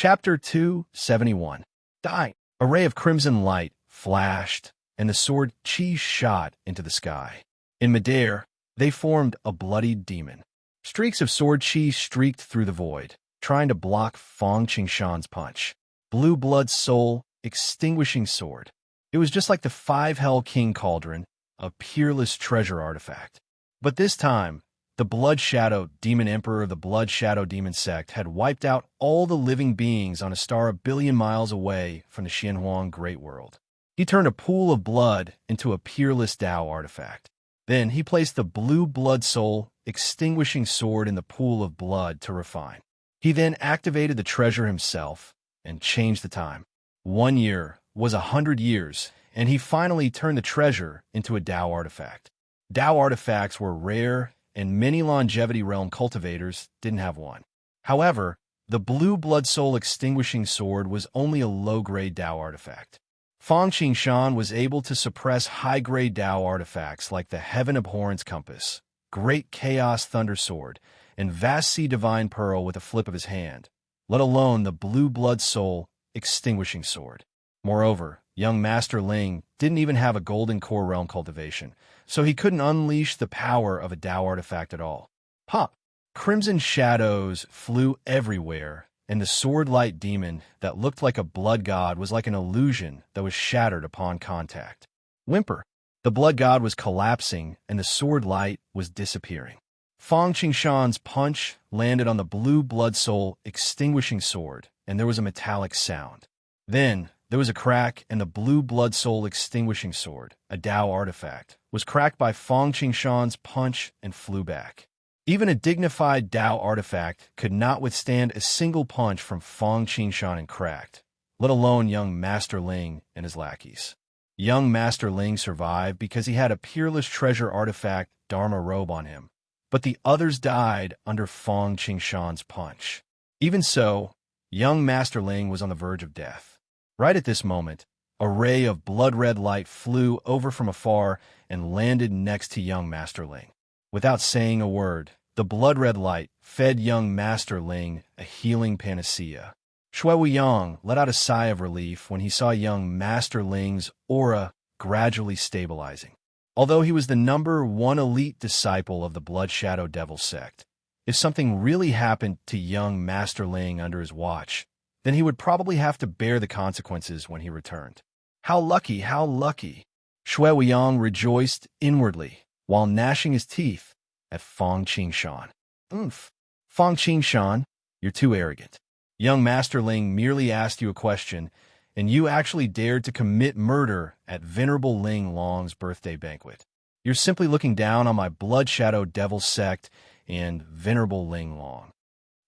Chapter 271. Die. A ray of crimson light flashed, and the sword Qi shot into the sky. In midair, they formed a bloodied demon. Streaks of sword Qi streaked through the void, trying to block Fang Qingshan's punch. Blue blood soul, extinguishing sword. It was just like the Five Hell King Cauldron, a peerless treasure artifact. But this time, the Blood Shadow Demon Emperor of the Blood Shadow Demon Sect had wiped out all the living beings on a star a billion miles away from the Xianhuang Great World. He turned a pool of blood into a peerless Tao artifact. Then he placed the blue blood soul extinguishing sword in the pool of blood to refine. He then activated the treasure himself and changed the time. 1 year was 100 years, and he finally turned the treasure into a Tao artifact. Tao artifacts were rare, and many longevity realm cultivators didn't have one. However, the blue blood soul extinguishing sword was only a low-grade Tao artifact. Fang Qingshan was able to suppress high-grade Tao artifacts like the Heaven Abhorrence Compass, Great Chaos Thunder Sword, and Vast Sea Divine Pearl with a flip of his hand, let alone the blue blood soul extinguishing sword. Moreover, young Master Ling didn't even have a golden core realm cultivation, so he couldn't unleash the power of a Tao artifact at all. Pop! Crimson shadows flew everywhere, and the sword-light demon that looked like a blood god was like an illusion that was shattered upon contact. Whimper! The blood god was collapsing, and the sword-light was disappearing. Fang Qingshan's punch landed on the blue blood soul extinguishing sword, and there was a metallic sound. Then, there was a crack, and the blue blood soul extinguishing sword, a Tao artifact, was cracked by Fang Qingshan's punch and flew back. Even a dignified Tao artifact could not withstand a single punch from Fang Qingshan and cracked, let alone young Master Ling and his lackeys. Young Master Ling survived because he had a peerless treasure artifact Dharma robe on him, but the others died under Fang Qingshan's punch. Even so, young Master Ling was on the verge of death. Right at this moment, a ray of blood-red light flew over from afar and landed next to young Master Ling. Without saying a word, the blood-red light fed young Master Ling a healing panacea. Shui Wuyang let out a sigh of relief when he saw young Master Ling's aura gradually stabilizing. Although he was the #1 elite disciple of the Blood Shadow Devil Sect, if something really happened to young Master Ling under his watch, then he would probably have to bear the consequences when he returned. How lucky, how lucky! Shui Wuyang rejoiced inwardly while gnashing his teeth at Fang Qingshan. Oomph! Fang Qingshan, you're too arrogant. Young Master Ling merely asked you a question, and you actually dared to commit murder at Venerable Ling Long's birthday banquet. You're simply looking down on my Blood Shadow Devil Sect and Venerable Ling Long.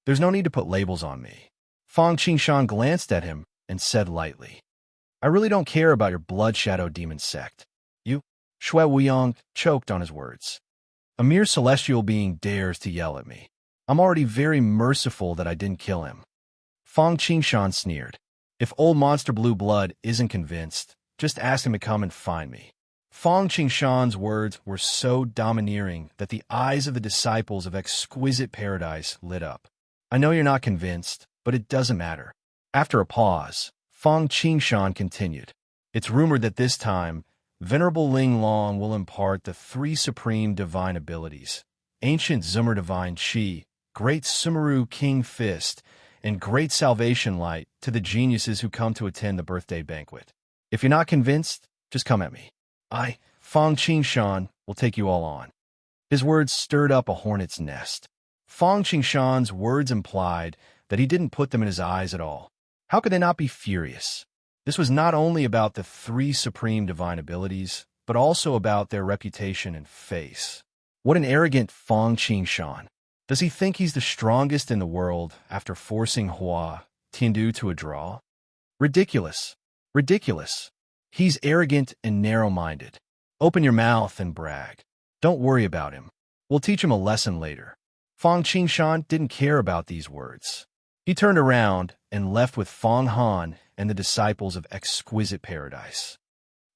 There's no need to put labels on me. Fang Qingshan glanced at him and said lightly, I really don't care about your Blood Shadow Demon Sect. You? Shui Wuyang choked on his words. A mere celestial being dares to yell at me. I'm already very merciful that I didn't kill him. Fang Qingshan sneered. If old Monster Blue Blood isn't convinced, just ask him to come and find me. Fang Qingshan's words were so domineering that the eyes of the disciples of Exquisite Paradise lit up. I know you're not convinced, but it doesn't matter. After a pause, Fang Qingshan continued. It's rumored that this time, Venerable Ling Long will impart the 3 supreme divine abilities, Ancient Zoomer Divine Qi, Great Sumeru King Fist, and Great Salvation Light to the geniuses who come to attend the birthday banquet. If you're not convinced, just come at me. Fang Qingshan, will take you all on. His words stirred up a hornet's nest. Fang Qingshan's words implied that he didn't put them in his eyes at all. How could they not be furious? This was not only about the 3 supreme divine abilities, but also about their reputation and face. What an arrogant Fang Qingshan. Does he think he's the strongest in the world after forcing Hua Tiandu to a draw? Ridiculous. Ridiculous. He's arrogant and narrow-minded. Open your mouth and brag. Don't worry about him. We'll teach him a lesson later. Fang Qingshan didn't care about these words. He turned around and left with Fang Han and the disciples of Exquisite Paradise.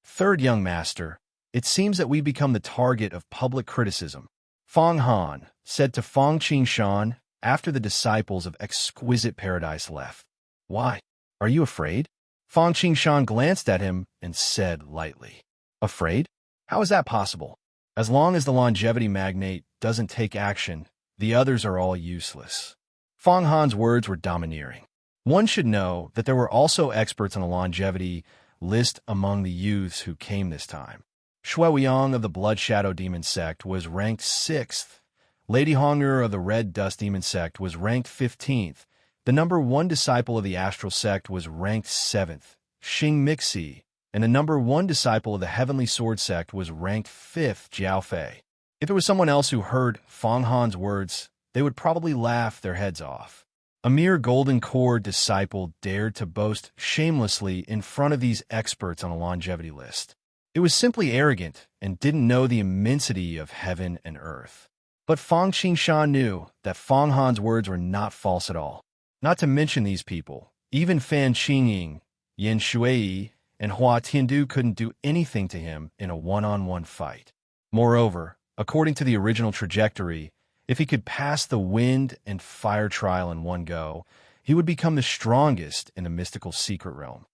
Third young master, it seems that we become the target of public criticism. Fang Han said to Fang Qingshan after the disciples of Exquisite Paradise left. Why? Are you afraid? Fang Qingshan glanced at him and said lightly, Afraid? How is that possible? As long as the longevity magnate doesn't take action, the others are all useless. Fang Han's words were domineering. One should know that there were also experts on the longevity list among the youths who came this time. Shuoyang of the Blood Shadow Demon sect was ranked 6th. Lady Honger of the Red Dust Demon sect was ranked 15th. The number 1 disciple of the Astral sect was ranked 7th. Xing Mixi, and the number 1 disciple of the Heavenly Sword sect was ranked 5th. Jiao Fei. If there was someone else who heard Fang Han's words, they would probably laugh their heads off. A mere Golden Core disciple dared to boast shamelessly in front of these experts on a longevity list. It was simply arrogant and didn't know the immensity of heaven and earth. But Fang Qingshan knew that Fang Han's words were not false at all. Not to mention these people, even Fan Qingying, Yin Shui, and Hua Tiandu couldn't do anything to him in a one-on-one fight. Moreover, according to the original trajectory, if he could pass the wind and fire trial in one go, he would become the strongest in the mystical secret realm.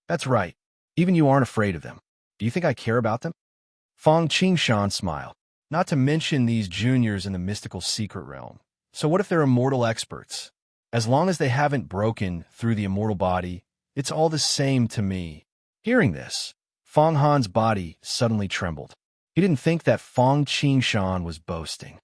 That's right. Even you aren't afraid of them. Do you think I care about them? Fang Qingshan smiled. Not to mention these juniors in the mystical secret realm. So what if they're immortal experts? As long as they haven't broken through the immortal body, it's all the same to me. Hearing this, Fang Han's body suddenly trembled. He didn't think that Fang Qingshan was boasting.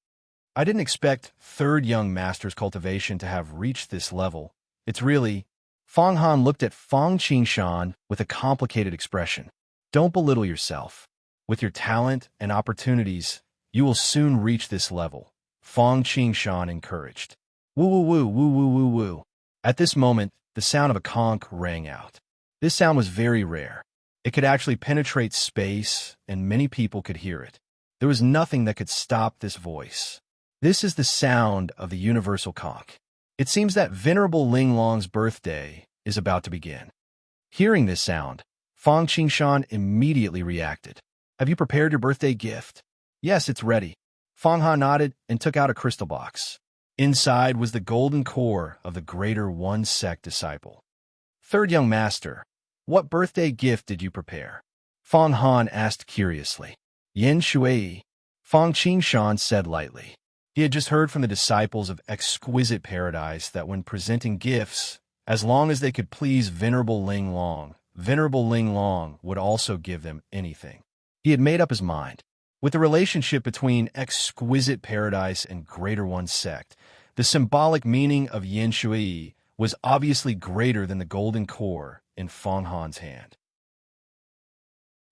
I didn't expect third young master's cultivation to have reached this level. It's really... Fang Han looked at Fang Qingshan with a complicated expression. Don't belittle yourself. With your talent and opportunities, you will soon reach this level, Fang Qingshan encouraged. Woo-woo-woo, woo-woo-woo-woo. At this moment, the sound of a conch rang out. This sound was very rare. It could actually penetrate space, and many people could hear it. There was nothing that could stop this voice. This is the sound of the universal conch. It seems that Venerable Ling Long's birthday is about to begin. Hearing this sound, Fang Qingshan immediately reacted. Have you prepared your birthday gift? Yes, it's ready. Fang Han nodded and took out a crystal box. Inside was the golden core of the Greater One Sect disciple. Third young master, what birthday gift did you prepare? Fang Han asked curiously. Yin Shui. Fang Qingshan said lightly. He had just heard from the disciples of Exquisite Paradise that when presenting gifts, as long as they could please Venerable Ling Long would also give them anything. He had made up his mind. With the relationship between Exquisite Paradise and Greater One Sect, the symbolic meaning of Yin Shui was obviously greater than the golden core in Fang Han's hand.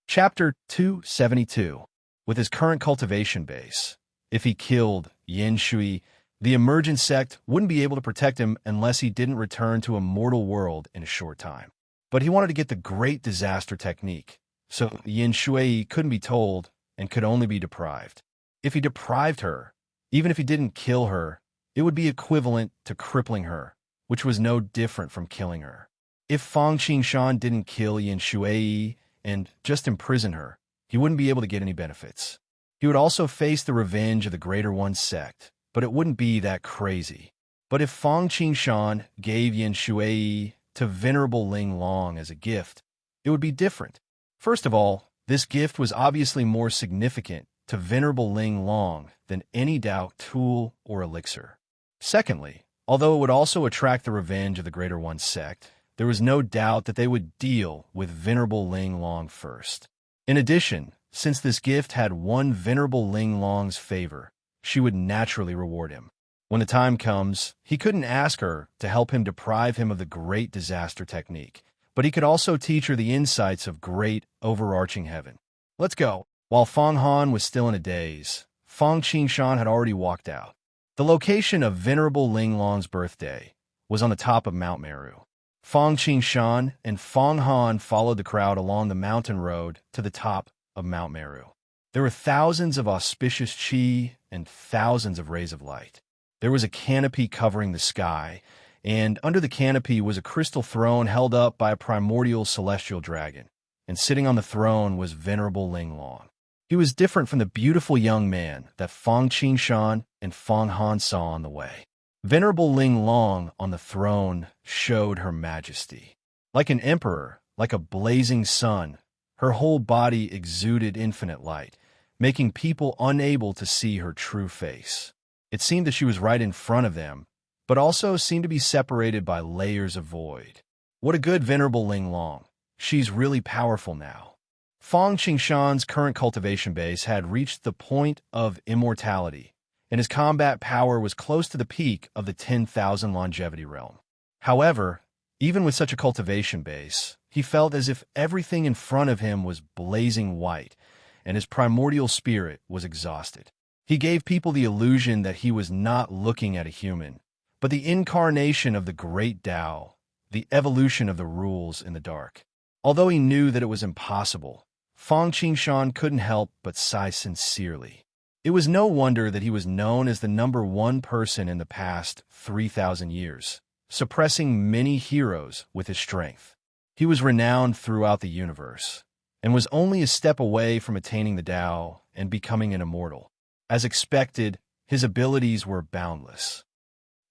Chapter 272. With his current cultivation base, if he killed Yin Shui, the emergent sect wouldn't be able to protect him unless he didn't return to a mortal world in a short time. But he wanted to get the great disaster technique, so Yin Shui couldn't be told and could only be deprived. If he deprived her, even if he didn't kill her, it would be equivalent to crippling her, which was no different from killing her. If Fang Qingshan didn't kill Yin Shui and just imprison her, he wouldn't be able to get any benefits. He would also face the revenge of the Greater One Sect, but it wouldn't be that crazy. But if Fang Qingshan gave Yin Shui to Venerable Ling Long as a gift, it would be different. First of all, this gift was obviously more significant to Venerable Ling Long than any Dao tool or elixir. Secondly, although it would also attract the revenge of the Greater One Sect, there was no doubt that they would deal with Venerable Ling Long first. In addition, since this gift had won Venerable Ling Long's favor, she would naturally reward him. When the time comes, he couldn't ask her to help him deprive him of the great disaster technique, but he could also teach her the insights of great, overarching heaven. Let's go. While Fang Han was still in a daze, Fang Qingshan had already walked out. The location of Venerable Ling Long's birthday was on the top of Mount Meru. Fang Qingshan and Fang Han followed the crowd along the mountain road to the top of Mount Meru. There were thousands of auspicious qi and thousands of rays of light. There was a canopy covering the sky, and under the canopy was a crystal throne held up by a primordial celestial dragon, and sitting on the throne was Venerable Ling Long. He was different from the beautiful young man that Fang Qingshan and Fang Han saw on the way. Venerable Ling Long on the throne showed her majesty. Like an emperor, like a blazing sun, her whole body exuded infinite light, making people unable to see her true face. It seemed that she was right in front of them, but also seemed to be separated by layers of void. What a good Venerable Ling Long. She's really powerful now. Fang Qingshan's current cultivation base had reached the point of immortality, and his combat power was close to the peak of the 10,000 longevity realm. However, even with such a cultivation base, he felt as if everything in front of him was blazing white, and his primordial spirit was exhausted. He gave people the illusion that he was not looking at a human, but the incarnation of the great Tao, the evolution of the rules in the dark. Although he knew that it was impossible, Fang Qingshan couldn't help but sigh sincerely. It was no wonder that he was known as the #1 person in the past 3,000 years, suppressing many heroes with his strength. He was renowned throughout the universe, and was only a step away from attaining the Tao and becoming an immortal. As expected, his abilities were boundless.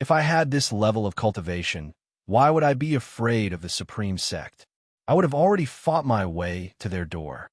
If I had this level of cultivation, why would I be afraid of the Supreme Sect? I would have already fought my way to their door.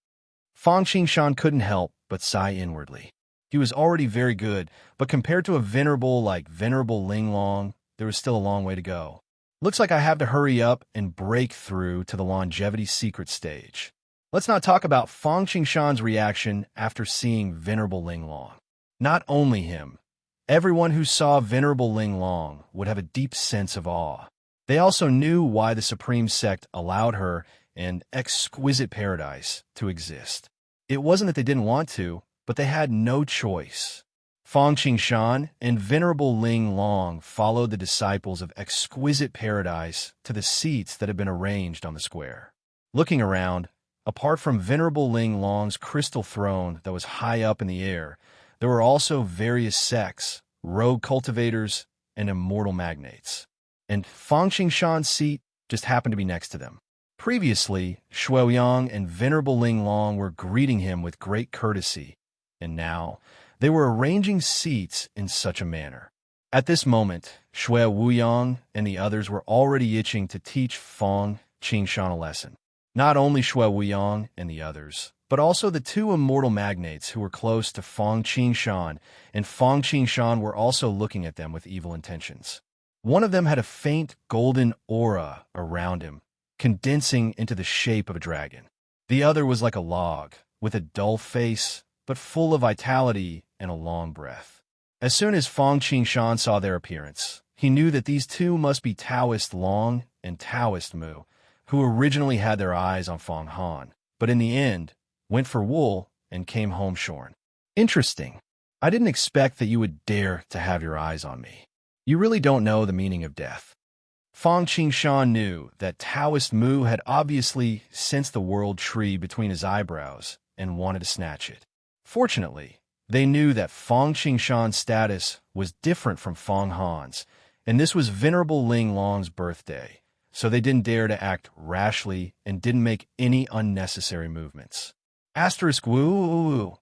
Fang Qingshan couldn't help but sigh inwardly. He was already very good, but compared to a venerable like Venerable Ling Long, there was still a long way to go. Looks like I have to hurry up and break through to the longevity secret stage. Let's not talk about Fang Qingshan's reaction after seeing Venerable Ling Long. Not only him, everyone who saw Venerable Ling Long would have a deep sense of awe. They also knew why the Supreme Sect allowed her an exquisite paradise to exist. It wasn't that they didn't want to, but they had no choice. Fang Qingshan and Venerable Ling Long followed the disciples of exquisite paradise to the seats that had been arranged on the square. Looking around, apart from Venerable Ling Long's crystal throne that was high up in the air, there were also various sects, rogue cultivators, and immortal magnates. And Fang Qingshan's seat just happened to be next to them. Previously, Shuoyang and Venerable Ling Long were greeting him with great courtesy, and now they were arranging seats in such a manner. At this moment, Shui Wuyang and the others were already itching to teach Fang Qingshan a lesson. Not only Shui Wuyang and the others, but also the two immortal magnates who were close to Fang Qingshan, and Fang Qingshan were also looking at them with evil intentions. One of them had a faint golden aura around him, condensing into the shape of a dragon. The other was like a log, with a dull face, but full of vitality and a long breath. As soon as Fang Qingshan saw their appearance, he knew that these two must be Taoist Long and Taoist Mu, who originally had their eyes on Fang Han, but in the end, went for wool and came home shorn. Interesting. I didn't expect that you would dare to have your eyes on me. You really don't know the meaning of death. Fang Qingshan knew that Taoist Mu had obviously sensed the world tree between his eyebrows and wanted to snatch it. Fortunately, they knew that Fang Qingshan's status was different from Fang Han's, and this was Venerable Ling Long's birthday, so they didn't dare to act rashly and didn't make any unnecessary movements. Asterisk woo.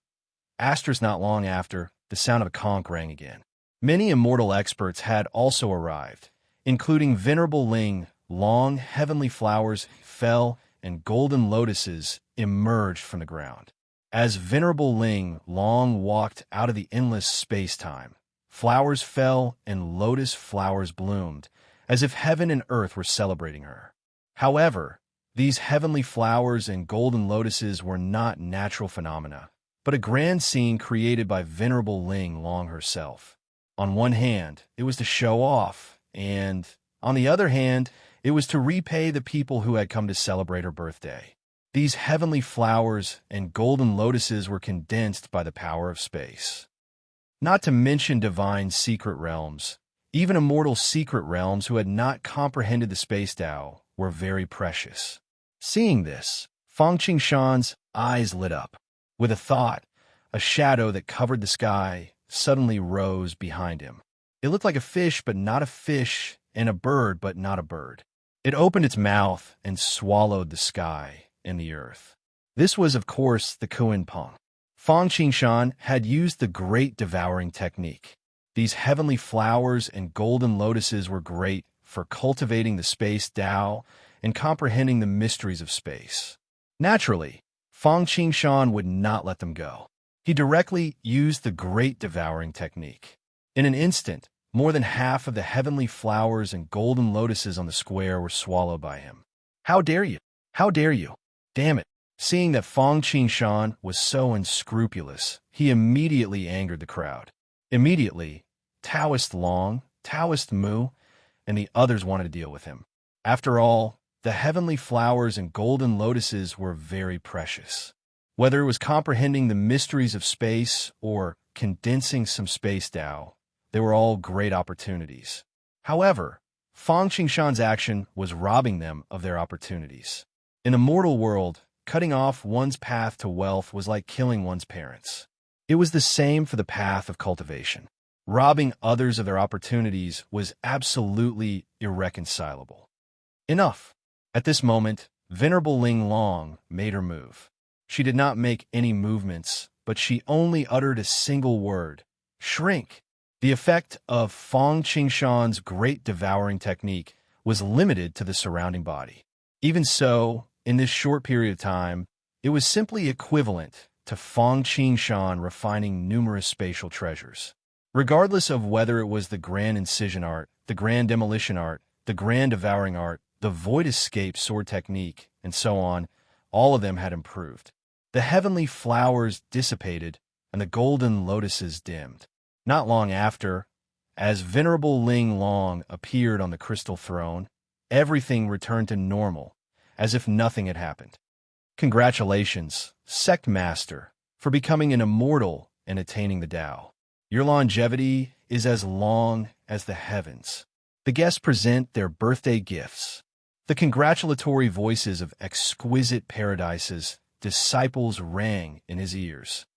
Asterisk not long after, the sound of a conch rang again. Many immortal experts had also arrived, including Venerable Ling Long. Heavenly flowers fell and golden lotuses emerged from the ground. As Venerable Ling Long walked out of the endless space-time, flowers fell and lotus flowers bloomed, as if heaven and earth were celebrating her. However, these heavenly flowers and golden lotuses were not natural phenomena, but a grand scene created by Venerable Ling Long herself. On one hand, it was to show off, and, on the other hand, it was to repay the people who had come to celebrate her birthday. These heavenly flowers and golden lotuses were condensed by the power of space. Not to mention divine secret realms, even immortal secret realms who had not comprehended the space Tao were very precious. Seeing this, Fang Qingshan's eyes lit up. With a thought, a shadow that covered the sky suddenly rose behind him. It looked like a fish but not a fish, and a bird but not a bird. It opened its mouth and swallowed the sky and the earth. This was, of course, the Kuan Peng. Fang Qingshan had used the great devouring technique. These heavenly flowers and golden lotuses were great for cultivating the space Tao and comprehending the mysteries of space. Naturally, Fang Qingshan would not let them go. He directly used the great devouring technique. In an instant, more than half of the heavenly flowers and golden lotuses on the square were swallowed by him. How dare you? How dare you? Damn it. Seeing that Fang Qingshan was so unscrupulous, he immediately angered the crowd. Immediately, Taoist Long, Taoist Mu, and the others wanted to deal with him. After all, the heavenly flowers and golden lotuses were very precious. Whether it was comprehending the mysteries of space or condensing some space Tao, they were all great opportunities. However, Fang Qingshan's action was robbing them of their opportunities. In the mortal world, cutting off one's path to wealth was like killing one's parents. It was the same for the path of cultivation. Robbing others of their opportunities was absolutely irreconcilable. Enough. At this moment, Venerable Ling Long made her move. She did not make any movements, but she only uttered a single word: shrink. The effect of Fang Qingshan's great devouring technique was limited to the surrounding body. Even so, in this short period of time, it was simply equivalent to Fang Qingshan refining numerous spatial treasures. Regardless of whether it was the grand incision art, the grand demolition art, the grand devouring art, the void escape sword technique, and so on, all of them had improved. The heavenly flowers dissipated, and the golden lotuses dimmed. Not long after, as Venerable Ling Long appeared on the crystal throne, everything returned to normal, as if nothing had happened. Congratulations, Sect Master, for becoming an immortal and attaining the Tao. Your longevity is as long as the heavens. The guests present their birthday gifts. The congratulatory voices of exquisite paradises disciples rang in his ears.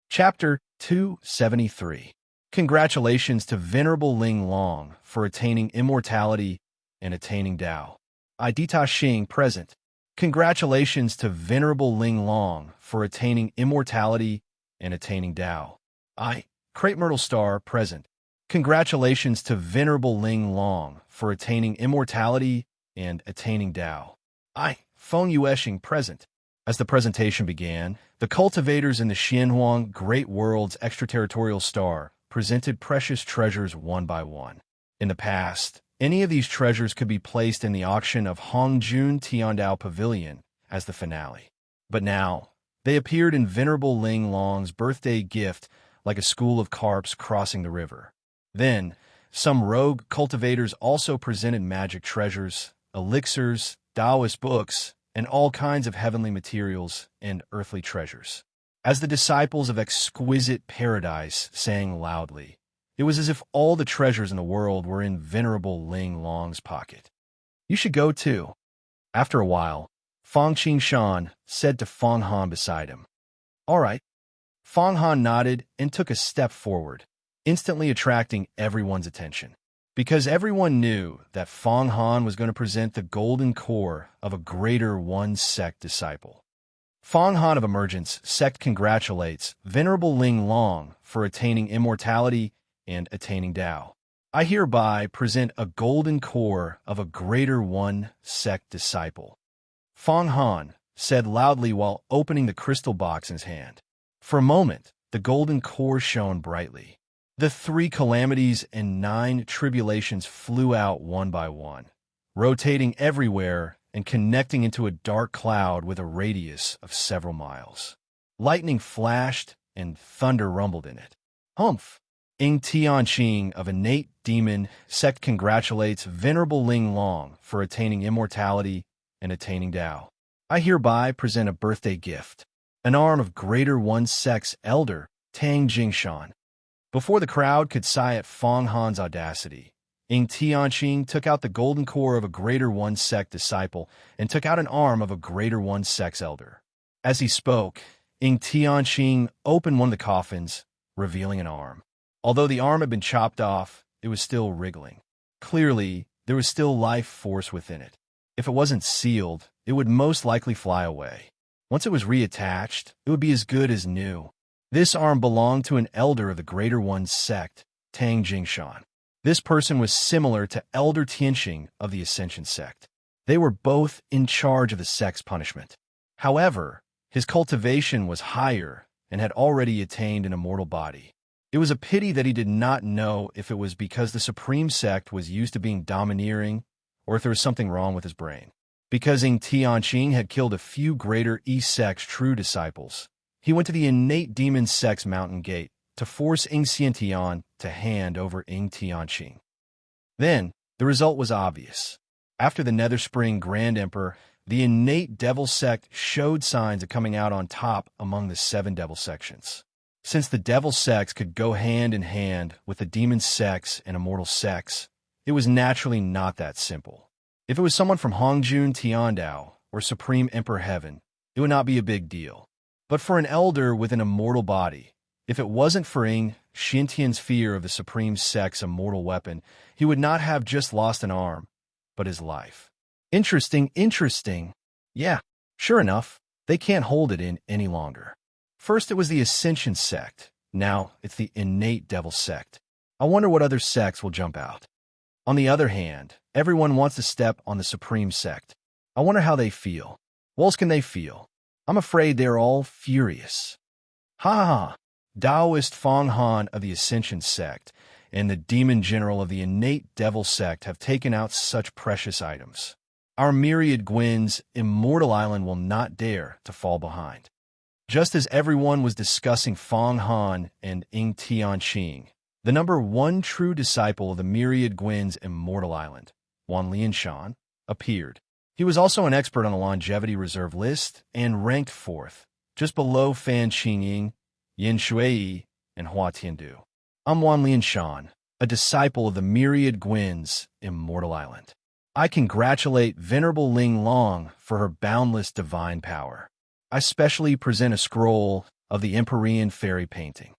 Chapter 273. Congratulations to Venerable Ling Long for attaining immortality and attaining Tao. I Dita Xing present. Congratulations to Venerable Ling Long for attaining immortality and attaining Tao. I, Crepe Myrtle Star, present. Congratulations to Venerable Ling Long for attaining immortality and attaining Tao. I, Feng Yueshing, present. As the presentation began, the cultivators in the Xianhuang Great World's extraterritorial star presented precious treasures one by one. In the past, any of these treasures could be placed in the auction of Hongjun Tiandao Pavilion as the finale. But now, they appeared in Venerable Ling Long's birthday gift like a school of carps crossing the river. Then, some rogue cultivators also presented magic treasures, elixirs, Taoist books, and all kinds of heavenly materials and earthly treasures. As the disciples of exquisite paradise sang loudly, it was as if all the treasures in the world were in Venerable Ling Long's pocket. You should go too. After a while, Fang Qingshan said to Fang Han beside him. All right. Fang Han nodded and took a step forward, instantly attracting everyone's attention. Because everyone knew that Fang Han was going to present the golden core of a greater one sect disciple. Fang Han of Emergence Sect congratulates Venerable Ling Long for attaining immortality and attaining Tao. I hereby present a golden core of a greater one sect disciple. Fang Han said loudly while opening the crystal box in his hand. For a moment, the golden core shone brightly. The 3 calamities and 9 tribulations flew out one by one, rotating everywhere and connecting into a dark cloud with a radius of several miles. Lightning flashed and thunder rumbled in it. Humph! Ing Tianqing of Innate Demon Sect congratulates Venerable Ling Long for attaining immortality and attaining Tao. I hereby present a birthday gift, an arm of Greater One Sect's elder, Tang Jingshan. Before the crowd could sigh at Fang Han's audacity, Ing Tianqing took out the golden core of a Greater One Sect disciple and took out an arm of a Greater One Sect's elder. As he spoke, Ing Tianqing opened one of the coffins, revealing an arm. Although the arm had been chopped off, it was still wriggling. Clearly, there was still life force within it. If it wasn't sealed, it would most likely fly away. Once it was reattached, it would be as good as new. This arm belonged to an elder of the Greater One sect, Tang Jingshan. This person was similar to Elder Tianxing of the Ascension sect. They were both in charge of the sect's punishment. However, his cultivation was higher and had already attained an immortal body. It was a pity that he did not know if it was because the Supreme Sect was used to being domineering or if there was something wrong with his brain. Because Ying Tianqing had killed a few greater East Sect's true disciples, he went to the innate demon sect's mountain gate to force Ying Xiantian to hand over Ying Tianqing. Then, the result was obvious. After the Nether Spring Grand Emperor, the innate devil sect showed signs of coming out on top among the 7 devil sections. Since the devil sects could go hand in hand with the demon sects and immortal sects, it was naturally not that simple. If it was someone from Hongjun Tiandao or Supreme Emperor Heaven, it would not be a big deal. But for an elder with an immortal body, if it wasn't for Ying Xiantian's fear of the Supreme Sect's immortal weapon, he would not have just lost an arm, but his life. Interesting. Yeah, sure enough, they can't hold it in any longer. First it was the Ascension sect, now it's the innate devil sect. I wonder what other sects will jump out. On the other hand, everyone wants to step on the Supreme Sect. I wonder how they feel. What else can they feel? I'm afraid they're all furious. Ha! Taoist Fong Han of the Ascension Sect and the Demon General of the Innate Devil Sect have taken out such precious items. Our myriad Gwyn's immortal island will not dare to fall behind. Just as everyone was discussing Fong Han and Ying Tianqing, the number 1 true disciple of the myriad Gwyn's immortal island, Wan Lianshan, appeared. He was also an expert on the longevity reserve list and ranked 4th, just below Fan Qingying, Yin Shui, and Hua Tiandu. I'm Wan Lianshan, a disciple of the myriad Gwyn's immortal island. I congratulate Venerable Ling Long for her boundless divine power. I specially present a scroll of the Empyrean fairy painting.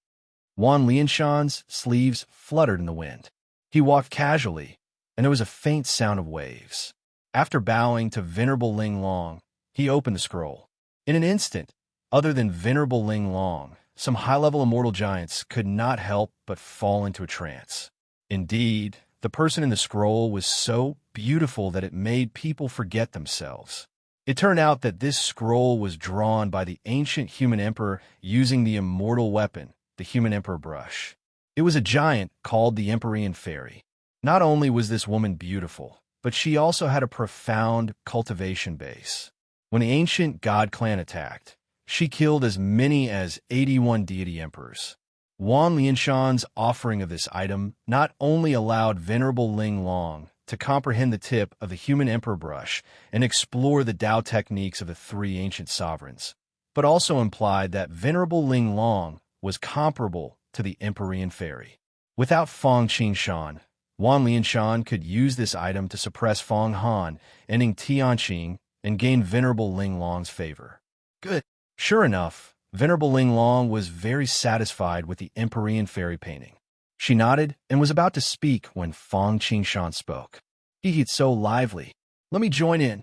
Wan Lianshan's sleeves fluttered in the wind. He walked casually, and there was a faint sound of waves. After bowing to Venerable Ling Long, he opened the scroll. In an instant, other than Venerable Ling Long, some high-level immortal giants could not help but fall into a trance. Indeed, the person in the scroll was so beautiful that it made people forget themselves. It turned out that this scroll was drawn by the ancient human emperor using the immortal weapon, the human emperor brush. It was a giant called the Empyrean Fairy. Not only was this woman beautiful, but she also had a profound cultivation base. When the ancient god clan attacked, she killed as many as 81 deity emperors. Wan Lianshan's offering of this item not only allowed Venerable Ling Long to comprehend the tip of the human emperor brush and explore the Tao techniques of the 3 ancient sovereigns, but also implied that Venerable Ling Long was comparable to the Empyrean Fairy. Without Fong Qingshan, Wan Lianshan could use this item to suppress Fong Han, ending Tianqing, and gain Venerable Ling Long's favor. Good. Sure enough, Venerable Ling Long was very satisfied with the Empyrean Fairy painting. She nodded and was about to speak when Fong Qingshan spoke. It's so lively. Let me join in.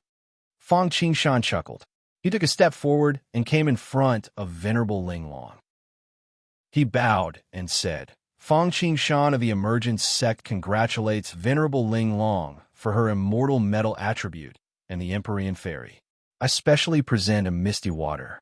Fong Qingshan chuckled. He took a step forward and came in front of Venerable Ling Long. He bowed and said, Fong Qingshan of the Emergent Sect congratulates Venerable Ling Long for her immortal metal attribute and the Empyrean Fairy. I specially present a misty water.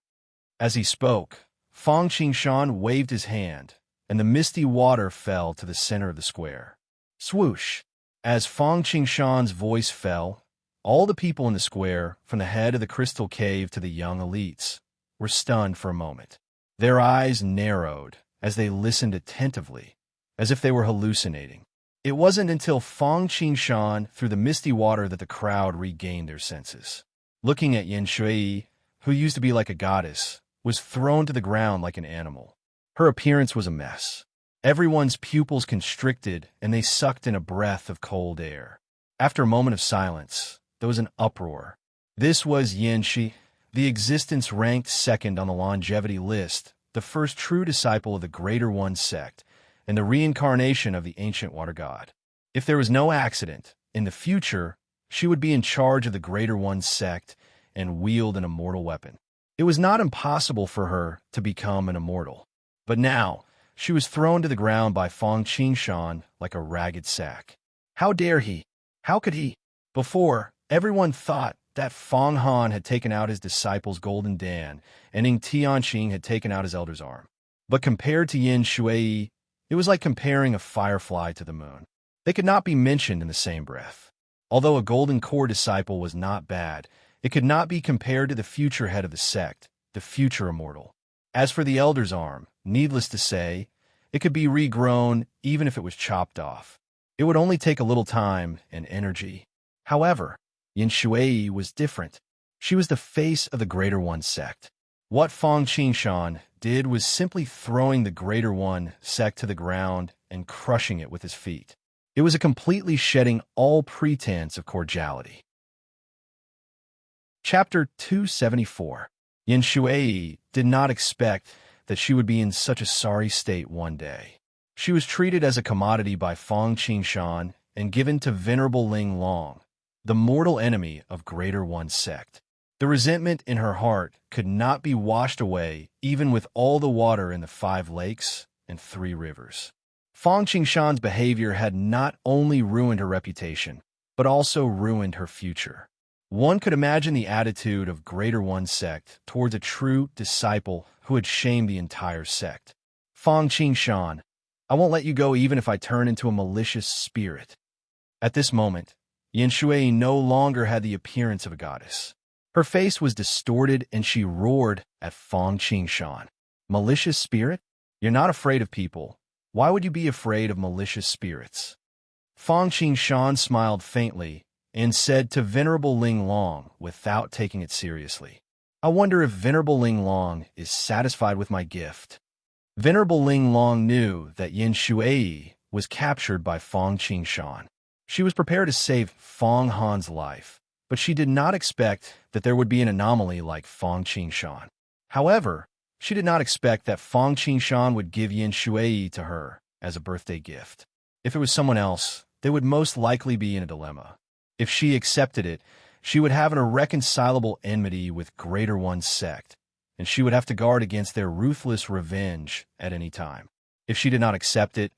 As he spoke, Fong Qingshan waved his hand, and the misty water fell to the center of the square. Swoosh! As Fong Qingshan's voice fell, all the people in the square, from the head of the crystal cave to the young elites, were stunned for a moment. Their eyes narrowed as they listened attentively, as if they were hallucinating. It wasn't until Fong Qingshan threw the misty water that the crowd regained their senses. Looking at Yin Shui, who used to be like a goddess, was thrown to the ground like an animal. Her appearance was a mess. Everyone's pupils constricted, and they sucked in a breath of cold air. After a moment of silence, there was an uproar. This was Yin Shi, the existence ranked 2nd on the longevity list, the first true disciple of the Greater One sect, and the reincarnation of the ancient water god. If there was no accident, in the future, she would be in charge of the Greater One sect and wield an immortal weapon. It was not impossible for her to become an immortal, But now, she was thrown to the ground by Fong Qingshan like a ragged sack. How dare he? How could he? Before, everyone thought that Fong Han had taken out his disciple's golden Dan, and Ning Tianqing had taken out his elder's arm. But compared to Yin Shui, it was like comparing a firefly to the moon. They could not be mentioned in the same breath. Although a golden core disciple was not bad, it could not be compared to the future head of the sect, the future immortal. As for the elder's arm, needless to say, it could be regrown even if it was chopped off. It would only take a little time and energy. However, Yin Shui was different. She was the face of the Greater One sect. What Fong Qingshan did was simply throwing the Greater One sect to the ground and crushing it with his feet. It was a completely shedding all pretense of cordiality. Chapter 274. Yin Shui did not expect that she would be in such a sorry state one day. She was treated as a commodity by Fong Qingshan and given to Venerable Ling Long, the mortal enemy of Greater One sect. The resentment in her heart could not be washed away even with all the water in the 5 lakes and 3 rivers. Fong Qingshan's behavior had not only ruined her reputation, but also ruined her future. One could imagine the attitude of Greater One sect towards a true disciple who had shamed the entire sect. Fong Qingshan, I won't let you go even if I turn into a malicious spirit. At this moment, Yin Shui no longer had the appearance of a goddess. Her face was distorted and she roared at Fong Qingshan. Malicious spirit? You're not afraid of people. Why would you be afraid of malicious spirits? Fong Qingshan smiled faintly and said to Venerable Ling Long without taking it seriously, I wonder if Venerable Ling Long is satisfied with my gift. Venerable Ling Long knew that Yin Shui was captured by Fong Qingshan. She was prepared to save Fong Han's life, but she did not expect that there would be an anomaly like Fong Qingshan. However, she did not expect that Fong Qingshan would give Yin Shui to her as a birthday gift. If it was someone else, they would most likely be in a dilemma. If she accepted it, she would have an irreconcilable enmity with Greater One sect, and she would have to guard against their ruthless revenge at any time. If she did not accept it,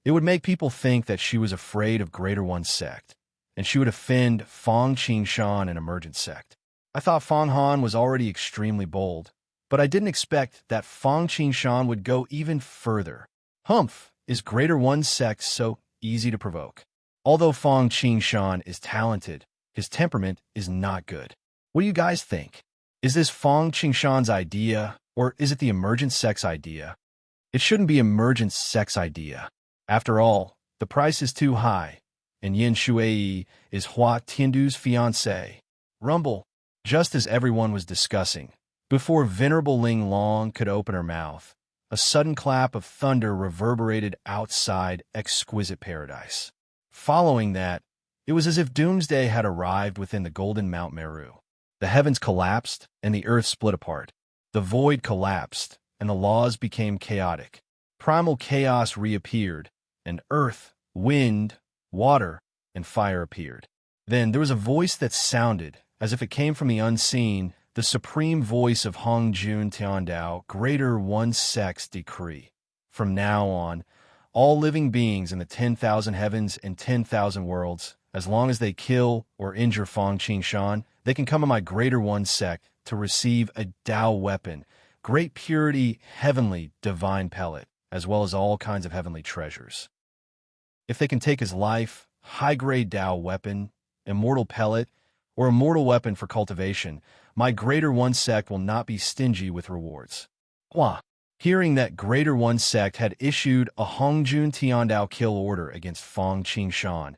it would make people think that she was afraid of Greater One sect, and she would offend Fong Qingshan and Emergent sect. I thought Fong Han was already extremely bold, but I didn't expect that Fong Qingshan would go even further. Humph, is Greater One sect so easy to provoke? Although Fong Qingshan is talented, his temperament is not good. What do you guys think? Is this Fong Qingshan's idea, or is it the Emergent sect's idea? It shouldn't be Emergent sect's idea. After all, the price is too high, and Yin Shui is Hua Tiandu's fiancé. Rumble, just as everyone was discussing. Before Venerable Ling Long could open her mouth, a sudden clap of thunder reverberated outside exquisite paradise. Following that, it was as if doomsday had arrived within the golden Mount Meru. The heavens collapsed, and the earth split apart. The void collapsed, and the laws became chaotic. Primal chaos reappeared, and earth, wind, water, and fire appeared. Then there was a voice that sounded as if it came from the unseen, the supreme voice of Hongjun Tiandao, Greater One sect's decree. From now on, all living beings in the 10,000 heavens and 10,000 worlds, as long as they kill or injure Fong Qingshan, they can come to my Greater One sect to receive a Tao weapon, great purity, heavenly, divine pellet, as well as all kinds of heavenly treasures. If they can take his life, high-grade Tao weapon, immortal pellet, or immortal weapon for cultivation, my Greater One sect will not be stingy with rewards. Hua, hearing that Greater One sect had issued a Hongjun Tiandao kill order against Fong Qingshan,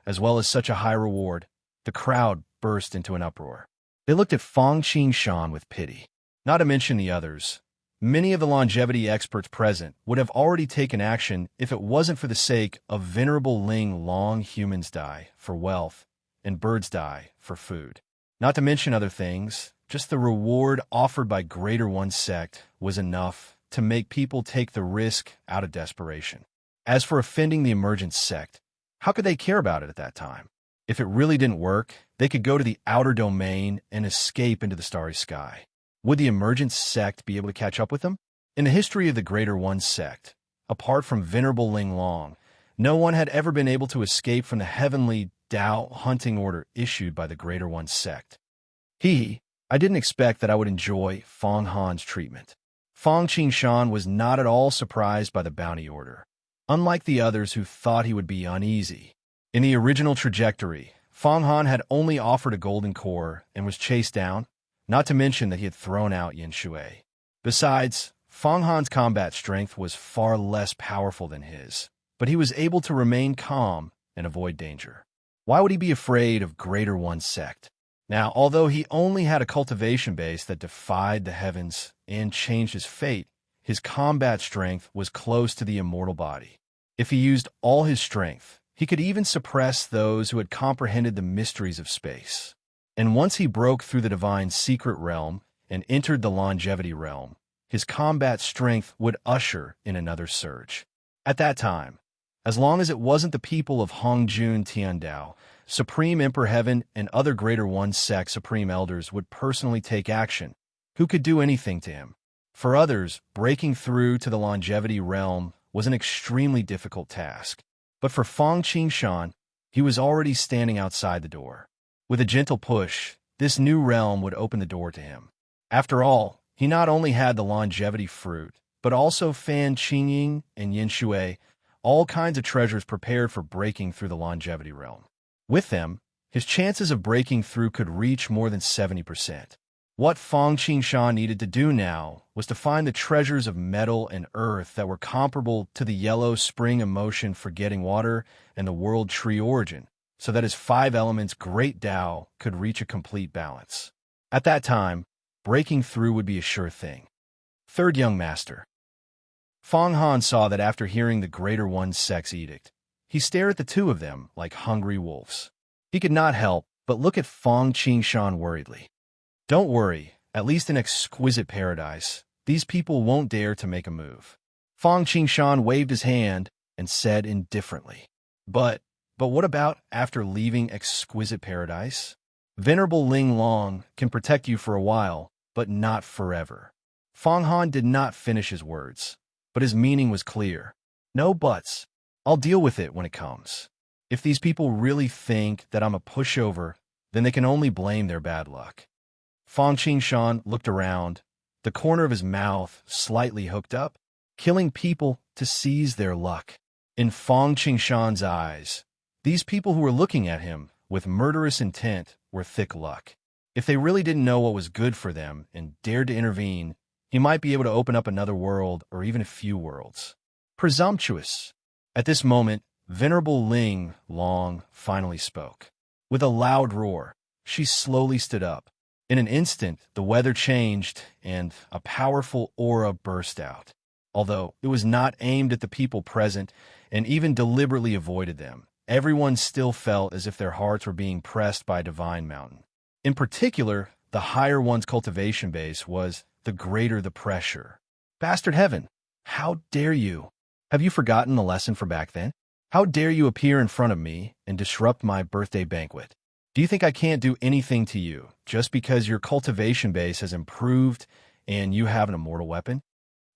as well as such a high reward, the crowd burst into an uproar. They looked at Fong Qingshan with pity. Not to mention the others. Many of the longevity experts present would have already taken action if it wasn't for the sake of Venerable Ling Long. Humans die for wealth, and birds die for food. Not to mention other things, just the reward offered by Greater One sect was enough to make people take the risk out of desperation. As for offending the Emergent sect, how could they care about it at that time? If it really didn't work, they could go to the outer domain and escape into the starry sky. Would the Emergent sect be able to catch up with them? In the history of the Greater One sect, apart from Venerable Ling Long, no one had ever been able to escape from the heavenly Tao hunting order issued by the Greater One sect. I didn't expect that I would enjoy Fong Han's treatment. Fong Qingshan was not at all surprised by the bounty order, unlike the others who thought he would be uneasy. In the original trajectory, Fong Han had only offered a golden core and was chased down, not to mention that he had thrown out Yin Shui. Besides, Fong Han's combat strength was far less powerful than his, but he was able to remain calm and avoid danger. Why would he be afraid of Greater One sect? Now, although he only had a cultivation base that defied the heavens and changed his fate, his combat strength was close to the immortal body. If he used all his strength, he could even suppress those who had comprehended the mysteries of space. And once he broke through the divine secret realm and entered the longevity realm, his combat strength would usher in another surge. At that time, as long as it wasn't the people of Hongjun Tiandao, Supreme Emperor Heaven and other Greater One sect Supreme Elders would personally take action, who could do anything to him. For others, breaking through to the longevity realm was an extremely difficult task. But for Fong Qingshan, he was already standing outside the door. With a gentle push, this new realm would open the door to him. After all, he not only had the longevity fruit, but also Fan Qingying and Yin Shui, all kinds of treasures prepared for breaking through the longevity realm. With them, his chances of breaking through could reach more than 70%. What Fong Qingshan needed to do now was to find the treasures of metal and earth that were comparable to the yellow spring emotion forgetting water and the world tree origin, so that his 5 elements great Tao could reach a complete balance. At that time, breaking through would be a sure thing. Third Young Master. Fong Han saw that after hearing the Greater One sect's edict, he stared at the two of them like hungry wolves. He could not help but look at Fong Qingshan worriedly. Don't worry, at least in exquisite paradise, these people won't dare to make a move. Fong Qingshan waved his hand and said indifferently. But what about after leaving exquisite paradise? Venerable Ling Long can protect you for a while, but not forever. Fong Han did not finish his words, but his meaning was clear. No buts. I'll deal with it when it comes. If these people really think that I'm a pushover, then they can only blame their bad luck. Fong Qingshan looked around, the corner of his mouth slightly hooked up, killing people to seize their luck. In Fong Qingshan's eyes, these people who were looking at him with murderous intent were thick luck. If they really didn't know what was good for them and dared to intervene, he might be able to open up another world or even a few worlds. Presumptuous. At this moment, Venerable Ling Long finally spoke. With a loud roar, she slowly stood up. In an instant, the weather changed and a powerful aura burst out. Although it was not aimed at the people present and even deliberately avoided them, everyone still felt as if their hearts were being pressed by a divine mountain. In particular, the higher one's cultivation base was the greater the pressure. Bastard Heaven, how dare you? Have you forgotten the lesson from back then? How dare you appear in front of me and disrupt my birthday banquet? Do you think I can't do anything to you just because your cultivation base has improved and you have an immortal weapon?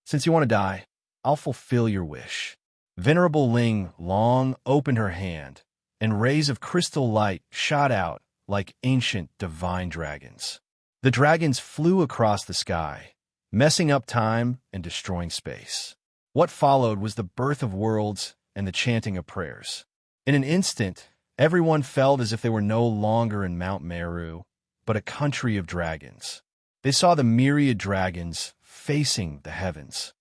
Since you want to die, I'll fulfill your wish. Venerable Ling Long opened her hand, and rays of crystal light shot out like ancient divine dragons. The dragons flew across the sky, messing up time and destroying space. What followed was the birth of worlds and the chanting of prayers. In an instant, everyone felt as if they were no longer in Mount Meru, but a country of dragons. They saw the myriad dragons facing the heavens.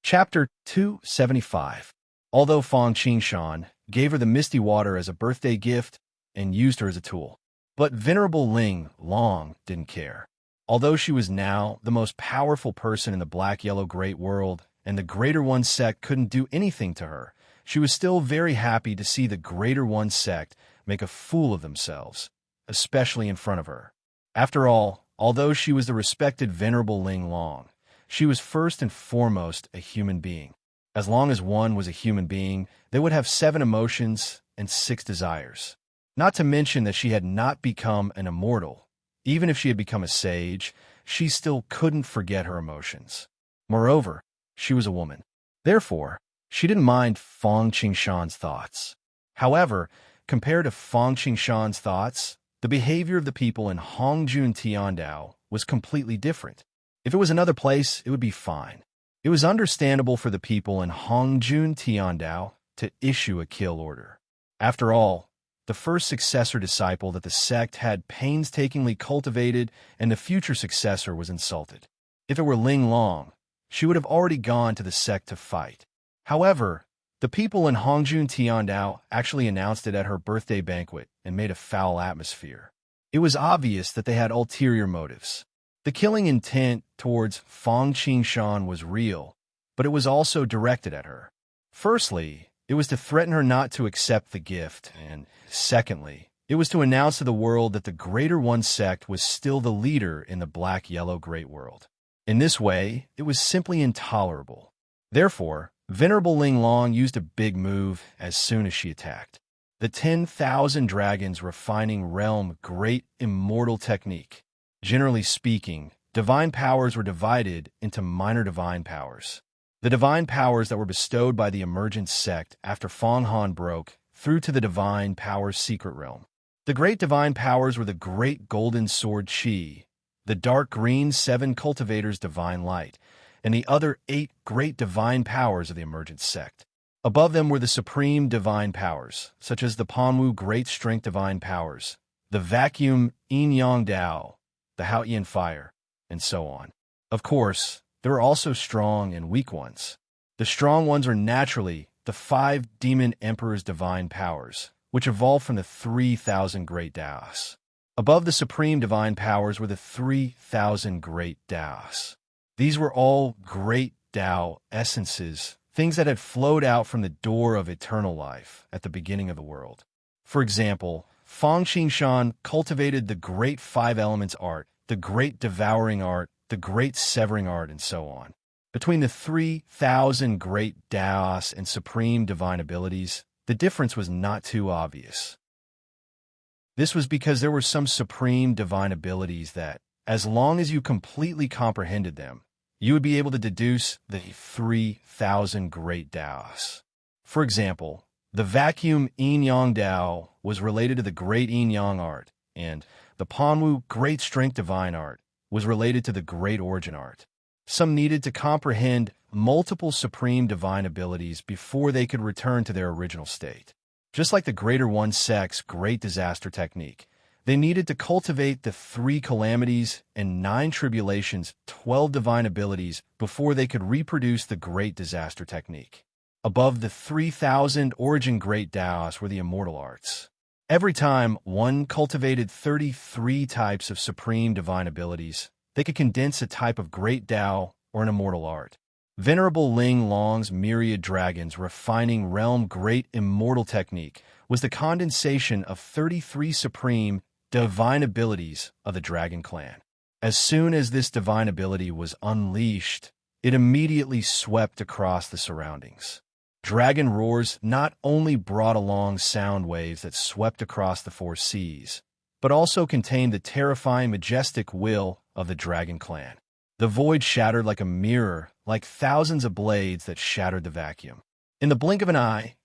Chapter 275. Although Fong Qingshan gave her the misty water as a birthday gift and used her as a tool, but Venerable Ling Long didn't care. Although she was now the most powerful person in the black-yellow great world and the Greater One sect couldn't do anything to her, she was still very happy to see the Greater One sect make a fool of themselves, especially in front of her. After all, although she was the respected Venerable Ling Long, she was first and foremost a human being. As long as one was a human being, they would have 7 emotions and 6 desires. Not to mention that she had not become an immortal. Even if she had become a sage, she still couldn't forget her emotions. Moreover, she was a woman. Therefore, she didn't mind Fang Qingshan's thoughts. However, compared to Fang Qingshan's thoughts, the behavior of the people in Hongjun Tiandao was completely different. If it was another place, it would be fine. It was understandable for the people in Hongjun Tiandao to issue a kill order. After all, the first successor disciple that the sect had painstakingly cultivated and the future successor was insulted. If it were Ling Long, she would have already gone to the sect to fight. However, the people in Hongjun Tiandao actually announced it at her birthday banquet and made a foul atmosphere. It was obvious that they had ulterior motives. The killing intent towards Fang Qingshan was real, but it was also directed at her. Firstly, it was to threaten her not to accept the gift, and secondly, it was to announce to the world that the Greater One sect was still the leader in the Black-Yellow Great World. In this way, it was simply intolerable. Therefore, Venerable Ling Long used a big move as soon as she attacked. The 10,000 Dragons Refining Realm Great Immortal Technique. Generally speaking, divine powers were divided into minor divine powers. The divine powers that were bestowed by the emergent sect after Fang Han broke through to the divine powers secret realm. The great divine powers were the Great Golden Sword Qi, the dark green 7 cultivators divine light, and the other 8 great divine powers of the emergent sect. Above them were the supreme divine powers, such as the Panwu Great Strength divine powers, the Vacuum Yin Yang Dao, the Haoyan Fire, and so on. Of course, there are also strong and weak ones. The strong ones are naturally the 5 Demon Emperor's divine powers, which evolved from the 3,000 great Daos. Above the supreme divine powers were the 3,000 great Daos. These were all great Dao essences, things that had flowed out from the door of eternal life at the beginning of the world. For example, Fang Qingshan cultivated the great 5 elements art, the great devouring art, the great severing art, and so on. Between the 3,000 great Daos and supreme divine abilities, the difference was not too obvious. This was because there were some supreme divine abilities that, as long as you completely comprehended them, you would be able to deduce the 3,000 great Daos. For example, the Vacuum Yin Yang Dao was related to the Great Yin Yang art, and the Panwu Great Strength Divine art was related to the Great Origin art. Some needed to comprehend multiple supreme divine abilities before they could return to their original state. Just like the Greater One sect's Great Disaster Technique, they needed to cultivate the 3 calamities and 9 tribulations, 12 divine abilities, before they could reproduce the Great Disaster Technique. Above the 3,000 origin Great Daos were the immortal arts. Every time one cultivated 33 types of supreme divine abilities, they could condense a type of Great Dao or an immortal art. Venerable Ling Long's myriad dragons refining realm Great Immortal Technique was the condensation of 33 supreme divine abilities of the Dragon Clan. As soon as this divine ability was unleashed, it immediately swept across the surroundings. Dragon roars not only brought along sound waves that swept across the 4 seas, but also contained the terrifying majestic will of the Dragon Clan. The void shattered like a mirror, like thousands of blades that shattered the vacuum. In the blink of an eye,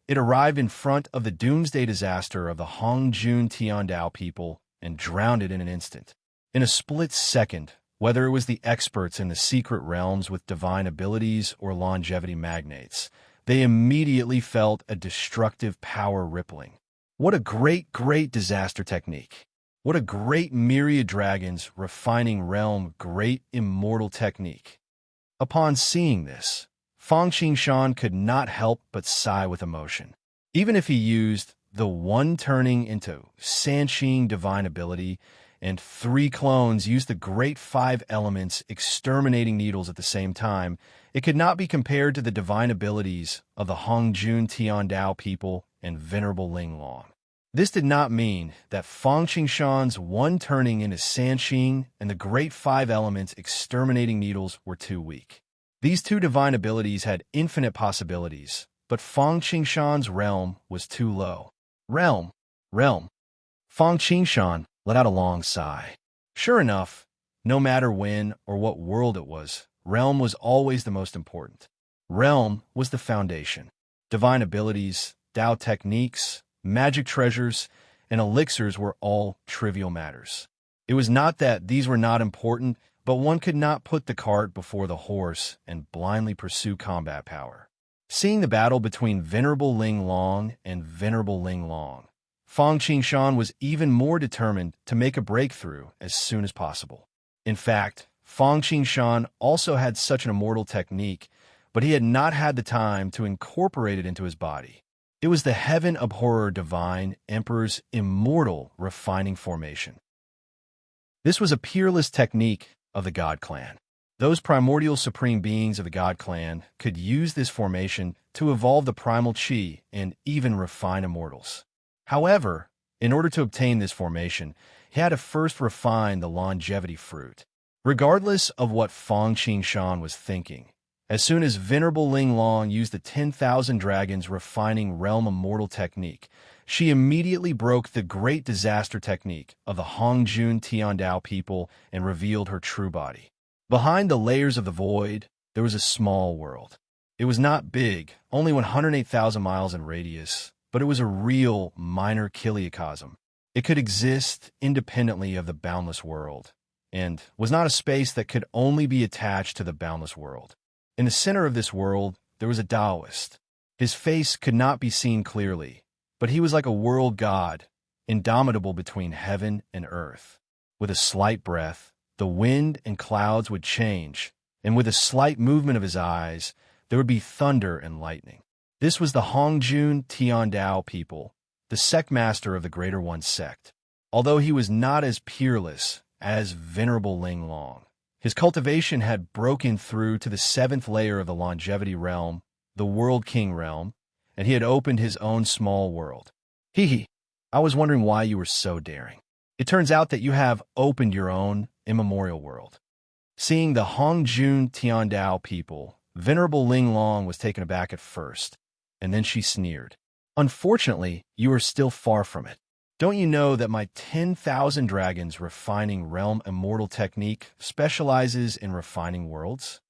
it arrived in front of the doomsday disaster of the Hongjun Tiandao people and drowned it in an instant. In a split second, whether it was the experts in the secret realms with divine abilities or longevity magnates, they immediately felt a destructive power rippling. What a great disaster technique. What a great myriad dragons refining realm Great Immortal Technique. Upon seeing this, Fang Qingshan could not help but sigh with emotion. Even if he used the 1 turning into Sanqing divine ability and 3 clones used the great 5 elements exterminating needles at the same time, it could not be compared to the divine abilities of the Hongjun Tiandao people and Venerable Ling Long. This did not mean that Fang Qingshan's 1 turning into Sanqing and the great 5 elements exterminating needles were too weak. These 2 divine abilities had infinite possibilities, but Fang Qingshan's realm was too low. Realm. Fang Qingshan let out a long sigh. Sure enough, No matter when or what world it was, realm was always the most important. Realm was the foundation. Divine abilities, Tao techniques, magic treasures, and elixirs were all trivial matters. It was not that these were not important, but one could not put the cart before the horse and blindly pursue combat power. Seeing the battle between Venerable Ling Long and Venerable Ling Long, Fang Qingshan was even more determined to make a breakthrough as soon as possible. In fact, Fang Qingshan also had such an immortal technique, but he had not had the time to incorporate it into his body. It was the Heaven Abhorrer Divine Emperor's immortal refining formation. This was a peerless technique of the God Clan. Those primordial supreme beings of the God Clan could use this formation to evolve the primal chi and even refine immortals. However, in order to obtain this formation, he had to first refine the longevity fruit. Regardless of what Fang Qingshan was thinking, as soon as Venerable Ling Long used the 10,000 Dragons refining realm immortal technique, she immediately broke the great disaster technique of the Hongjun Tiandao people and revealed her true body. Behind the layers of the void, there was a small world. It was not big, only 108,000 miles in radius, but it was a real minor kiliocosm. It could exist independently of the boundless world, and was not a space that could only be attached to the boundless world. In the center of this world, there was a Taoist. His face could not be seen clearly, but he was like a world god, indomitable between heaven and earth. With a slight breath, the wind and clouds would change, and with a slight movement of his eyes, there would be thunder and lightning. This was the Hongjun Tiandao people, the sect master of the Greater One sect. Although he was not as peerless as Venerable Ling Long, his cultivation had broken through to the 7th layer of the longevity realm, the World King realm, and he had opened his own small world. I was wondering why you were so daring. It turns out that you have opened your own immemorial world. Seeing the Hongjun Tiandao people, Venerable Ling Long was taken aback at first, and then she sneered. Unfortunately, you are still far from it. Don't you know that my 10,000 Dragons refining realm immortal technique specializes in refining worlds?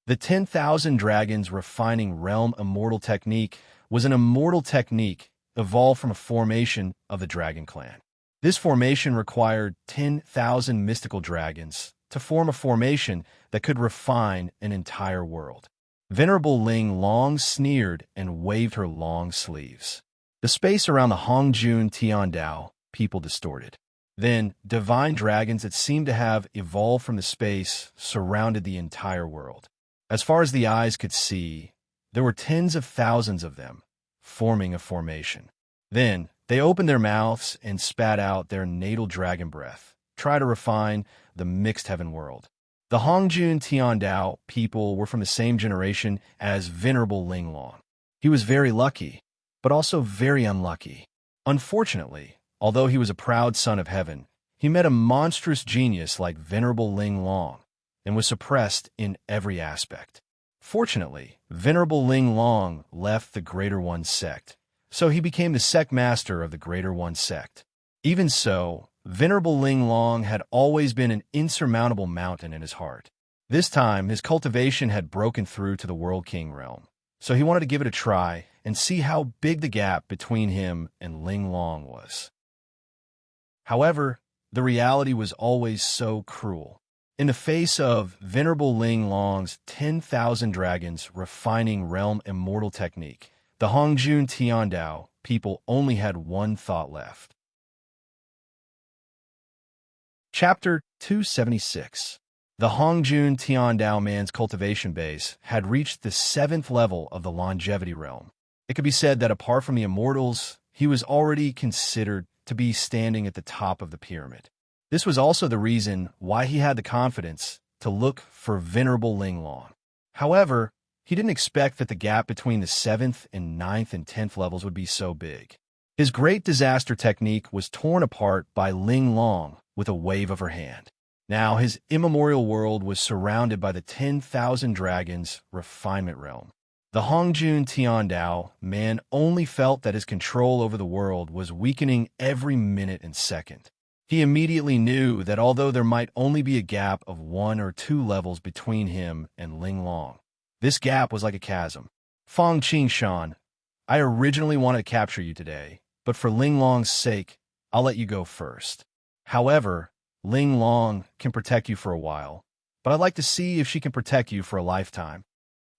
The 10,000 Dragons refining realm immortal technique was an immortal technique evolved from a formation of the Dragon Clan. This formation required 10,000 mystical dragons to form a formation that could refine an entire world. Venerable Ling Long sneered and waved her long sleeves. The space around the Hongjun Tiandao people distorted. Then, divine dragons that seemed to have evolved from the space surrounded the entire world. As far as the eyes could see, there were tens of thousands of them, forming a formation. Then, they opened their mouths and spat out their natal dragon breath, try to refine the mixed heaven world. The Hongjun Tiandao people were from the same generation as Venerable Ling Long. He was very lucky, but also very unlucky. Unfortunately, although he was a proud son of heaven, he met a monstrous genius like Venerable Ling Long and was suppressed in every aspect. Fortunately, Venerable Ling Long left the Greater One sect, so he became the sect master of the Greater One sect. Even so, Venerable Ling Long had always been an insurmountable mountain in his heart. This time, his cultivation had broken through to the World King realm, so he wanted to give it a try and see how big the gap between him and Ling Long was. However, the reality was always so cruel. In the face of Venerable Ling Long's 10,000 Dragons refining realm immortal technique, the Hongjun Tiandao people only had one thought left. Chapter 276. The Hongjun Tiandao man's cultivation base had reached the 7th level of the longevity realm. It could be said that apart from the immortals, he was already considered to be standing at the top of the pyramid. This was also the reason why he had the confidence to look for Venerable Ling Long. However, he didn't expect that the gap between the 7th and 9th and 10th levels would be so big. His great disaster technique was torn apart by Ling Long with a wave of her hand. Now his immemorial world was surrounded by the 10,000 Dragons refinement realm. The Hongjun Tiandao man only felt that his control over the world was weakening every minute and second. He immediately knew that although there might only be a gap of 1 or 2 levels between him and Ling Long, this gap was like a chasm. Fang Qingshan, I originally wanted to capture you today, but for Ling Long's sake, I'll let you go first. However, Ling Long can protect you for a while, but I'd like to see if she can protect you for a lifetime.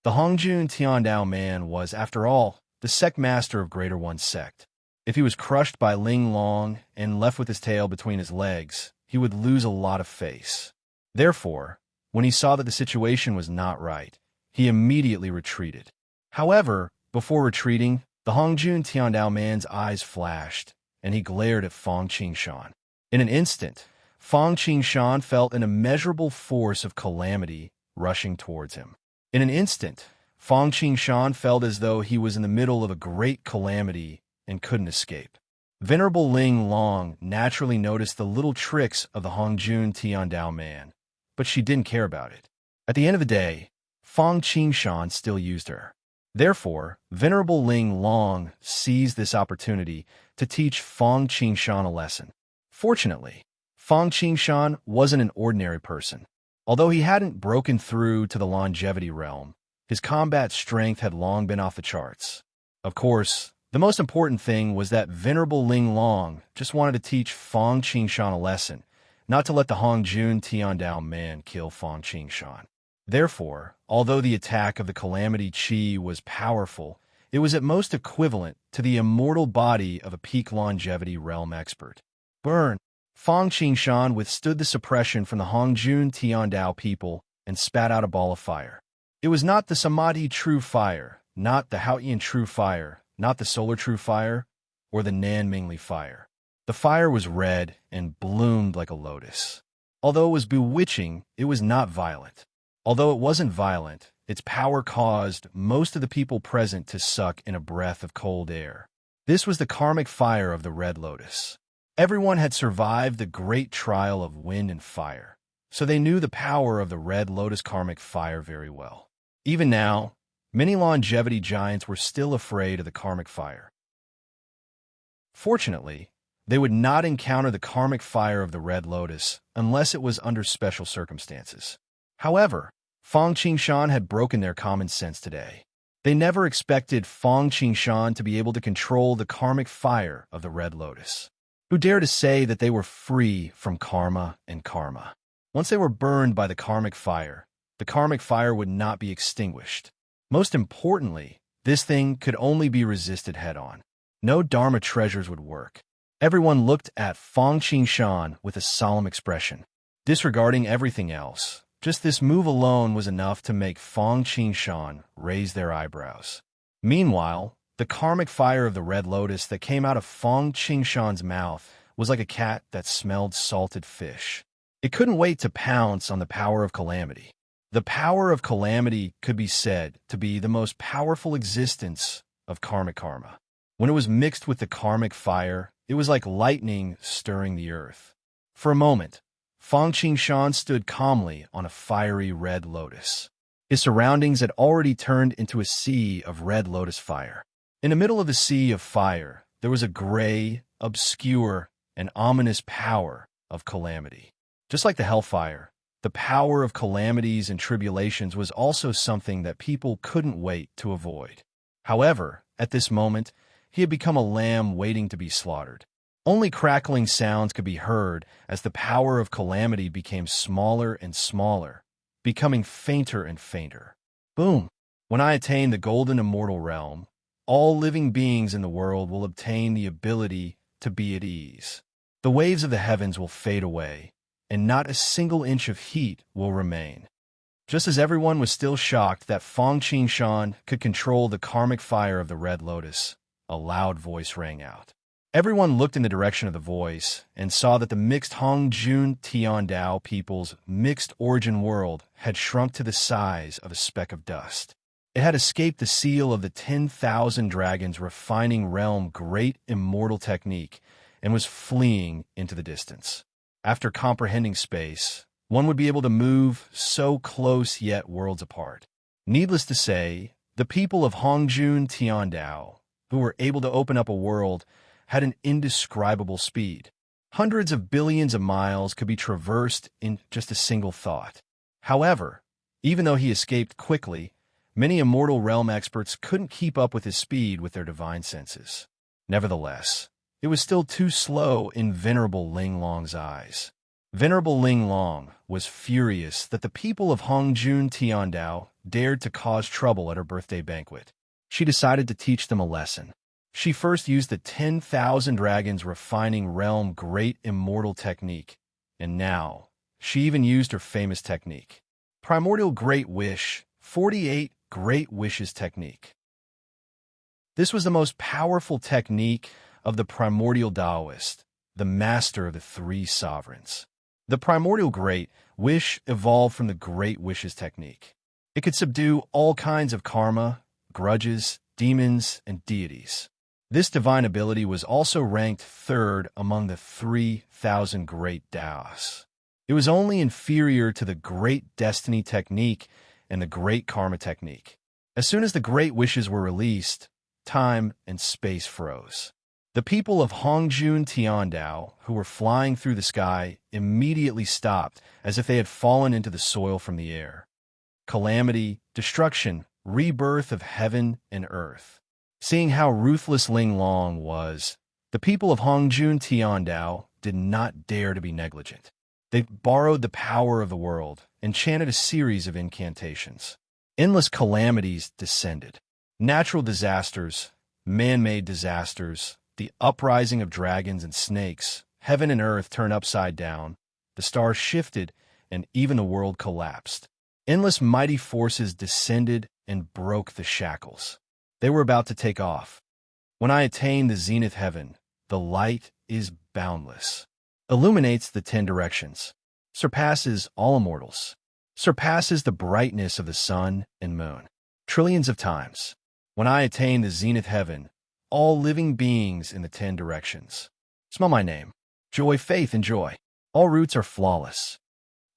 The Hongjun Tiandao man was, after all, the sect master of Greater One sect. If he was crushed by Ling Long and left with his tail between his legs, he would lose a lot of face. Therefore, when he saw that the situation was not right, he immediately retreated. However, before retreating, the Hongjun Tiandao man's eyes flashed, and he glared at Fang Qingshan. In an instant, Fang Qingshan felt an immeasurable force of calamity rushing towards him. In an instant, Fang Qingshan felt as though he was in the middle of a great calamity and couldn't escape. Venerable Ling Long naturally noticed the little tricks of the Hongjun Tiandao man, but she didn't care about it. At the end of the day, Fang Qingshan still used her. Therefore, Venerable Ling Long seized this opportunity to teach Fang Qingshan a lesson. Fortunately, Fang Qingshan wasn't an ordinary person. Although he hadn't broken through to the longevity realm, his combat strength had long been off the charts. Of course, the most important thing was that Venerable Ling Long just wanted to teach Fang Qingshan a lesson, not to let the Hongjun Tiandao man kill Fang Qingshan. Therefore, although the attack of the Calamity Chi was powerful, it was at most equivalent to the immortal body of a peak longevity realm expert. Burn! Fang Qingshan withstood the suppression from the Hongjun Tiandao people and spat out a ball of fire. It was not the Samadhi True Fire, not the Haotian True Fire, not the Solar True Fire, or the Nanmingli Fire. The fire was red and bloomed like a lotus. Although it was bewitching, it was not violent. Although it wasn't violent, its power caused most of the people present to suck in a breath of cold air. This was the karmic fire of the Red Lotus. Everyone had survived the great trial of wind and fire, so they knew the power of the Red Lotus karmic fire very well. Even now, many longevity giants were still afraid of the karmic fire. Fortunately, they would not encounter the karmic fire of the Red Lotus unless it was under special circumstances. However, Fang Qingshan had broken their common sense today. They never expected Fang Qingshan to be able to control the karmic fire of the Red Lotus. Who dared to say that they were free from karma and karma? Once they were burned by the karmic fire would not be extinguished. Most importantly, this thing could only be resisted head-on. No Dharma treasures would work. Everyone looked at Fang Qingshan with a solemn expression. Disregarding everything else, just this move alone was enough to make Fang Qingshan raise their eyebrows. Meanwhile, the karmic fire of the Red Lotus that came out of Fang Qingshan's mouth was like a cat that smelled salted fish. It couldn't wait to pounce on the power of calamity. The power of calamity could be said to be the most powerful existence of karmic karma. When it was mixed with the karmic fire, it was like lightning stirring the earth. For a moment, Fang Qingshan stood calmly on a fiery red lotus. His surroundings had already turned into a sea of red lotus fire. In the middle of the sea of fire, there was a gray, obscure, and ominous power of calamity. Just like the hellfire, the power of calamities and tribulations was also something that people couldn't wait to avoid. However, at this moment, he had become a lamb waiting to be slaughtered. Only crackling sounds could be heard as the power of calamity became smaller and smaller, becoming fainter and fainter. Boom! When I attain the golden immortal realm, all living beings in the world will obtain the ability to be at ease. The waves of the heavens will fade away, and not a single inch of heat will remain. Just as everyone was still shocked that Fang Qingshan could control the karmic fire of the Red Lotus, a loud voice rang out. Everyone looked in the direction of the voice and saw that the mixed Hongjun Tiandao people's mixed origin world had shrunk to the size of a speck of dust. It had escaped the seal of the 10,000 dragons refining realm great immortal technique and was fleeing into the distance. After comprehending space, one would be able to move so close yet worlds apart. Needless to say, the people of Hongjun Tiandao, who were able to open up a world, had an indescribable speed. Hundreds of billions of miles could be traversed in just a single thought. However, even though he escaped quickly, many immortal realm experts couldn't keep up with his speed with their divine senses. Nevertheless, it was still too slow in Venerable Ling Long's eyes. Venerable Ling Long was furious that the people of Hongjun Tiandao dared to cause trouble at her birthday banquet. She decided to teach them a lesson. She first used the 10,000 Dragons Refining Realm Great Immortal Technique, and now she even used her famous technique, Primordial Great Wish, 48 Great Wishes Technique. This was the most powerful technique of the primordial Taoist, the master of the three sovereigns. The primordial Great Wish evolved from the Great Wishes technique. It could subdue all kinds of karma, grudges, demons, and deities. This divine ability was also ranked third among the 3,000 great Taoists. It was only inferior to the Great Destiny technique and the Great Karma technique. As soon as the Great Wishes were released, time and space froze. The people of Hongjun Tiandao, who were flying through the sky, immediately stopped as if they had fallen into the soil from the air. Calamity, destruction, rebirth of heaven and earth. Seeing how ruthless Ling Long was, the people of Hongjun Tiandao did not dare to be negligent. They borrowed the power of the world and chanted a series of incantations. Endless calamities descended. Natural disasters, man-made disasters, the uprising of dragons and snakes, heaven and earth turned upside down, the stars shifted, and even the world collapsed. Endless mighty forces descended and broke the shackles. They were about to take off. When I attain the zenith heaven, the light is boundless. Illuminates the 10 directions. Surpasses all immortals. Surpasses the brightness of the sun and moon. Trillions of times. When I attain the zenith heaven, all living beings in the 10 directions. Smell my name. Joy, faith, and joy. All roots are flawless.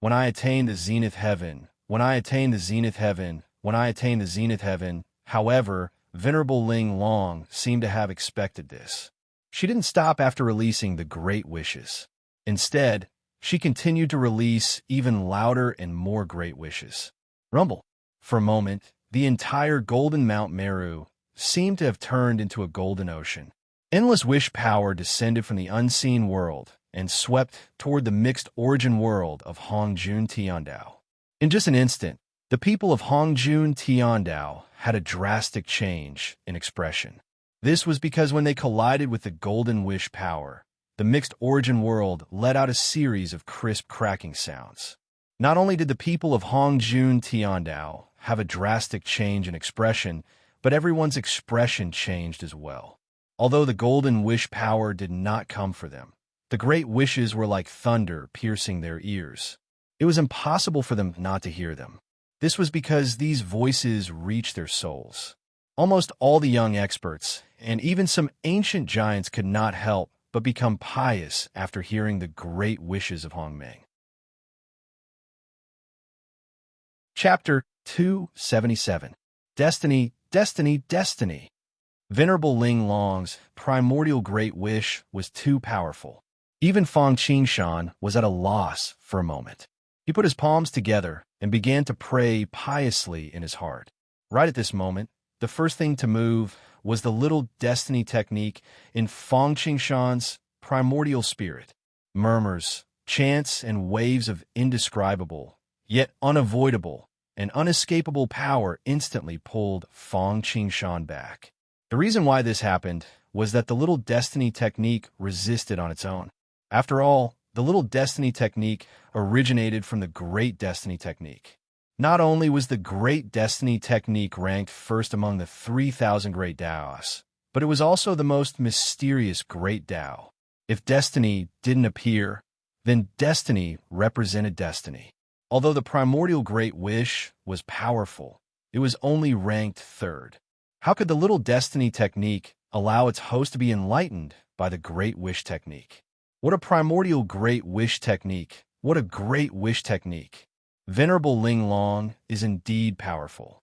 When I attain the zenith heaven, when I attain the zenith heaven, when I attain the zenith heaven, however, Venerable Ling Long seemed to have expected this. She didn't stop after releasing the Great Wishes. Instead, she continued to release even louder and more Great Wishes. Rumble. For a moment, the entire Golden Mount Meru seemed to have turned into a golden ocean. Endless wish power descended from the unseen world and swept toward the mixed origin world of Hongjun Tiandao. In just an instant, the people of Hongjun Tiandao had a drastic change in expression. This was because when they collided with the golden wish power, the mixed origin world let out a series of crisp cracking sounds. Not only did the people of Hongjun Tiandao have a drastic change in expression, but everyone's expression changed as well. Although the golden wish power did not come for them, the great wishes were like thunder piercing their ears. It was impossible for them not to hear them. This was because these voices reached their souls. Almost all the young experts, and even some ancient giants, could not help but become pious after hearing the great wishes of Hongmeng. Chapter 277. Destiny, Destiny, Destiny. Venerable Ling Long's primordial great wish was too powerful. Even Fang Qingshan was at a loss for a moment. He put his palms together and began to pray piously in his heart. Right at this moment, the first thing to move was the little destiny technique in Fang Qingshan's primordial spirit. Murmurs, chants, and waves of indescribable, yet unavoidable and unescapable power instantly pulled Fang Qingshan back. The reason why this happened was that the little destiny technique resisted on its own. After all, the little destiny technique originated from the great destiny technique. Not only was the great destiny technique ranked first among the 3,000 great Taoists, but it was also the most mysterious great Tao. If destiny didn't appear, then destiny represented destiny. Although the primordial great wish was powerful, it was only ranked third. How could the little destiny technique allow its host to be enlightened by the great wish technique? What a primordial great wish technique! What a great wish technique! Venerable Ling Long is indeed powerful.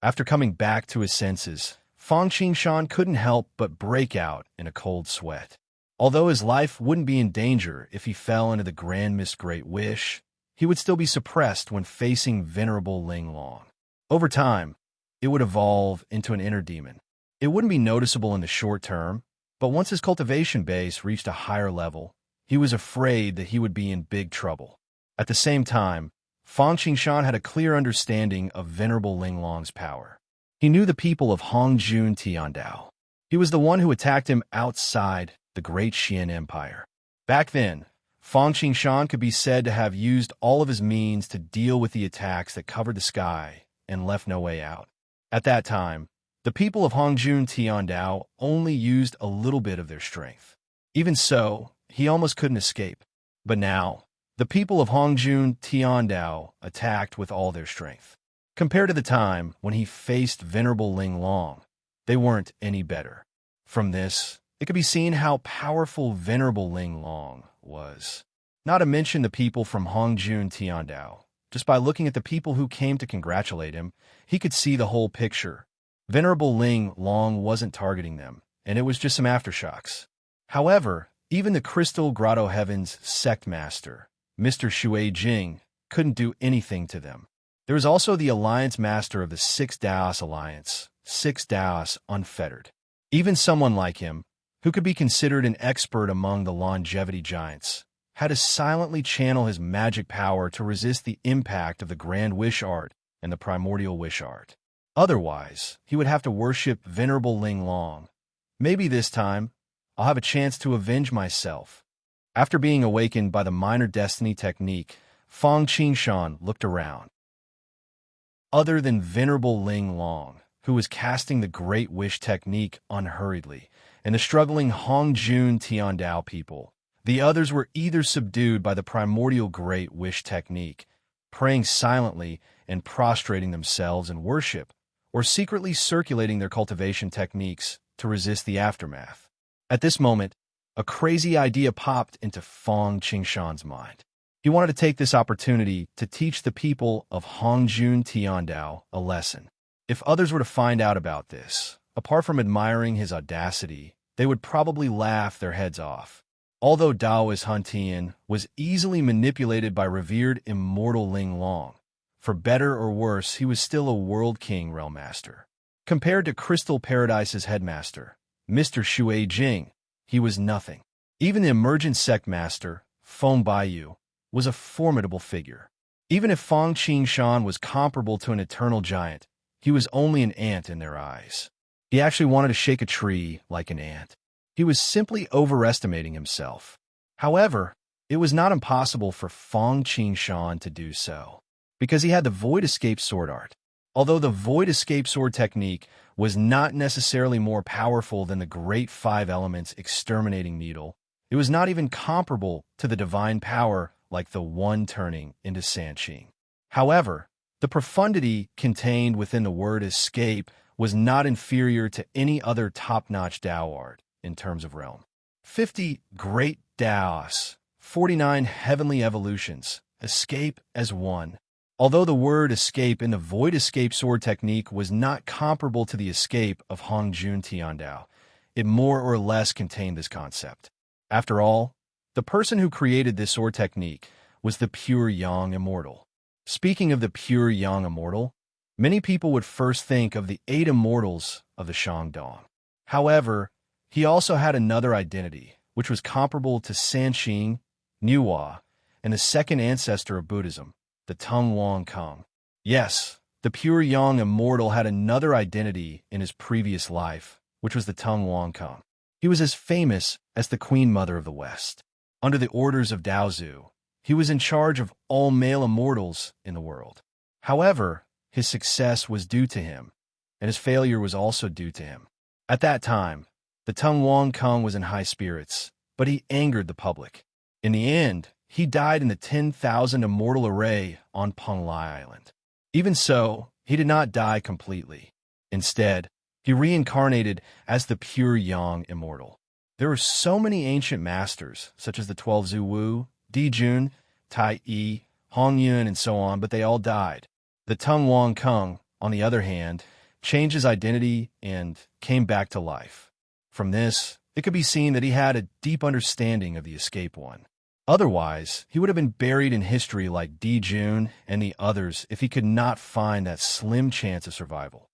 After coming back to his senses, Fang Qingshan couldn't help but break out in a cold sweat. Although his life wouldn't be in danger if he fell into the Grand Mist Great Wish, he would still be suppressed when facing Venerable Ling Long. Over time, it would evolve into an inner demon. It wouldn't be noticeable in the short term, but once his cultivation base reached a higher level, he was afraid that he would be in big trouble. At the same time, Fang Qingshan had a clear understanding of Venerable Ling Long's power. He knew the people of Hongjun Tiandao. He was the one who attacked him outside the great Xian Empire. Back then, Fang Qingshan could be said to have used all of his means to deal with the attacks that covered the sky and left no way out. At that time, the people of Hongjun Tiandao only used a little bit of their strength. Even so, he almost couldn't escape. But now, the people of Hongjun Tiandao attacked with all their strength. Compared to the time when he faced Venerable Ling Long, they weren't any better. From this, it could be seen how powerful Venerable Ling Long was. Not to mention the people from Hongjun Tiandao. Just by looking at the people who came to congratulate him, he could see the whole picture. Venerable Ling Long wasn't targeting them, and it was just some aftershocks. However, even the Crystal Grotto Heaven's sect master, Mr. Shui Jing, couldn't do anything to them. There was also the Alliance Master of the Six Daos Alliance, Six Daos Unfettered. Even someone like him, who could be considered an expert among the longevity giants, had to silently channel his magic power to resist the impact of the Grand Wish Art and the Primordial Wish Art. Otherwise, he would have to worship Venerable Ling Long. Maybe this time, I'll have a chance to avenge myself. After being awakened by the Minor Destiny technique, Fang Qingshan looked around. Other than Venerable Ling Long, who was casting the Great Wish technique unhurriedly, and the struggling Hongjun Tiandao people, the others were either subdued by the primordial Great Wish technique, praying silently and prostrating themselves in worship, or secretly circulating their cultivation techniques to resist the aftermath. At this moment, a crazy idea popped into Fang Qingshan's mind. He wanted to take this opportunity to teach the people of Hongjun Tiandao a lesson. If others were to find out about this, apart from admiring his audacity, they would probably laugh their heads off. Although Daoist Huntian was easily manipulated by revered immortal Ling Long, for better or worse, he was still a World King Realm Master. Compared to Crystal Paradise's headmaster, Mr. Shui Jing, he was nothing. Even the emergent sect master, Feng Baiyu, was a formidable figure. Even if Fang Qingshan was comparable to an eternal giant, he was only an ant in their eyes. He actually wanted to shake a tree like an ant. He was simply overestimating himself. However, it was not impossible for Fang Qingshan to do so, because he had the Void Escape Sword Art. Although the Void Escape Sword technique was not necessarily more powerful than the Great Five Elements Exterminating Needle, it was not even comparable to the divine power like the One turning into Sanqing. However, the profundity contained within the word escape was not inferior to any other top-notch Dao art in terms of realm. 50 Great Daos, 49 Heavenly Evolutions, escape as one. Although the word escape in the Void Escape Sword technique was not comparable to the escape of Hongjun Tiandao, it more or less contained this concept. After all, the person who created this sword technique was the pure Yang Immortal. Speaking of the pure Yang Immortal, many people would first think of the 8 immortals of the Shangdong. However, he also had another identity, which was comparable to Sanqing, Nuwa, and the second ancestor of Buddhism, the Tung Wang Kung. Yes, the pure Yang Immortal had another identity in his previous life, which was the Tung Wang Kung. He was as famous as the Queen Mother of the West. Under the orders of Daozu, he was in charge of all male immortals in the world. However, his success was due to him, and his failure was also due to him. At that time, the Tung Wang Kung was in high spirits, but he angered the public. In the end, he died in the 10,000 immortal array on Penglai Island. Even so, he did not die completely. Instead, he reincarnated as the pure Yang Immortal. There were so many ancient masters, such as the 12 Zuwu, Dijun, Tai Yi, Hong Yun, and so on, but they all died. The Tung Wang Kung, on the other hand, changed his identity and came back to life. From this, it could be seen that he had a deep understanding of the Escape One. Otherwise, he would have been buried in history like Di Jun and the others if he could not find that slim chance of survival.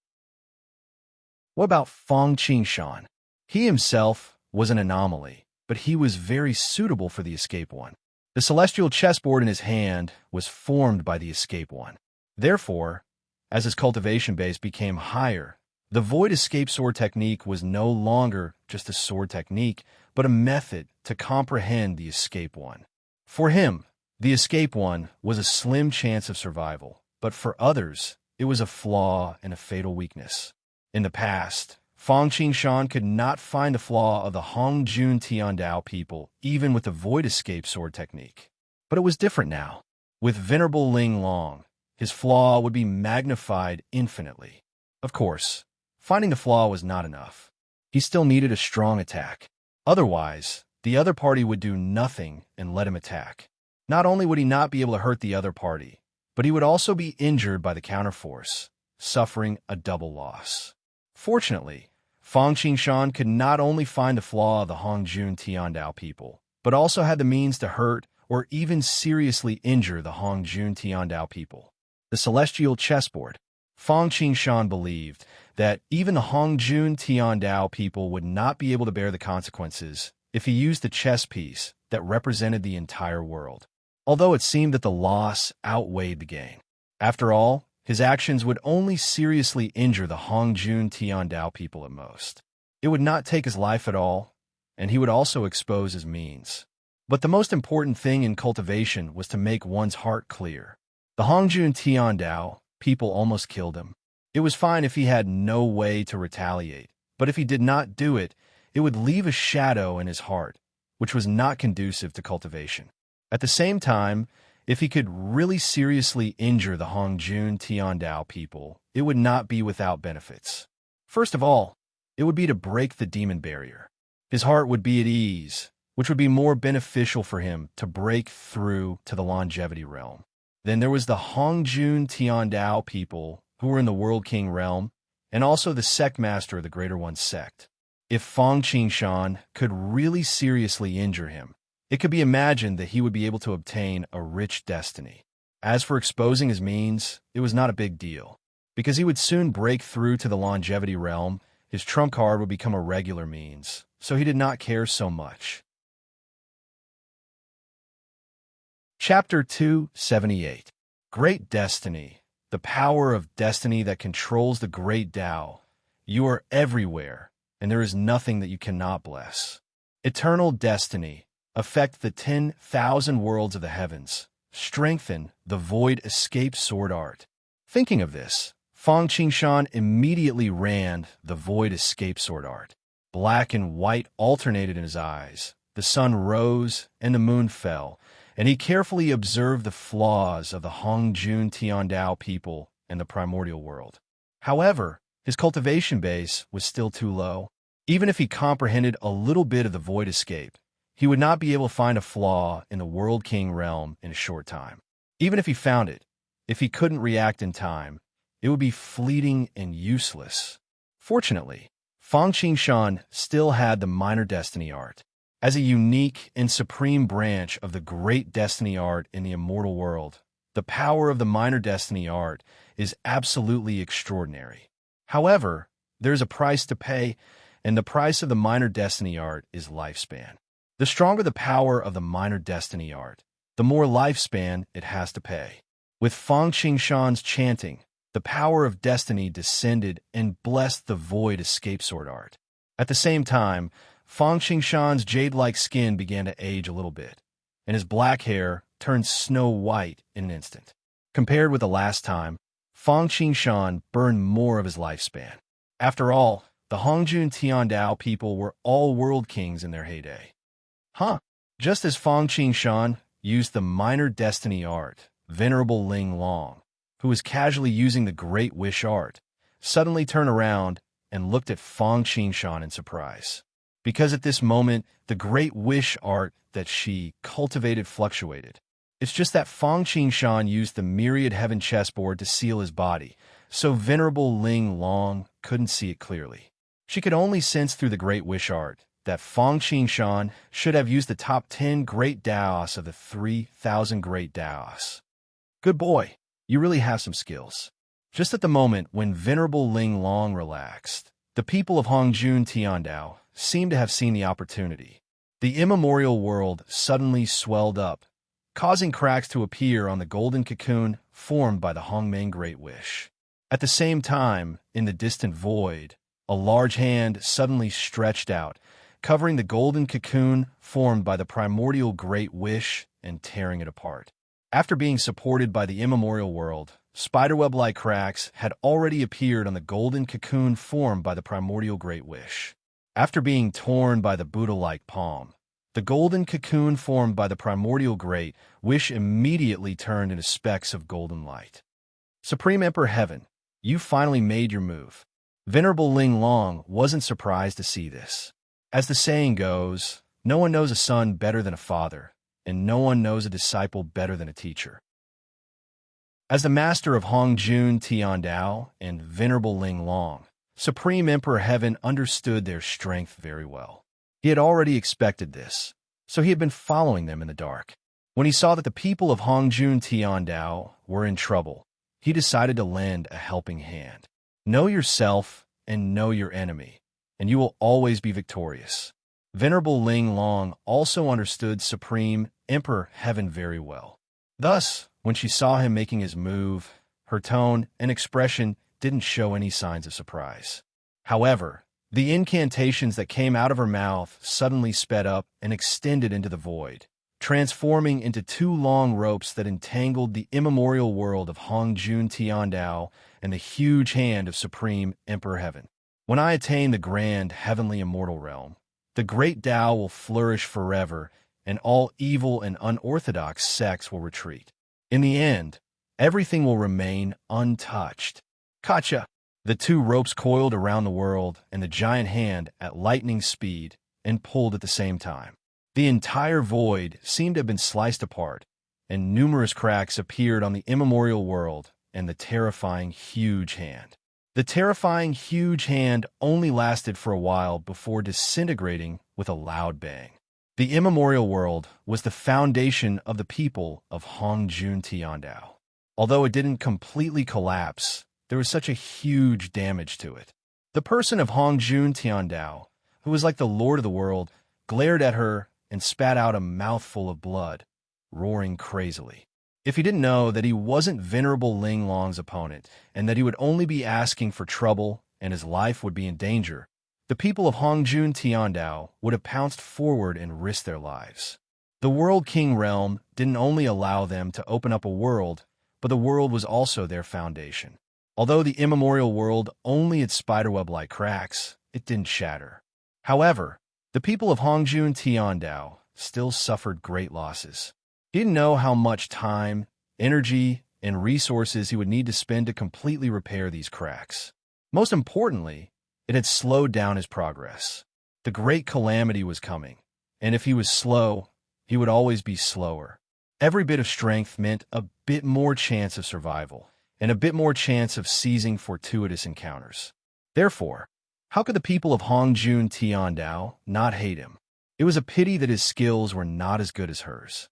What about Fang Qingshan? He himself was an anomaly, but he was very suitable for the Escape One. The celestial chessboard in his hand was formed by the Escape One. Therefore, as his cultivation base became higher, the Void Escape Sword technique was no longer just a sword technique, but a method to comprehend the Escape One. For him, the Escape One was a slim chance of survival, but for others, it was a flaw and a fatal weakness. In the past, Fang Qingshan could not find the flaw of the Hongjun Tiandao people, even with the Void Escape Sword technique. But it was different now. With Venerable Ling Long, his flaw would be magnified infinitely. Of course, finding the flaw was not enough. He still needed a strong attack. Otherwise, the other party would do nothing and let him attack. Not only would he not be able to hurt the other party, but he would also be injured by the counterforce, suffering a double loss. Fortunately, Fang Qingshan could not only find the flaw of the Hongjun Tiandao people, but also had the means to hurt or even seriously injure the Hongjun Tiandao people. The celestial chessboard. Fang Qingshan believed that even the Hongjun Tiandao people would not be able to bear the consequences if he used the chess piece that represented the entire world, although it seemed that the loss outweighed the gain. After all, his actions would only seriously injure the Hongjun Tiandao people at most. It would not take his life at all, and he would also expose his means. But the most important thing in cultivation was to make one's heart clear. The Hongjun Tiandao people almost killed him. It was fine if he had no way to retaliate, but if he did not do it, it would leave a shadow in his heart, which was not conducive to cultivation. At the same time, if he could really seriously injure the Hongjun Tiandao people, it would not be without benefits. First of all, it would be to break the demon barrier. His heart would be at ease, which would be more beneficial for him to break through to the longevity realm. Then there was the Hongjun Tiandao people who were in the World King realm, and also the sect master of the Greater One sect. If Fang Qingshan could really seriously injure him, it could be imagined that he would be able to obtain a rich destiny. As for exposing his means, it was not a big deal. Because he would soon break through to the longevity realm, his trump card would become a regular means, so he did not care so much. Chapter 278. Great Destiny. The power of destiny that controls the great Tao. You are everywhere, and there is nothing that you cannot bless. Eternal destiny. Affect the 10,000 worlds of the heavens. Strengthen the Void Escape Sword art. Thinking of this, Fang Qingshan immediately ran the Void Escape Sword art. Black and white alternated in his eyes. The sun rose and the moon fell, and he carefully observed the flaws of the Hongjun Tiandao people and the primordial world. However, his cultivation base was still too low. Even if he comprehended a little bit of the Void Escape, he would not be able to find a flaw in the World King realm in a short time. Even if he found it, if he couldn't react in time, it would be fleeting and useless. Fortunately, Fang Qingshan still had the Minor Destiny art. As a unique and supreme branch of the great destiny art in the immortal world, the power of the Minor Destiny art is absolutely extraordinary. However, there's a price to pay, and the price of the Minor Destiny art is lifespan. The stronger the power of the Minor Destiny art, the more lifespan it has to pay. With Fang Qingshan's chanting, the power of destiny descended and blessed the Void Escape Sword art. At the same time, Fang Qingshan's jade-like skin began to age a little bit, and his black hair turned snow white in an instant. Compared with the last time, Fang Qingshan burned more of his lifespan. After all, the Hongjun Tiandao people were all world kings in their heyday. Just as Fang Qingshan used the Minor Destiny art, Venerable Ling Long, who was casually using the Great Wish art, suddenly turned around and looked at Fang Qingshan in surprise. Because at this moment, the Great Wish art that she cultivated fluctuated. It's just that Fang Qingshan used the Myriad Heaven chessboard to seal his body, so Venerable Ling Long couldn't see it clearly. She could only sense through the Great Wish art that Feng Qingshan should have used the top 10 great Daos of the 3,000 great Daos. Good boy, you really have some skills. Just at the moment when Venerable Ling Long relaxed, the people of Hongjun Tiandao seemed to have seen the opportunity. The immemorial world suddenly swelled up, causing cracks to appear on the golden cocoon formed by the Hongmeng Great Wish. At the same time, in the distant void, a large hand suddenly stretched out, covering the golden cocoon formed by the primordial Great Wish and tearing it apart. After being supported by the immemorial world, spiderweb-like cracks had already appeared on the golden cocoon formed by the primordial Great Wish. After being torn by the Buddha-like palm, the golden cocoon formed by the primordial Great Wish immediately turned into specks of golden light. Supreme Emperor Heaven, you finally made your move. Venerable Ling Long wasn't surprised to see this. As the saying goes, no one knows a son better than a father, and no one knows a disciple better than a teacher. As the master of Hongjun Tiandao and Venerable Ling Long, Supreme Emperor Heaven understood their strength very well. He had already expected this, so he had been following them in the dark. When he saw that the people of Hongjun Tiandao were in trouble, he decided to lend a helping hand. Know yourself and know your enemy, and you will always be victorious. Venerable Ling Long also understood Supreme Emperor Heaven very well. Thus, when she saw him making his move, her tone and expression didn't show any signs of surprise. However, the incantations that came out of her mouth suddenly sped up and extended into the void, transforming into two long ropes that entangled the immemorial world of Hongjun Tiandao and the huge hand of Supreme Emperor Heaven. When I attain the grand heavenly immortal realm, the great Tao will flourish forever, and all evil and unorthodox sects will retreat. In the end, everything will remain untouched. Gotcha! The two ropes coiled around the world and the giant hand at lightning speed and pulled at the same time. The entire void seemed to have been sliced apart, and numerous cracks appeared on the immemorial world and the terrifying huge hand. The terrifying huge hand only lasted for a while before disintegrating with a loud bang. The immemorial world was the foundation of the people of Hongjun Tiandao. Although it didn't completely collapse, there was such a huge damage to it. The person of Hongjun Tiandao, who was like the lord of the world, glared at her and spat out a mouthful of blood, roaring crazily. If he didn't know that he wasn't Venerable Ling Long's opponent, and that he would only be asking for trouble and his life would be in danger, the people of Hongjun Tiandao would have pounced forward and risked their lives. The World King realm didn't only allow them to open up a world, but the world was also their foundation. Although the immemorial world only had spiderweb-like cracks, it didn't shatter. However, the people of Hongjun Tiandao still suffered great losses. He didn't know how much time, energy, and resources he would need to spend to completely repair these cracks. Most importantly, it had slowed down his progress. The great calamity was coming, and if he was slow, he would always be slower. Every bit of strength meant a bit more chance of survival, and a bit more chance of seizing fortuitous encounters. Therefore, how could the people of Hongjun Tiandao not hate him? It was a pity that his skills were not as good as hers.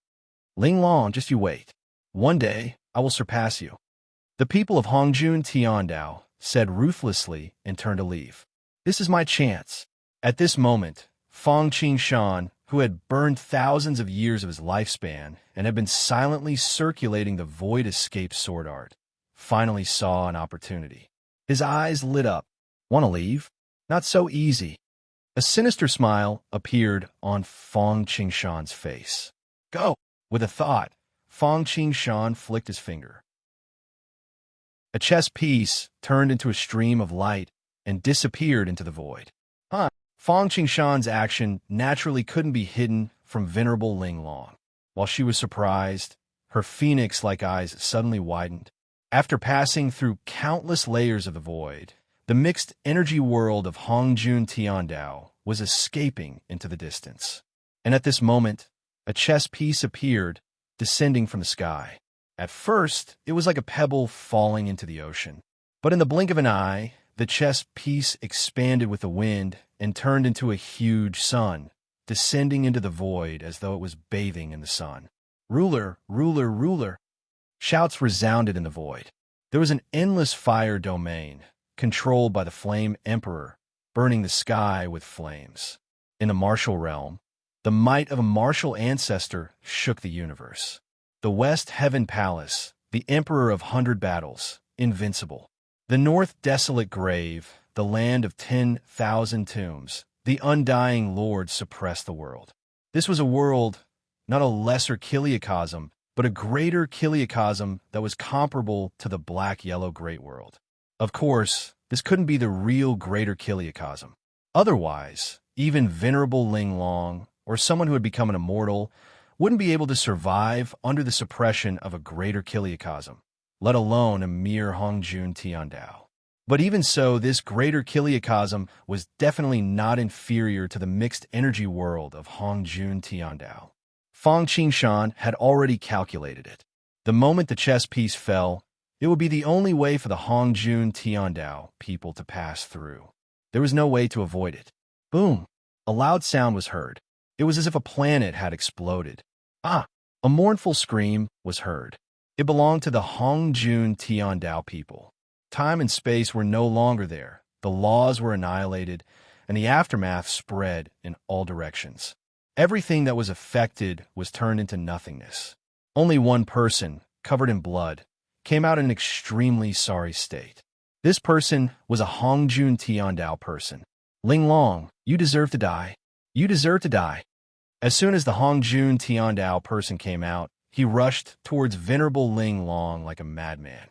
Ling Long, just you wait. One day, I will surpass you. The people of Hongjun Tiandao said ruthlessly and turned to leave. This is my chance. At this moment, Feng Qingshan, who had burned thousands of years of his lifespan and had been silently circulating the void escape sword art, finally saw an opportunity. His eyes lit up. Want to leave? Not so easy. A sinister smile appeared on Feng Qingshan's face. Go! With a thought, Feng Qingshan flicked his finger. A chess piece turned into a stream of light and disappeared into the void. Feng Qingshan's action naturally couldn't be hidden from Venerable Ling Long. While she was surprised, her phoenix-like eyes suddenly widened. After passing through countless layers of the void, the mixed energy world of Hongjun Tiandao was escaping into the distance. And at this moment, a chess piece appeared, descending from the sky. At first, it was like a pebble falling into the ocean. But in the blink of an eye, the chess piece expanded with the wind and turned into a huge sun, descending into the void as though it was bathing in the sun. "Ruler, ruler, ruler!" Shouts resounded in the void. There was an endless fire domain, controlled by the Flame Emperor, burning the sky with flames. In the martial realm, the might of a martial ancestor shook the universe. The West Heaven Palace, the Emperor of 100 battles, invincible. The North Desolate Grave, the land of 10,000 tombs, the undying Lord suppressed the world. This was a world, not a lesser Kiliacosm, but a greater Kiliacosm that was comparable to the black-yellow Great World. Of course, this couldn't be the real greater Kiliacosm. Otherwise, even Venerable Ling Long, or someone who had become an immortal, wouldn't be able to survive under the suppression of a greater Kiliacosm, let alone a mere Hongjun Tiandao. But even so, this greater Kiliacosm was definitely not inferior to the mixed energy world of Hongjun Tiandao. Fang Qingshan had already calculated it. The moment the chess piece fell, it would be the only way for the Hongjun Tiandao people to pass through. There was no way to avoid it. Boom! A loud sound was heard. It was as if a planet had exploded. Ah! A mournful scream was heard. It belonged to the Hongjun Tiandao people. Time and space were no longer there. The laws were annihilated, and the aftermath spread in all directions. Everything that was affected was turned into nothingness. Only one person, covered in blood, came out in an extremely sorry state. This person was a Hongjun Tiandao person. "Ling Long, you deserve to die. You deserve to die." As soon as the Hongjun Tiandao person came out, he rushed towards Venerable Ling Long like a madman.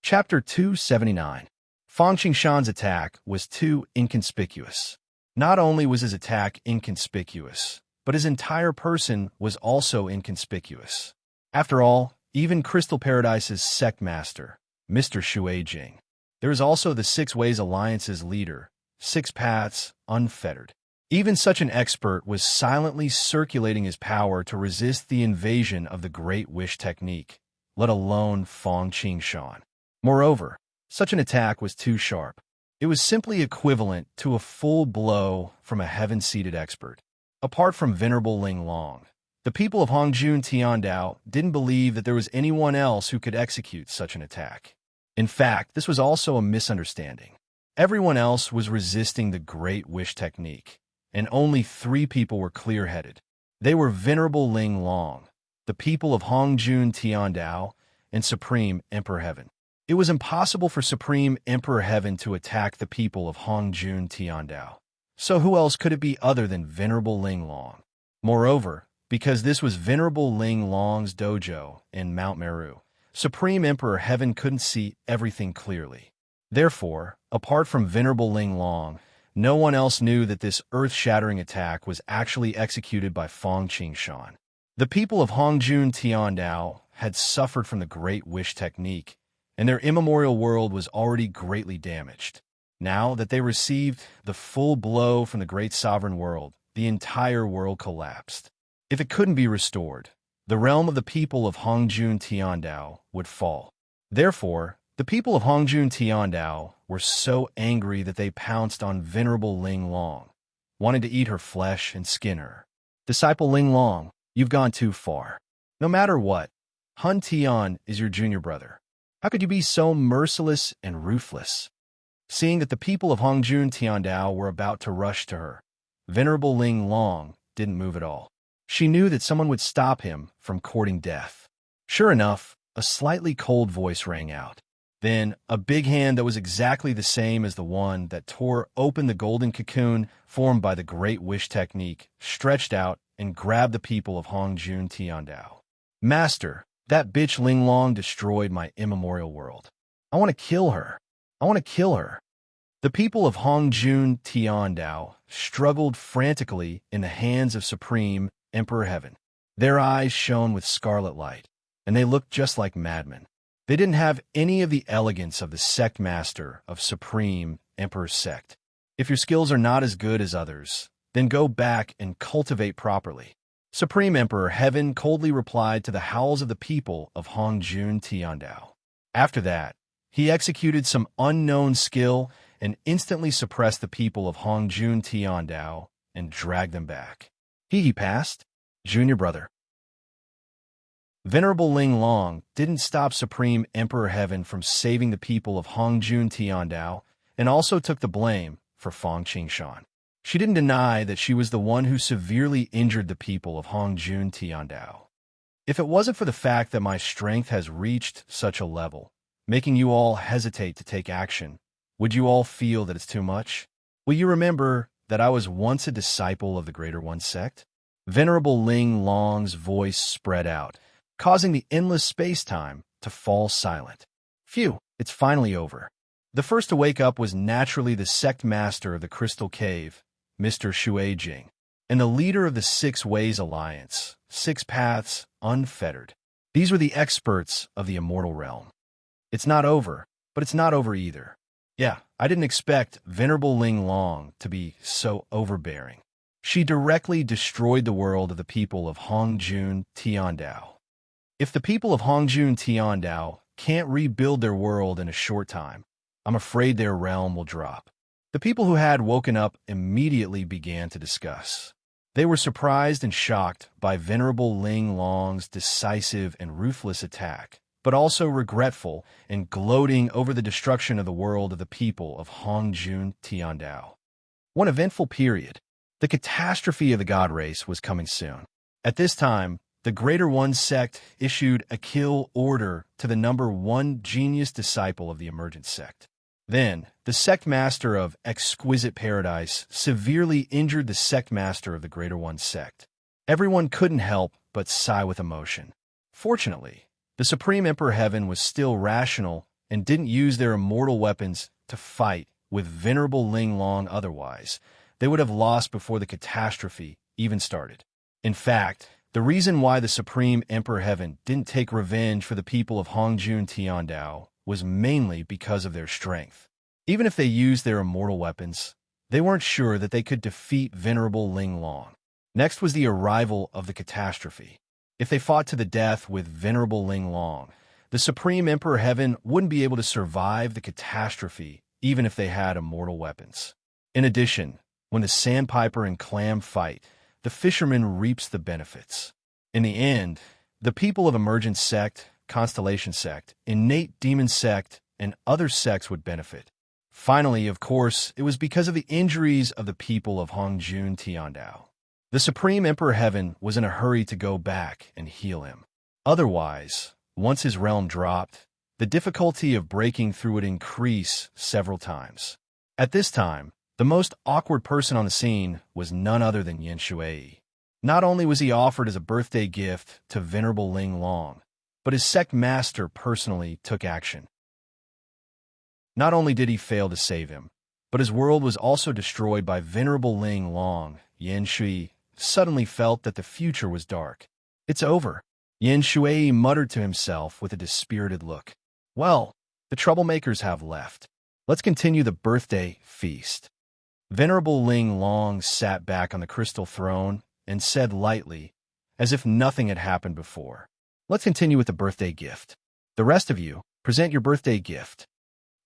Chapter 279. Fang Qingshan's attack was too inconspicuous. Not only was his attack inconspicuous, but his entire person was also inconspicuous. After all, even Crystal Paradise's sect master, Mr. Shuijing. There is also the Six Ways Alliance's leader, Six Paths, Unfettered. Even such an expert was silently circulating his power to resist the invasion of the Great Wish technique, let alone Fang Qingshan. Moreover, such an attack was too sharp. It was simply equivalent to a full blow from a heaven-seated expert. Apart from Venerable Ling Long, the people of Hongjun Tiandao didn't believe that there was anyone else who could execute such an attack. In fact, this was also a misunderstanding. Everyone else was resisting the Great Wish technique, and only 3 people were clear-headed. They were Venerable Ling Long, the people of Hongjun Tiandao, and Supreme Emperor Heaven. It was impossible for Supreme Emperor Heaven to attack the people of Hongjun Tiandao. So who else could it be other than Venerable Ling Long? Moreover, because this was Venerable Ling Long's dojo in Mount Meru, Supreme Emperor Heaven couldn't see everything clearly. Therefore, apart from Venerable Ling Long, no one else knew that this earth-shattering attack was actually executed by Fang Qingshan. The people of Hongjun Tiandao had suffered from the Great Wish technique, and their immemorial world was already greatly damaged. Now that they received the full blow from the Great Sovereign World, the entire world collapsed. If it couldn't be restored, the realm of the people of Hongjun Tiandao would fall. Therefore, the people of Hongjun Tiandao were so angry that they pounced on Venerable Ling Long, wanting to eat her flesh and skin her. "Disciple Ling Long, you've gone too far. No matter what, Hun Tian is your junior brother. How could you be so merciless and ruthless?" Seeing that the people of Hongjun Tiandao were about to rush to her, Venerable Ling Long didn't move at all. She knew that someone would stop him from courting death. Sure enough, a slightly cold voice rang out. Then, a big hand that was exactly the same as the one that tore open the golden cocoon formed by the Great Wish technique stretched out and grabbed the people of Hongjun Tiandao. "Master, that bitch Ling Long destroyed my immemorial world. I want to kill her. I want to kill her." The people of Hongjun Tiandao struggled frantically in the hands of Supreme Emperor Heaven. Their eyes shone with scarlet light, and they looked just like madmen. They didn't have any of the elegance of the sect master of Supreme Emperor's sect. If your skills are not as good as others, then go back and cultivate properly. Supreme Emperor Heaven coldly replied to the howls of the people of Hongjun Tiandao. After that, He executed some unknown skill and instantly suppressed the people of Hongjun Tiandao and dragged them back. He passed, junior brother. Venerable Ling Long didn't stop Supreme Emperor Heaven from saving the people of Hongjun Tiandao and also took the blame for Fang Qingshan. She didn't deny that she was the one who severely injured the people of Hongjun Tiandao. If it wasn't for the fact that my strength has reached such a level, making you all hesitate to take action, would you all feel that it's too much? Will you remember that I was once a disciple of the Greater One sect? Venerable Ling Long's voice spread out, causing the endless space-time to fall silent. Phew, it's finally over. The first to wake up was naturally the sect master of the Crystal Cave, Mr. Shui Jing, and the leader of the Six Ways Alliance, Six Paths Unfettered. These were the experts of the immortal realm. It's not over, but it's not over either. Yeah, I didn't expect Venerable Ling Long to be so overbearing. She directly destroyed the world of the people of Hongjun Tiandao. If the people of Hongjun Tiandao can't rebuild their world in a short time, I'm afraid their realm will drop. The people who had woken up immediately began to discuss. They were surprised and shocked by Venerable Ling Long's decisive and ruthless attack, but also regretful and gloating over the destruction of the world of the people of Hongjun Tiandao. One eventful period. The catastrophe of the God race was coming soon. At this time, the Greater One sect issued a kill order to the number one genius disciple of the emergent sect. Then, the sect master of Exquisite Paradise severely injured the sect master of the Greater One sect. Everyone couldn't help but sigh with emotion. Fortunately, the Supreme Emperor Heaven was still rational and didn't use their immortal weapons to fight with Venerable Ling Long. Otherwise, they would have lost before the catastrophe even started. In fact, the reason why the Supreme Emperor Heaven didn't take revenge for the people of Hongjun Tiandao was mainly because of their strength. Even if they used their immortal weapons, they weren't sure that they could defeat Venerable Ling Long. Next was the arrival of the catastrophe. If they fought to the death with Venerable Ling Long, the Supreme Emperor Heaven wouldn't be able to survive the catastrophe even if they had immortal weapons. In addition, when the Sandpiper and Clam fight, the fisherman reaps the benefits. In the end, the people of Emergent Sect, Constellation Sect, Innate Demon Sect, and other sects would benefit. Finally, of course, it was because of the injuries of the people of Hongjun Tiandao. The Supreme Emperor Heaven was in a hurry to go back and heal him. Otherwise, once his realm dropped, the difficulty of breaking through would increase several times. At this time, the most awkward person on the scene was none other than Yen Shui. Not only was he offered as a birthday gift to Venerable Ling Long, but his sect master personally took action. Not only did he fail to save him, but his world was also destroyed by Venerable Ling Long. Yen Shui suddenly felt that the future was dark. It's over, Yen Shui muttered to himself with a dispirited look. Well, the troublemakers have left. Let's continue the birthday feast. Venerable Ling Long sat back on the crystal throne and said lightly, as if nothing had happened before, "Let's continue with the birthday gift. The rest of you, present your birthday gift."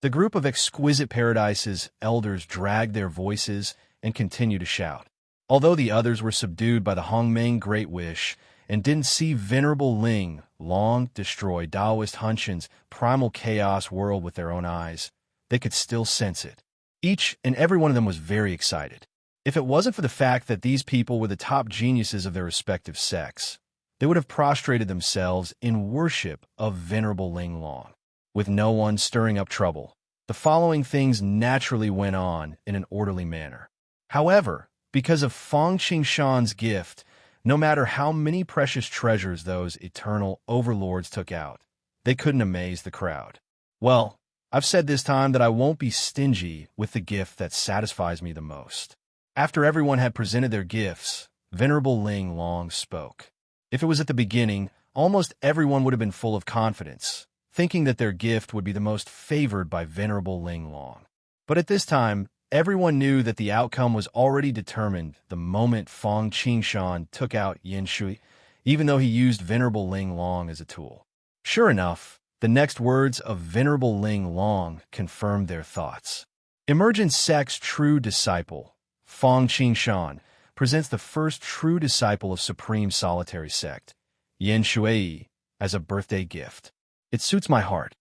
The group of Exquisite Paradise's elders dragged their voices and continued to shout. Although the others were subdued by the Hongmeng Great Wish and didn't see Venerable Ling Long destroy Taoist Hunshan's primal chaos world with their own eyes, they could still sense it. Each and every one of them was very excited. If it wasn't for the fact that these people were the top geniuses of their respective sects, they would have prostrated themselves in worship of Venerable Ling Long. With no one stirring up trouble, the following things naturally went on in an orderly manner. However, because of Fang Qingshan's gift, no matter how many precious treasures those eternal overlords took out, they couldn't amaze the crowd. Well, I've said this time that I won't be stingy with the gift that satisfies me the most. After everyone had presented their gifts, Venerable Ling Long spoke. If it was at the beginning, almost everyone would have been full of confidence, thinking that their gift would be the most favored by Venerable Ling Long. But at this time, everyone knew that the outcome was already determined the moment Fang Qingshan took out Yen Shui, even though he used Venerable Ling Long as a tool. Sure enough, The next words of Venerable Ling Long confirmed their thoughts. Emergent sect's true disciple, Fong Qingshan, presents the first true disciple of Supreme Solitary Sect, Yin Shui, as a birthday gift. It suits my heart.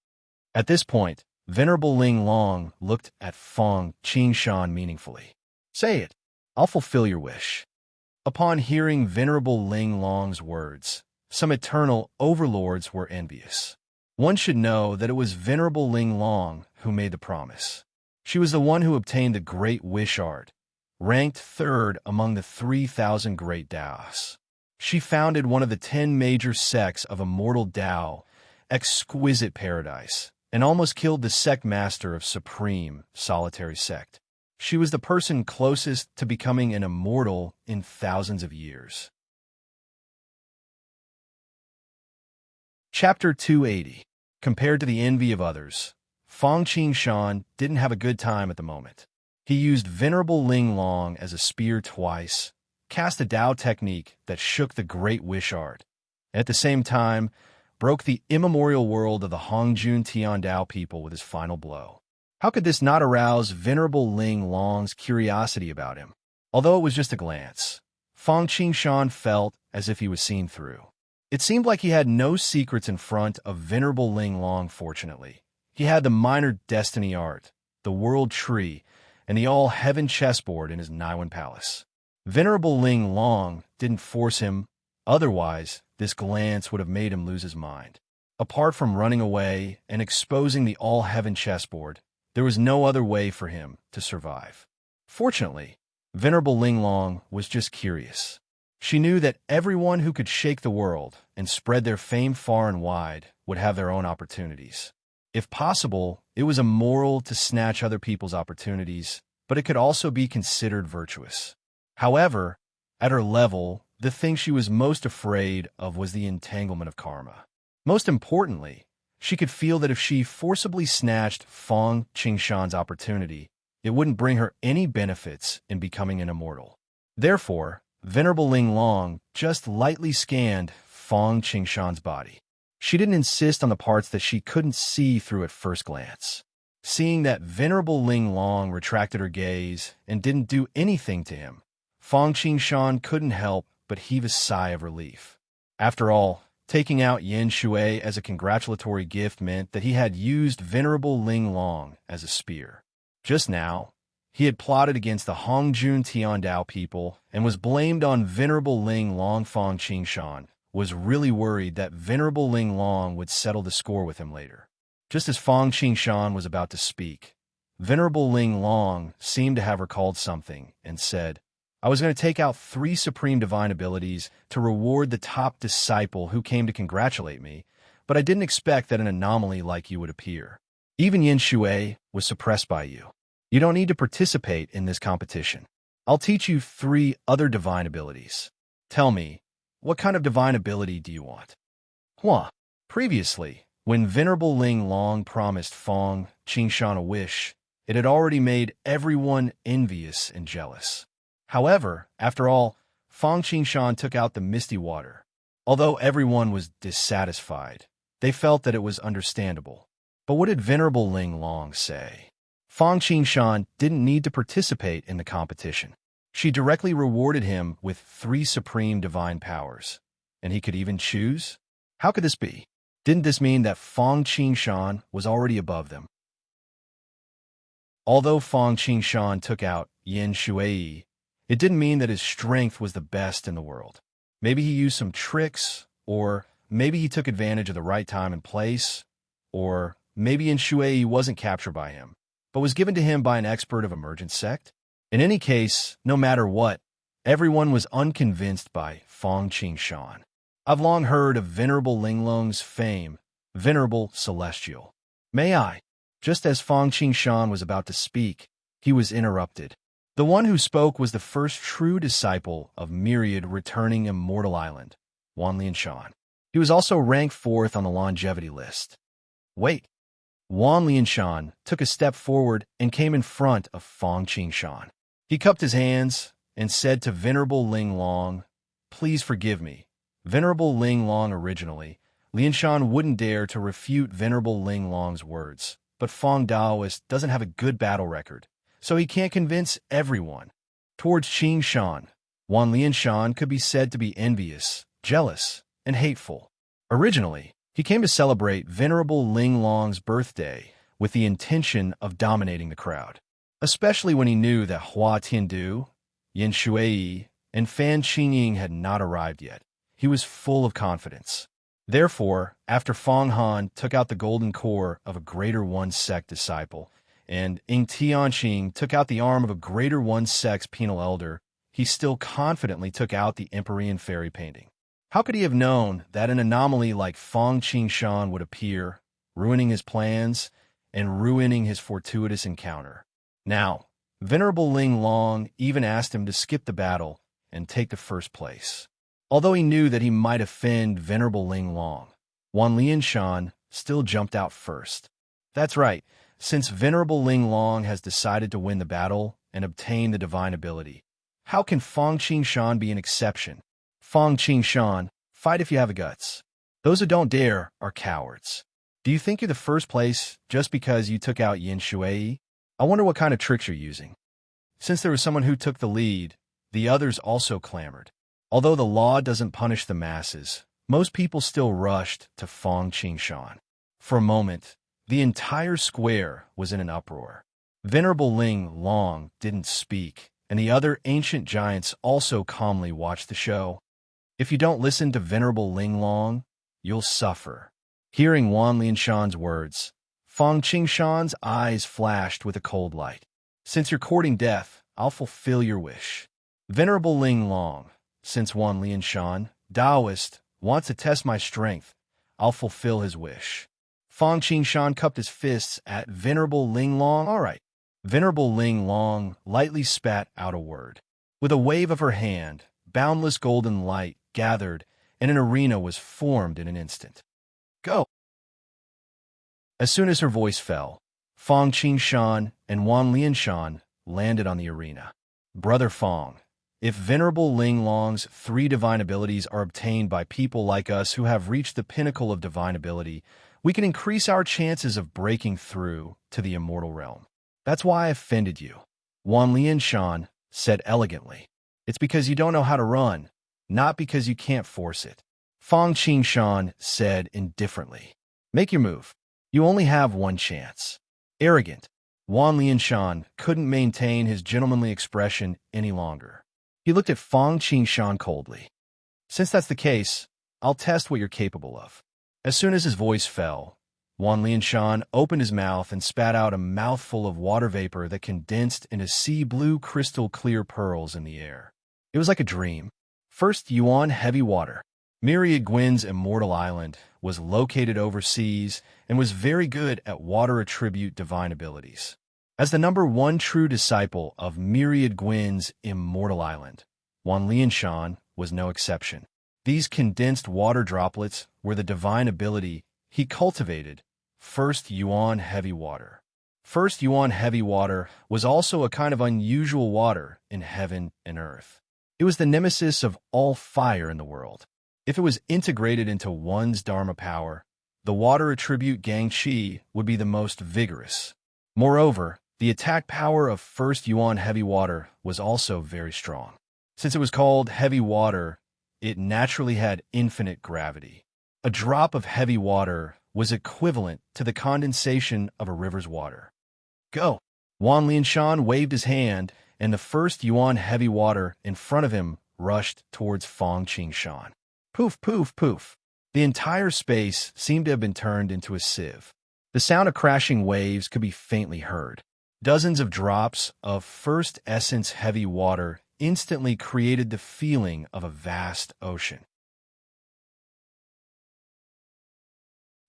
At this point, Venerable Ling Long looked at Fong Qingshan meaningfully. Say it. I'll fulfill your wish. Upon hearing Venerable Ling Long's words, some eternal overlords were envious. One should know that it was Venerable Ling Long who made the promise. She was the one who obtained the Great Wish Art, ranked third among the 3,000 great Taoists. She founded one of the 10 major sects of Immortal Tao, Exquisite Paradise, and almost killed the sect master of Supreme Solitary Sect. She was the person closest to becoming an immortal in thousands of years. Chapter 280. Compared to the envy of others, Fong Qingshan didn't have a good time at the moment. He used Venerable Ling Long as a spear twice, cast a Tao technique that shook the Great Wish Art, and at the same time broke the immemorial world of the Hongjun Tiandao people with his final blow. How could this not arouse Venerable Ling Long's curiosity about him? Although it was just a glance, Fong Qingshan felt as if he was seen through. It seemed like he had no secrets in front of Venerable Ling Long, fortunately. He had the minor destiny art, the world tree, and the all-heaven chessboard in his Naiwan palace. Venerable Ling Long didn't force him, otherwise this glance would have made him lose his mind. Apart from running away and exposing the all-heaven chessboard, there was no other way for him to survive. Fortunately, Venerable Ling Long was just curious. She knew that everyone who could shake the world and spread their fame far and wide would have their own opportunities. If possible, it was immoral to snatch other people's opportunities, but it could also be considered virtuous. However, at her level, the thing she was most afraid of was the entanglement of karma. Most importantly, she could feel that if she forcibly snatched Fong Qingshan's opportunity, it wouldn't bring her any benefits in becoming an immortal. Therefore, Venerable Ling Long just lightly scanned Fong Qingshan's body. She didn't insist on the parts that she couldn't see through at first glance. Seeing that Venerable Ling Long retracted her gaze and didn't do anything to him, Fong Qingshan couldn't help but heave a sigh of relief. After all, taking out Yin Shui as a congratulatory gift meant that he had used Venerable Ling Long as a spear. Just now, he had plotted against the Hongjun Tiandao people and was blamed on Venerable Ling Long. Fong Qingshan was really worried that Venerable Ling Long would settle the score with him later. Just as Fong Qingshan was about to speak, Venerable Ling Long seemed to have recalled something and said, "I was going to take out 3 supreme divine abilities to reward the top disciple who came to congratulate me, but I didn't expect that an anomaly like you would appear. Even Yin Shui was suppressed by you. You don't need to participate in this competition. I'll teach you 3 other divine abilities. Tell me, what kind of divine ability do you want?" Previously, when Venerable Ling Long promised Fong Qingshan a wish, it had already made everyone envious and jealous. However, after all, Fong Qingshan took out the misty water. Although everyone was dissatisfied, they felt that it was understandable. But what did Venerable Ling Long say? Fong Qingshan didn't need to participate in the competition. She directly rewarded him with 3 supreme divine powers, and he could even choose? How could this be? Didn't this mean that Fong Qingshan was already above them? Although Fong Qingshan took out Yin Shui, it didn't mean that his strength was the best in the world. Maybe he used some tricks, or maybe he took advantage of the right time and place, or maybe Yin Shui wasn't captured by him, but was given to him by an expert of emergent sect. In any case, no matter what, everyone was unconvinced by Fong Qingshan. I've long heard of Venerable Ling Long's fame, Venerable Celestial. May I? Just as Fong Qingshan was about to speak, he was interrupted. The one who spoke was the first true disciple of Myriad returning Immortal Island, Wan Lianshan. He was also ranked 4th on the longevity list. Wait. Wan Lianshan took a step forward and came in front of Fong Qingshan. He cupped his hands and said to Venerable Ling Long, "Please forgive me. Venerable Ling Long originally, Lianshan wouldn't dare to refute Venerable Ling Long's words, but Fong Daoist doesn't have a good battle record, so he can't convince everyone. Towards Qing Shan, Wan Lianshan could be said to be envious, jealous, and hateful. Originally, he came to celebrate Venerable Ling Long's birthday with the intention of dominating the crowd, especially when he knew that Hua Tiandu, Yin Shuai, and Fan Qingying had not arrived yet. He was full of confidence. Therefore, after Fong Han took out the golden core of a Greater One Sect disciple, and Ing Tianqing took out the arm of a Greater One Sect's penal elder, he still confidently took out the Empyrean fairy painting. How could he have known that an anomaly like Fong Qingshan would appear, ruining his plans and ruining his fortuitous encounter? Now, Venerable Ling Long even asked him to skip the battle and take the first place. Although he knew that he might offend Venerable Ling Long, Wan Lianshan still jumped out first. That's right, since Venerable Ling Long has decided to win the battle and obtain the divine ability, how can Fong Qingshan be an exception? Fong Qingshan, fight if you have the guts. Those who don't dare are cowards. Do you think you're the first place just because you took out Yin Shuai? I wonder what kind of tricks you're using. Since there was someone who took the lead, the others also clamored. Although the law doesn't punish the masses, most people still rushed to Fong Qingshan. For a moment, the entire square was in an uproar. Venerable Ling Long didn't speak, and the other ancient giants also calmly watched the show. If you don't listen to Venerable Ling Long, you'll suffer. Hearing Wan Lianshan's words, Fong Qingshan's eyes flashed with a cold light. Since you're courting death, I'll fulfill your wish. Venerable Ling Long, since Wan Lianshan, Taoist, wants to test my strength, I'll fulfill his wish. Fong Qingshan cupped his fists at Venerable Ling Long. All right. Venerable Ling Long lightly spat out a word. With a wave of her hand, boundless golden light gathered, and an arena was formed in an instant. Go! As soon as her voice fell, Fong Qingshan and Wan Lianshan landed on the arena. Brother Fong, if Venerable Ling Long's 3 divine abilities are obtained by people like us who have reached the pinnacle of divine ability, we can increase our chances of breaking through to the immortal realm. That's why I offended you. Wan Lianshan said elegantly. It's because you don't know how to run, not because you can't force it. Fong Qingshan said indifferently. Make your move. You only have one chance. Arrogant. Wan Lianshan couldn't maintain his gentlemanly expression any longer. He looked at Fong Qingshan coldly. Since that's the case, I'll test what you're capable of. As soon as his voice fell, Wan Lianshan opened his mouth and spat out a mouthful of water vapor that condensed into sea blue crystal clear pearls in the air. It was like a dream. First Yuan heavy water. Myriad Gwyn's immortal island was located overseas and was very good at water attribute divine abilities. As the number 1 true disciple of Myriad Gwyn's immortal island, Wan Lianshan was no exception. These condensed water droplets were the divine ability he cultivated. First Yuan heavy water. First Yuan heavy water was also a kind of unusual water in heaven and earth. It was the nemesis of all fire in the world. If it was integrated into one's Dharma power, the water attribute Gangqi would be the most vigorous. Moreover, the attack power of First Yuan heavy water was also very strong. Since it was called heavy water, it naturally had infinite gravity. A drop of heavy water was equivalent to the condensation of a river's water. Go! Wan Lianshan waved his hand, and the first Yuan heavy water in front of him rushed towards Fong Qingshan. Poof, poof, poof. The entire space seemed to have been turned into a sieve. The sound of crashing waves could be faintly heard. Dozens of drops of first essence heavy water instantly created the feeling of a vast ocean.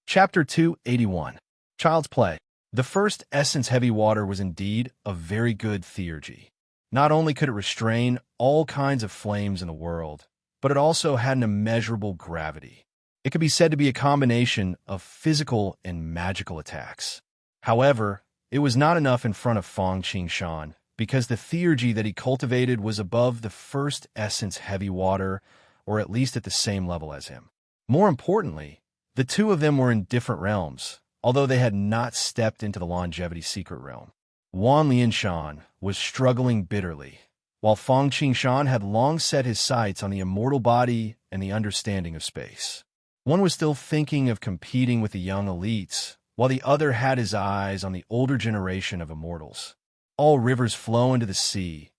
Chapter 281. Child's Play. The first essence heavy water was indeed a very good theurgy. Not only could it restrain all kinds of flames in the world, but it also had an immeasurable gravity. It could be said to be a combination of physical and magical attacks. However, it was not enough in front of Fong Qingshan, because the theurgy that he cultivated was above the first essence heavy water, or at least at the same level as him. More importantly, The two of them were in different realms, although they had not stepped into the longevity secret realm. Wan Lianshan was struggling bitterly, while Fang Qingshan had long set his sights on the immortal body and the understanding of space. One was still thinking of competing with the young elites, while the other had his eyes on the older generation of immortals. All rivers flow into the sea.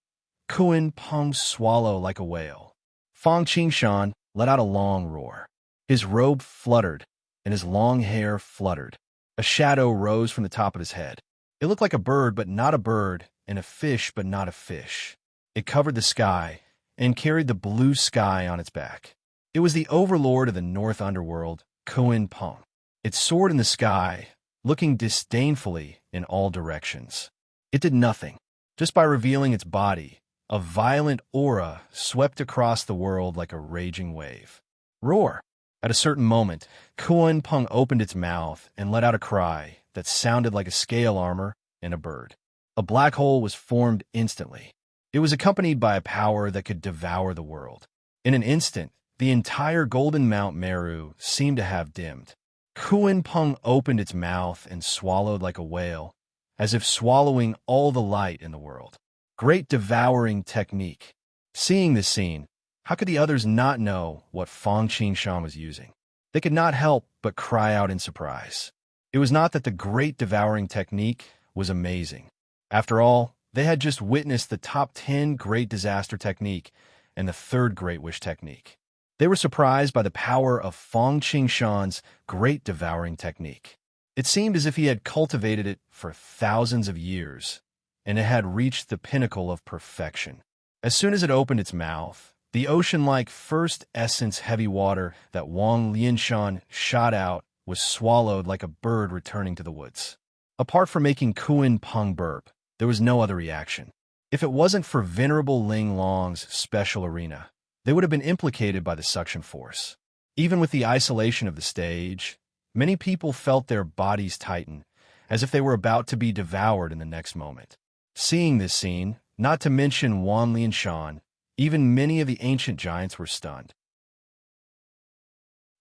Kuan Peng swallow like a whale. Fang Qingshan let out a long roar. His robe fluttered, and his long hair fluttered. A shadow rose from the top of his head. It looked like a bird, but not a bird, and a fish, but not a fish. It covered the sky and carried the blue sky on its back. It was the overlord of the North Underworld, Kuan Peng. It soared in the sky, looking disdainfully in all directions. It did nothing. Just by revealing its body, a violent aura swept across the world like a raging wave. Roar! At a certain moment, Kuan Peng opened its mouth and let out a cry that sounded like a scale armor and a bird. A black hole was formed instantly. It was accompanied by a power that could devour the world. In an instant, the entire golden Mount Meru seemed to have dimmed. Kuan Peng opened its mouth and swallowed like a whale, as if swallowing all the light in the world. Great devouring technique. Seeing this scene, how could the others not know what Fang Qingshan was using? They could not help but cry out in surprise. It was not that the great devouring technique was amazing. After all, they had just witnessed the top 10 great disaster technique and the third great wish technique. They were surprised by the power of Fang Qingshan's great devouring technique. It seemed as if he had cultivated it for thousands of years, and it had reached the pinnacle of perfection. As soon as it opened its mouth, the ocean-like first essence heavy water that Wang Lianshan shot out was swallowed like a bird returning to the woods. Apart from making Kuan Peng burp, there was no other reaction. If it wasn't for Venerable Ling Long's special arena, they would have been implicated by the suction force. Even with the isolation of the stage, many people felt their bodies tighten, as if they were about to be devoured in the next moment. Seeing this scene, not to mention Wan Lianshan, even many of the ancient giants were stunned.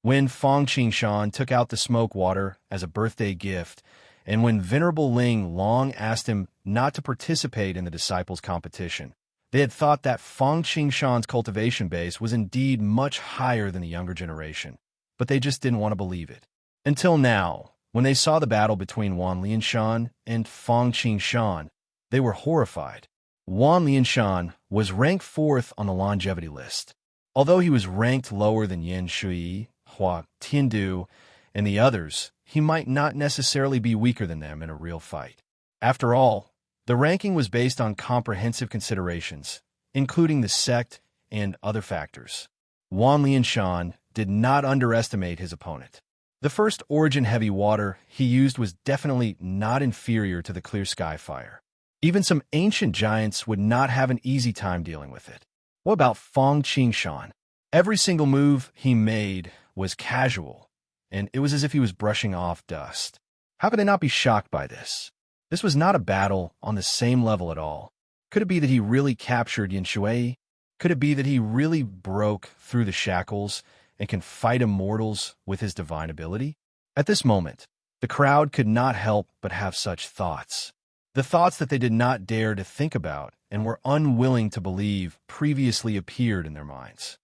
When Fang Qingshan took out the smoke water as a birthday gift, and when Venerable Ling Long asked him not to participate in the disciples' competition, they had thought that Fang Qingshan's cultivation base was indeed much higher than the younger generation, but they just didn't want to believe it. Until now, when they saw the battle between Wan Lianshan and Fang Qingshan, they were horrified. Wan Lianshan was ranked 4th on the longevity list. Although he was ranked lower than Yan Shui, Hua Tiandu, and the others, he might not necessarily be weaker than them in a real fight. After all, the ranking was based on comprehensive considerations, including the sect and other factors. Wan Lianshan did not underestimate his opponent. The first origin heavy water he used was definitely not inferior to the clear sky fire. Even some ancient giants would not have an easy time dealing with it. What about Fang Qingshan? Every single move he made was casual, and it was as if he was brushing off dust. How could they not be shocked by this? This was not a battle on the same level at all. Could it be that he really captured Yin Shui? Could it be that he really broke through the shackles and can fight immortals with his divine ability? At this moment, the crowd could not help but have such thoughts. The thoughts that they did not dare to think about and were unwilling to believe previously appeared in their minds.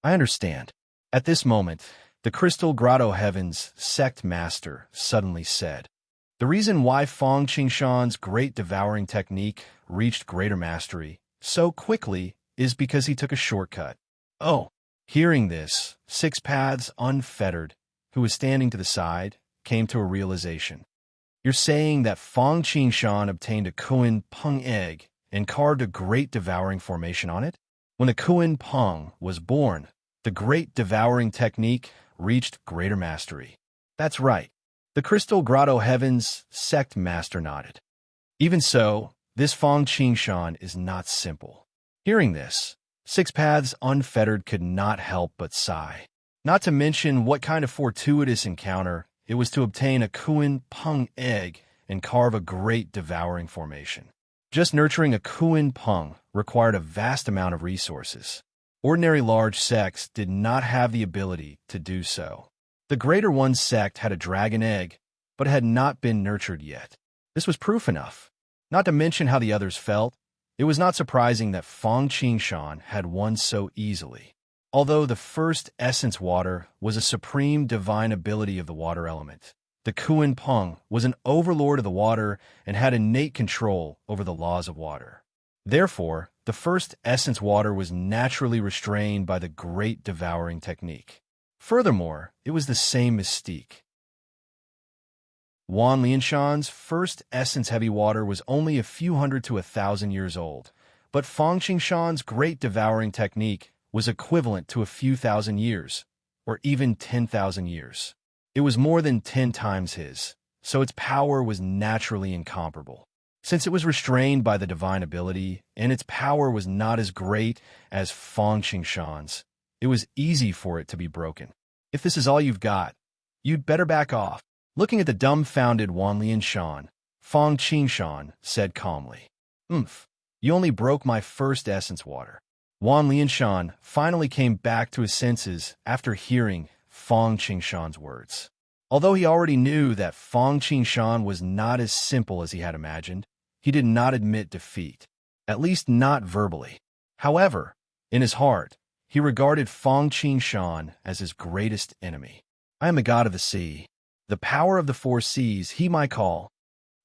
I understand. At this moment, the Crystal Grotto Heaven's sect master suddenly said, "The reason why Fang Qingshan's great devouring technique reached greater mastery so quickly is because he took a shortcut." Oh, hearing this, Six Paths Unfettered, who was standing to the side, came to a realization. You're saying that Fang Qingshan obtained a Kuan Peng egg and carved a great devouring formation on it? When the Kuan Peng was born, the great devouring technique reached greater mastery. That's right. The Crystal Grotto Heaven's sect master nodded. Even so, this Fang Qingshan is not simple. Hearing this, Six Paths Unfettered could not help but sigh. Not to mention what kind of fortuitous encounter it was to obtain a Kuan Peng egg and carve a great devouring formation. Just nurturing a Kuan Peng required a vast amount of resources. Ordinary large sects did not have the ability to do so. The Greater One sect had a dragon egg, but had not been nurtured yet. This was proof enough. Not to mention how the others felt, it was not surprising that Fang Qingshan had won so easily. Although the first essence water was a supreme divine ability of the water element, the Kuan Peng was an overlord of the water and had innate control over the laws of water. Therefore, the first essence water was naturally restrained by the great devouring technique. Furthermore, it was the same mystique. Wan Lianshan's first essence heavy water was only a few hundred to 1,000 years old, but Fang Qingshan's great devouring technique was equivalent to a few thousand years, or even 10,000 years. It was more than 10 times his, so its power was naturally incomparable. Since it was restrained by the divine ability, and its power was not as great as Fang Qingshan's, it was easy for it to be broken. If this is all you've got, you'd better back off. Looking at the dumbfounded Wan Lianshan, Fang Qingshan said calmly, you only broke my first essence water. Wan Lianshan finally came back to his senses after hearing Fang Qingshan's words. Although he already knew that Fang Qingshan was not as simple as he had imagined, he did not admit defeat, at least not verbally. However, in his heart, he regarded Fang Qingshan as his greatest enemy. I am the god of the sea. The power of the four seas he might call.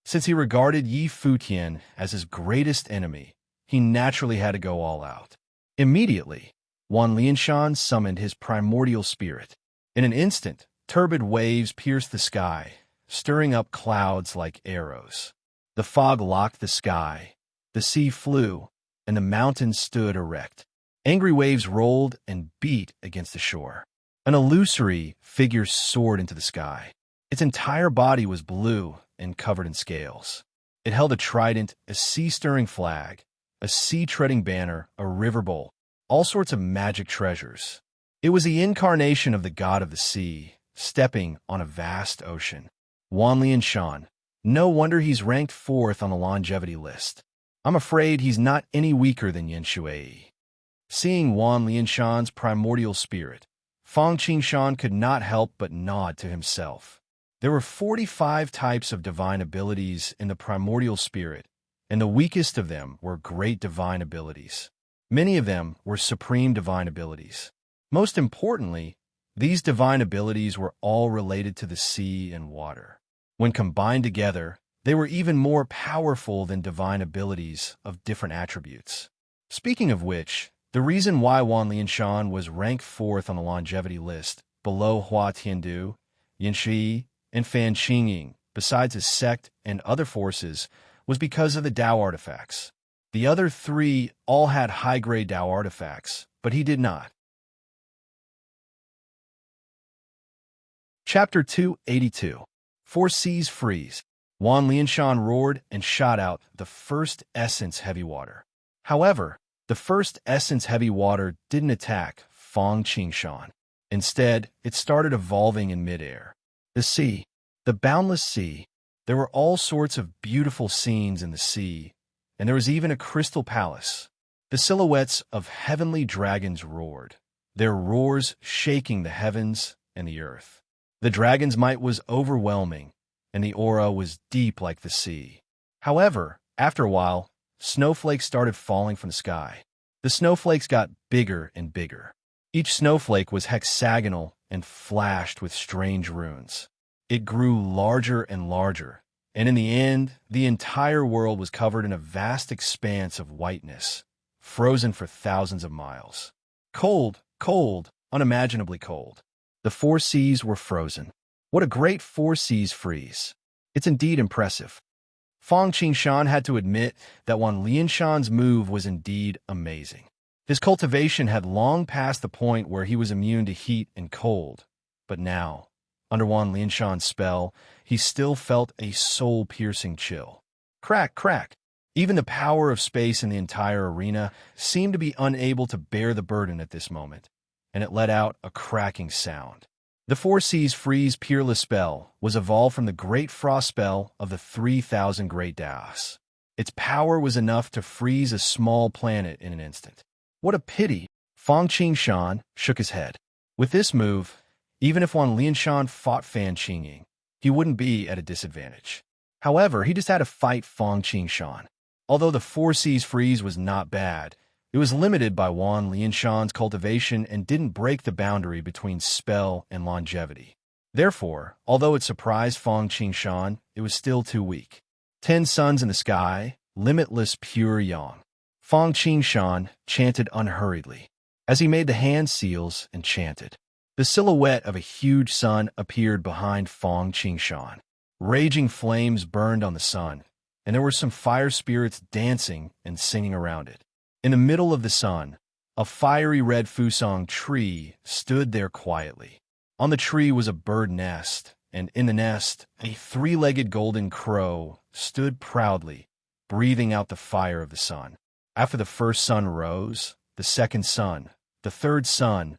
Since he regarded Yi Futian as his greatest enemy, he naturally had to go all out. Immediately, Wan Lianshan summoned his primordial spirit. In an instant, turbid waves pierced the sky, stirring up clouds like arrows. The fog locked the sky, the sea flew, and the mountains stood erect. Angry waves rolled and beat against the shore. An illusory figure soared into the sky. Its entire body was blue and covered in scales. It held a trident, a sea-stirring flag, a sea-treading banner, a river bowl, all sorts of magic treasures. It was the incarnation of the god of the sea, stepping on a vast ocean. Wan Lianshan. No wonder he's ranked 4th on the longevity list. I'm afraid he's not any weaker than Yen Shuai. Seeing Wan Lianshan's primordial spirit, Fang Qingshan could not help but nod to himself. There were 45 types of divine abilities in the primordial spirit, and the weakest of them were great divine abilities. Many of them were supreme divine abilities. Most importantly, these divine abilities were all related to the sea and water. When combined together, they were even more powerful than divine abilities of different attributes. Speaking of which, the reason why Wan Lianshan was ranked 4th on the longevity list, below Hua Tiandu, Yin Shi, and Fan Qingying, besides his sect and other forces, was because of the Tao artifacts. The other 3 all had high-grade Tao artifacts, but he did not. Chapter 282. Four Seas Freeze. Wan Lianshan roared and shot out the first essence heavy water. However, the first essence heavy water didn't attack Fang Qingshan. Instead, it started evolving in midair. The sea. The boundless sea. There were all sorts of beautiful scenes in the sea, and there was even a crystal palace. The silhouettes of heavenly dragons roared, their roars shaking the heavens and the earth. The dragon's might was overwhelming, and the aura was deep like the sea. However, after a while, snowflakes started falling from the sky. The snowflakes got bigger and bigger. Each snowflake was hexagonal and flashed with strange runes. It grew larger and larger, and in the end, the entire world was covered in a vast expanse of whiteness, frozen for thousands of miles. Cold, cold, unimaginably cold. The four seas were frozen. What a great four seas freeze. It's indeed impressive. Fang Qingshan had to admit that Wan Lianshan's move was indeed amazing. His cultivation had long passed the point where he was immune to heat and cold, but now, under Wan Lianshan's spell, he still felt a soul-piercing chill. Crack, crack. Even the power of space in the entire arena seemed to be unable to bear the burden at this moment, and it let out a cracking sound. The Four Seas Freeze Peerless spell was evolved from the Great Frost spell of the 3,000 Great Daos. Its power was enough to freeze a small planet in an instant. What a pity! Fang Qingshan shook his head. With this move, Even if Wan Lianshan fought Fan Qingying, he wouldn't be at a disadvantage. However, he just had to fight Fang Qingshan. Although the Four Seas freeze was not bad, it was limited by Wan Lianshan's cultivation and didn't break the boundary between spell and longevity. Therefore, although it surprised Fang Qingshan, it was still too weak. 10 suns in the sky, limitless pure yang. Fang Qingshan chanted unhurriedly as he made the hand seals and chanted. The silhouette of a huge sun appeared behind Fang Qingshan. Raging flames burned on the sun, and there were some fire spirits dancing and singing around it. In the middle of the sun, a fiery red fusong tree stood there quietly. On the tree was a bird nest, and in the nest, a three-legged golden crow stood proudly, breathing out the fire of the sun. After the first sun rose, the second sun, the third sun,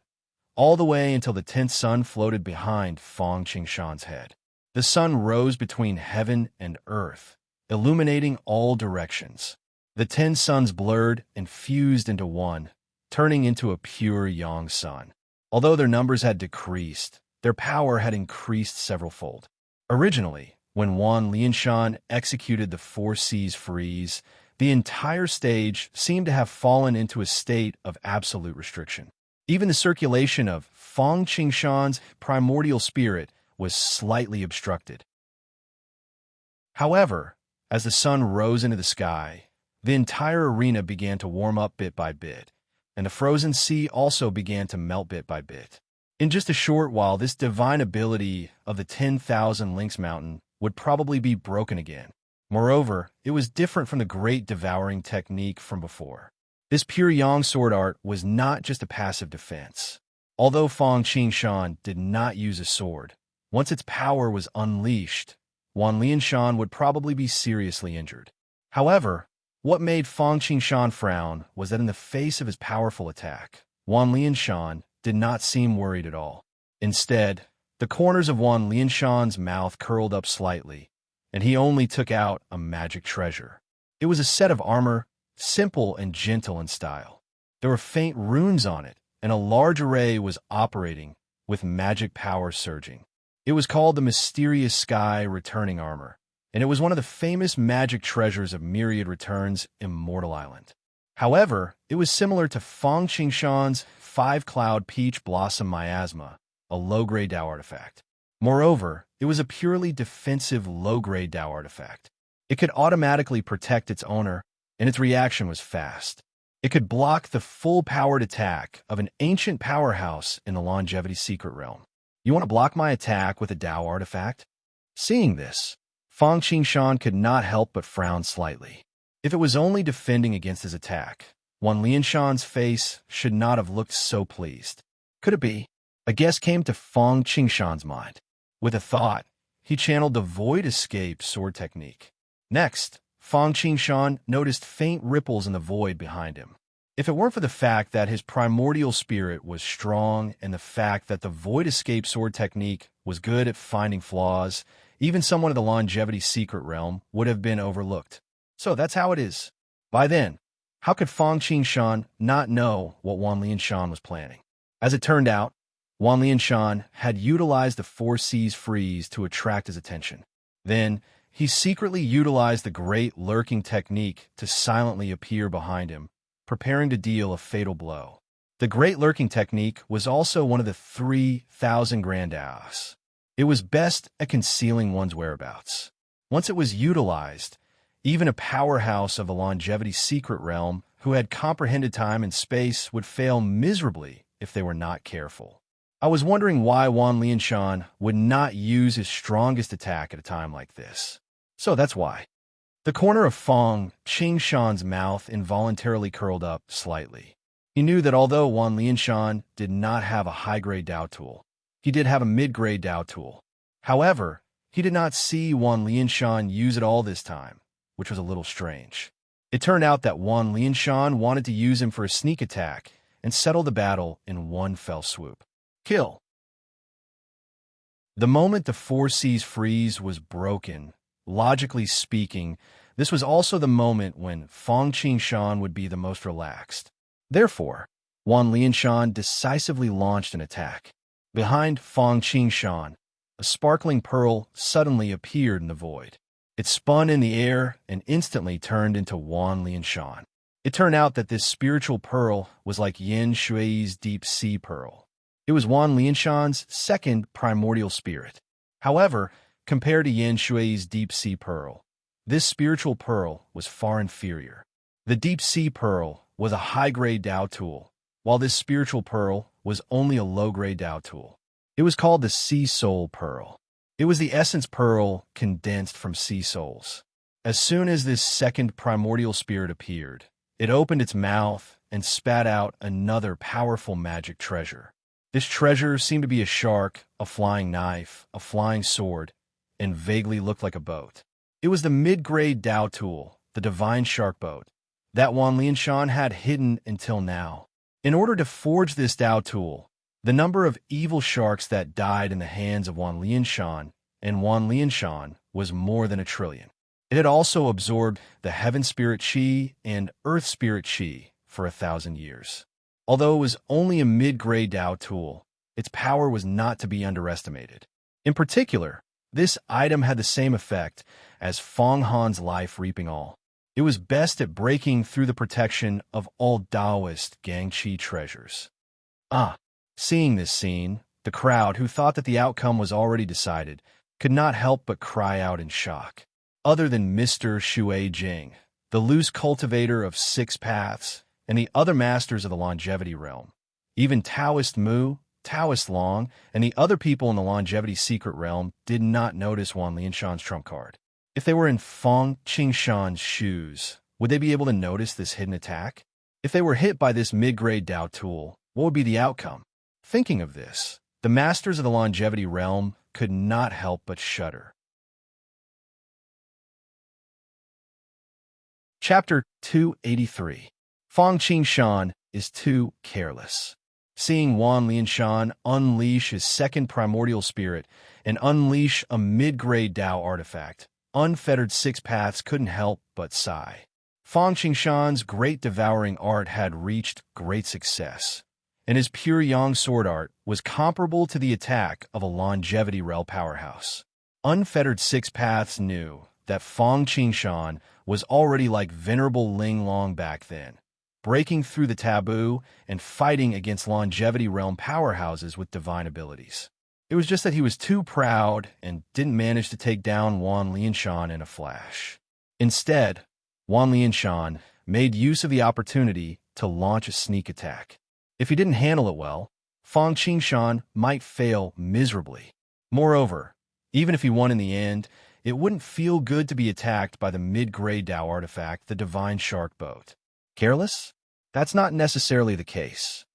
all the way until the 10th sun floated behind Fang Qingshan's head. The sun rose between heaven and earth, illuminating all directions. The 10 suns blurred and fused into one, turning into a pure yang sun. Although their numbers had decreased, their power had increased severalfold. Originally, when Wan Lianshan executed the Four Seas freeze, the entire stage seemed to have fallen into a state of absolute restriction. Even the circulation of Fang Qingshan's primordial spirit was slightly obstructed. However, as the sun rose into the sky, the entire arena began to warm up bit by bit, and the frozen sea also began to melt bit by bit. In just a short while, this divine ability of the 10,000 Links Mountain would probably be broken again. Moreover, it was different from the great devouring technique from before. This pure yang sword art was not just a passive defense. Although Fang Qingshan did not use a sword, once its power was unleashed, Wan Lianshan would probably be seriously injured. However, what made Fang Qingshan frown was that in the face of his powerful attack, Wan Lianshan did not seem worried at all. Instead, the corners of Wan Lianshan's mouth curled up slightly, and he only took out a magic treasure. It was a set of armor, simple and gentle in style. There were faint runes on it, and a large array was operating with magic power surging. It was called the Mysterious Sky Returning Armor, and it was one of the famous magic treasures of Myriad Returns' Immortal Island. However, it was similar to Fang Qingshan's Five-Cloud Peach Blossom Miasma, a low-grade Dao artifact. Moreover, it was a purely defensive low-grade Dao artifact. It could automatically protect its owner, and its reaction was fast. It could block the full-powered attack of an ancient powerhouse in the Longevity Secret Realm. You want to block my attack with a Dao artifact? Seeing this, Fang Qingshan could not help but frown slightly. If it was only defending against his attack, Wan Lianshan's face should not have looked so pleased. Could it be? A guess came to Fang Qingshan's mind. With a thought, he channeled the Void Escape sword technique. Next, Fang Qingshan noticed faint ripples in the void behind him. If it weren't for the fact that his primordial spirit was strong and the fact that the Void Escape sword technique was good at finding flaws, even someone of the Longevity Secret Realm would have been overlooked. So that's how it is. By then, how could Fang Qingshan not know what Wan Lianshan was planning? As it turned out, Wan Lianshan had utilized the Four Seas freeze to attract his attention. Then, he secretly utilized the Great Lurking technique to silently appear behind him, preparing to deal a fatal blow. The Great Lurking technique was also one of the 3,000 Grand Daos. It was best at concealing one's whereabouts. Once it was utilized, even a powerhouse of the Longevity Secret Realm who had comprehended time and space would fail miserably if they were not careful. I was wondering why Wan Lianshan would not use his strongest attack at a time like this. So that's why. The corner of Fang Qingshan's mouth involuntarily curled up slightly. He knew that although Wan Lianshan did not have a high-grade Dao tool, he did have a mid-grade Dao tool. However, he did not see Wan Lianshan use it all this time, which was a little strange. It turned out that Wan Lianshan wanted to use him for a sneak attack and settle the battle in one fell swoop. Kill. The moment the Four Seas freeze was broken, logically speaking, this was also the moment when Fang Qingshan would be the most relaxed. Therefore, Wan Lianshan decisively launched an attack. Behind Fang Qingshan, a sparkling pearl suddenly appeared in the void. It spun in the air and instantly turned into Wan Lianshan. It turned out that this spiritual pearl was like Yin Shui's deep sea pearl. It was Wan Lianshan's second primordial spirit. However, compared to Yin Shui's deep sea pearl, this spiritual pearl was far inferior. The deep sea pearl was a high-grade Dao tool, while this spiritual pearl was only a low-grade Dao tool. It was called the Sea Soul Pearl. It was the essence pearl condensed from sea souls. As soon as this second primordial spirit appeared, it opened its mouth and spat out another powerful magic treasure. This treasure seemed to be a shark, a flying knife, a flying sword, and vaguely looked like a boat. It was the mid-grade Dao tool, the divine shark boat, that Wan Lianshan had hidden until now. In order to forge this Dao tool, the number of evil sharks that died in the hands of Wan Lianshan was more than 1 trillion. It had also absorbed the Heaven Spirit Qi and Earth Spirit Qi for 1,000 years. Although it was only a mid-grade Dao tool, its power was not to be underestimated. In particular, this item had the same effect as Fong Han's life reaping all. It was best at breaking through the protection of all Taoist Gangqi treasures. Seeing this scene, the crowd, who thought that the outcome was already decided, could not help but cry out in shock. Other than Mr. Shui Jing, the loose cultivator of 6 paths, and the other masters of the longevity realm, even Taoist Mu, Taoist Long, and the other people in the longevity secret realm did not notice Wan Lianshan's trump card. If they were in Fang Qingshan's shoes, would they be able to notice this hidden attack? If they were hit by this mid-grade Dao tool, what would be the outcome? Thinking of this, the masters of the longevity realm could not help but shudder. Chapter 283. Fang Qingshan is too careless. Seeing Wan Lianshan unleash his second primordial spirit and unleash a mid-grade Dao artifact, unfettered 6 paths couldn't help but sigh. Fang Qingshan's great devouring art had reached great success, and his pure yang sword art was comparable to the attack of a longevity realm powerhouse. Unfettered 6 paths knew that Fang Qingshan was already like venerable Ling Long back then, breaking through the taboo and fighting against longevity realm powerhouses with divine abilities. It was just that he was too proud and didn't manage to take down Wan Lianshan in a flash. Instead, Wan Lianshan made use of the opportunity to launch a sneak attack. If he didn't handle it well, Fang Qingshan might fail miserably. Moreover, even if he won in the end, it wouldn't feel good to be attacked by the mid-grade Dao artifact, the divine shark boat. Careless? That's not necessarily the case.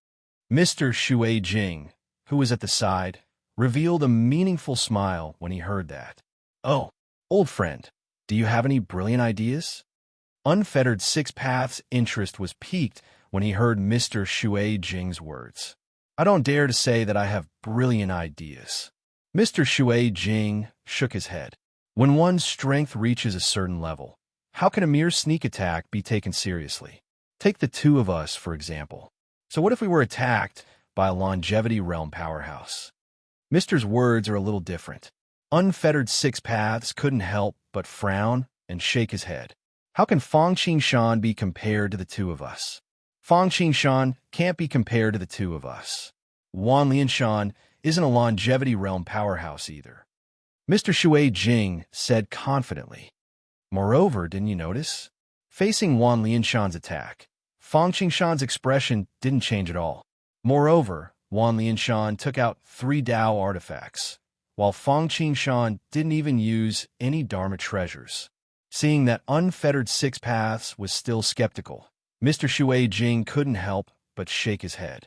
Mr. Shui Jing, who was at the side, revealed a meaningful smile when he heard that. "Oh, old friend, do you have any brilliant ideas?" Unfettered 6 paths interest was piqued when he heard Mr. Shui Jing's words. "I don't dare to say that I have brilliant ideas." Mr. Shui Jing shook his head. When one's strength reaches a certain level, how can a mere sneak attack be taken seriously? Take the 2 of us, for example. So what if we were attacked by a longevity realm powerhouse? Mister's words are a little different. Unfettered 6 paths couldn't help but frown and shake his head. How can Fang Qingshan be compared to the 2 of us? Fang Qingshan can't be compared to the 2 of us. Wan Lianshan isn't a longevity realm powerhouse either. Mr. Shui Jing said confidently. Moreover, didn't you notice? Facing Wan Lianshan's attack, Fang Qingshan's expression didn't change at all. Moreover, Wan Lianshan took out 3 Dao artifacts, while Fang Qingshan didn't even use any Dharma treasures. Seeing that unfettered 6 paths was still skeptical, Mr. Shui Jing couldn't help but shake his head.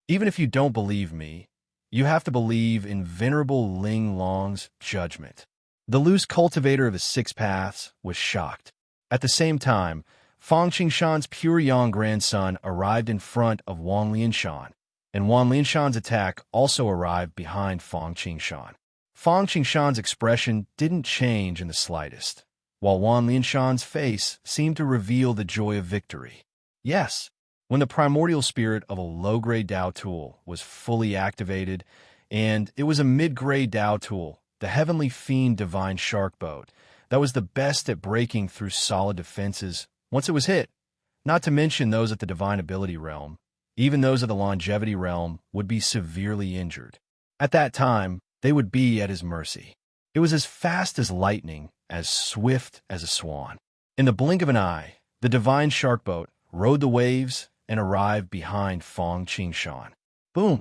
Even if you don't believe me, you have to believe in Venerable Ling Long's judgment. The loose cultivator of the 6 paths was shocked. At the same time, Fang Qingshan's pure yang grandson arrived in front of Wan Lianshan, and Wan Lianshan's attack also arrived behind Fang Qingshan. Fang Qingshan's expression didn't change in the slightest, while Wan Lianshan's face seemed to reveal the joy of victory. Yes, when the primordial spirit of a low-grade Dao tool was fully activated, and it was a mid-grade Dao tool, the Heavenly Fiend Divine Shark Boat, that was the best at breaking through solid defenses once it was hit. Not to mention those at the Divine Ability realm. Even those of the Longevity realm would be severely injured. At that time, they would be at his mercy. It was as fast as lightning, as swift as a swan. In the blink of an eye, the Divine Shark Boat rode the waves and arrived behind Fong Qingshan. Boom!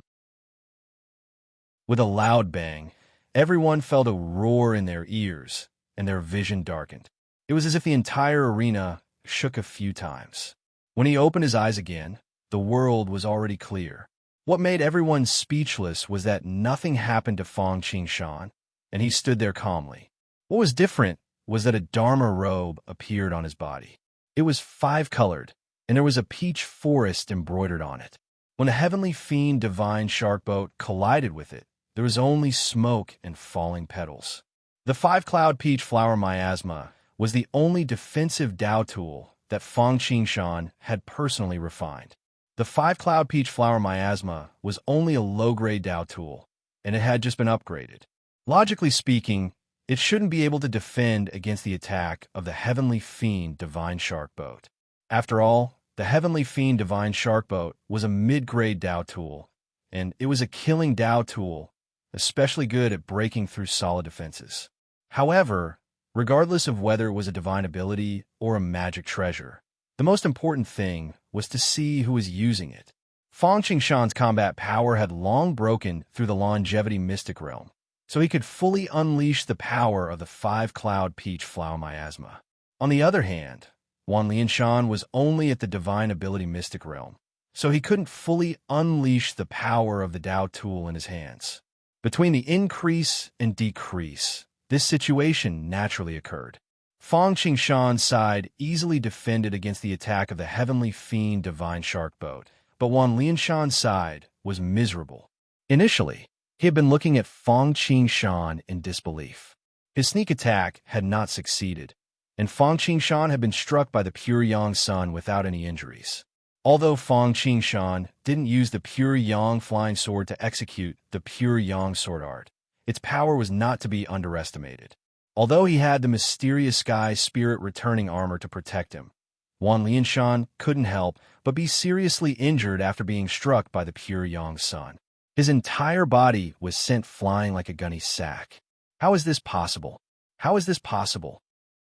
With a loud bang, everyone felt a roar in their ears, and their vision darkened. It was as if the entire arena shook a few times. When he opened his eyes again, the world was already clear. What made everyone speechless was that nothing happened to Fong Qingshan, and he stood there calmly. What was different was that a Dharma robe appeared on his body. It was 5-colored, and there was a peach forest embroidered on it. When a Heavenly Fiend Divine Shark Boat collided with it, there was only smoke and falling petals. The 5-cloud peach flower miasma was the only defensive Dao tool that Fong Qingshan had personally refined. The 5-cloud peach flower miasma was only a low-grade Dao tool, and it had just been upgraded. Logically speaking, it shouldn't be able to defend against the attack of the Heavenly Fiend Divine Shark Boat. After all, the Heavenly Fiend Divine Shark Boat was a mid-grade Dao tool, and it was a killing Dao tool, especially good at breaking through solid defenses. However, regardless of whether it was a divine ability or a magic treasure, the most important thing was to see who was using it. Fong Qingshan's combat power had long broken through the longevity mystic realm, so he could fully unleash the power of the 5-cloud peach flower miasma. On the other hand, Wan Lianshan was only at the divine ability mystic realm, so he couldn't fully unleash the power of the Dao tool in his hands. Between the increase and decrease, this situation naturally occurred. Fong Qingshan's side easily defended against the attack of the Heavenly Fiend Divine Shark Boat, but Wan Lianshan's side was miserable. Initially, he had been looking at Fong Qingshan in disbelief. His sneak attack had not succeeded, and Fong Qingshan had been struck by the Pure Yang Sun without any injuries. Although Fong Qingshan didn't use the Pure Yang Flying Sword to execute the Pure Yang Sword Art, its power was not to be underestimated. Although he had the mysterious Sky Spirit returning armor to protect him, Wan Lianshan couldn't help but be seriously injured after being struck by the Pure Yang Sun. His entire body was sent flying like a gunny sack. How is this possible? How is this possible?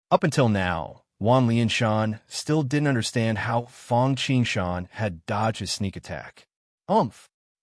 Up until now, Wan Lianshan still didn't understand how Fong Qingshan had dodged his sneak attack. Fong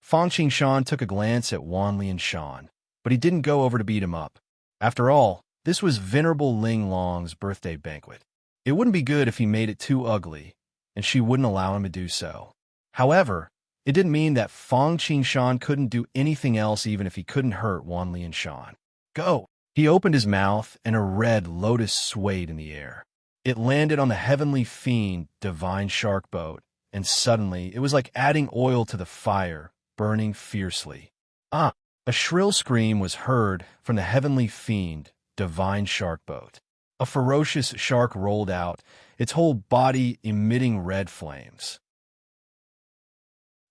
Qingshan took a glance at Wan Lianshan, but he didn't go over to beat him up. After all, this was Venerable Ling Long's birthday banquet. It wouldn't be good if he made it too ugly, and she wouldn't allow him to do so. However, it didn't mean that Fong Qingshan couldn't do anything else even if he couldn't hurt Wan Lianshan. Go! He opened his mouth, and a red lotus swayed in the air. It landed on the Heavenly Fiend Divine Shark Boat, and suddenly it was like adding oil to the fire, burning fiercely. A shrill scream was heard from the Heavenly Fiend Divine Shark Boat. A ferocious shark rolled out, its whole body emitting red flames.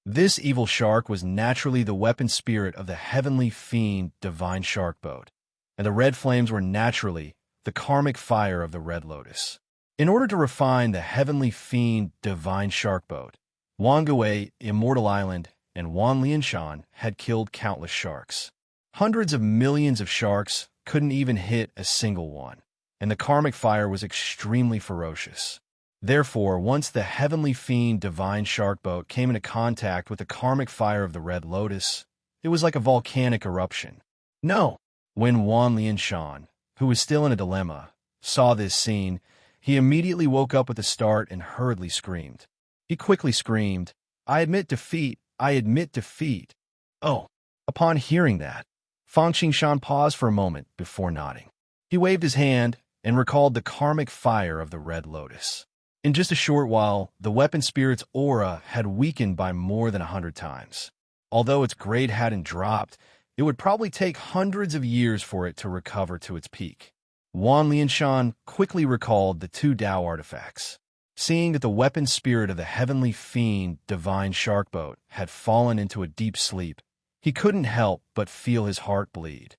This evil shark was naturally the weapon spirit of the Heavenly Fiend Divine Shark Boat, and the red flames were naturally the karmic fire of the Red Lotus. In order to refine the Heavenly Fiend Divine Shark Boat, Wangui, Immortal Island, and Wan Lianshan had killed countless sharks. Hundreds of millions of sharks couldn't even hit a single one, and the karmic fire was extremely ferocious. Therefore, once the Heavenly Fiend Divine Shark Boat came into contact with the karmic fire of the Red Lotus, it was like a volcanic eruption. No! When Wan Lianshan, who was still in a dilemma, saw this scene, he immediately woke up with a start and hurriedly screamed. He quickly screamed, "I admit defeat! I admit defeat!" Oh! Upon hearing that, Fong Qingshan paused for a moment before nodding. He waved his hand and recalled the karmic fire of the Red Lotus. In just a short while, the weapon spirit's aura had weakened by more than 100 times. Although its grade hadn't dropped, it would probably take hundreds of years for it to recover to its peak. Wan Lianshan quickly recalled the 2 Dao artifacts. Seeing that the weapon spirit of the Heavenly Fiend Divine Shark Boat had fallen into a deep sleep, He couldn't help but feel his heart bleed.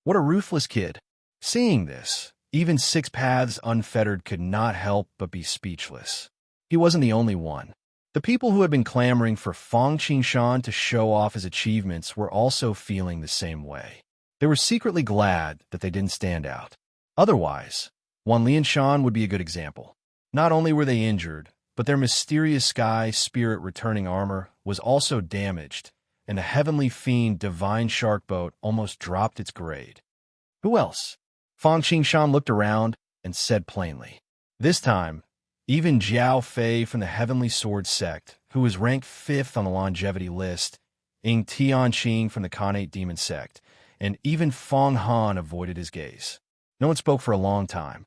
What a ruthless kid. Seeing this, even Six Paths Unfettered could not help but be speechless. He wasn't the only one. The people who had been clamoring for Fong Qingshan to show off his achievements were also feeling the same way. They were secretly glad that they didn't stand out. Otherwise, Wan Lianshan would be a good example. Not only were they injured, but their mysterious sky spirit returning armor was also damaged, and the heavenly fiend divine shark boat almost dropped its grade. Who else? Fong Qingshan looked around and said plainly. This time, even Jiao Fei from the Heavenly Sword sect, who was ranked 5th on the longevity list, Ying Tianqing from the Khanate Demon sect, and even Fong Han avoided his gaze. No one spoke for a long time.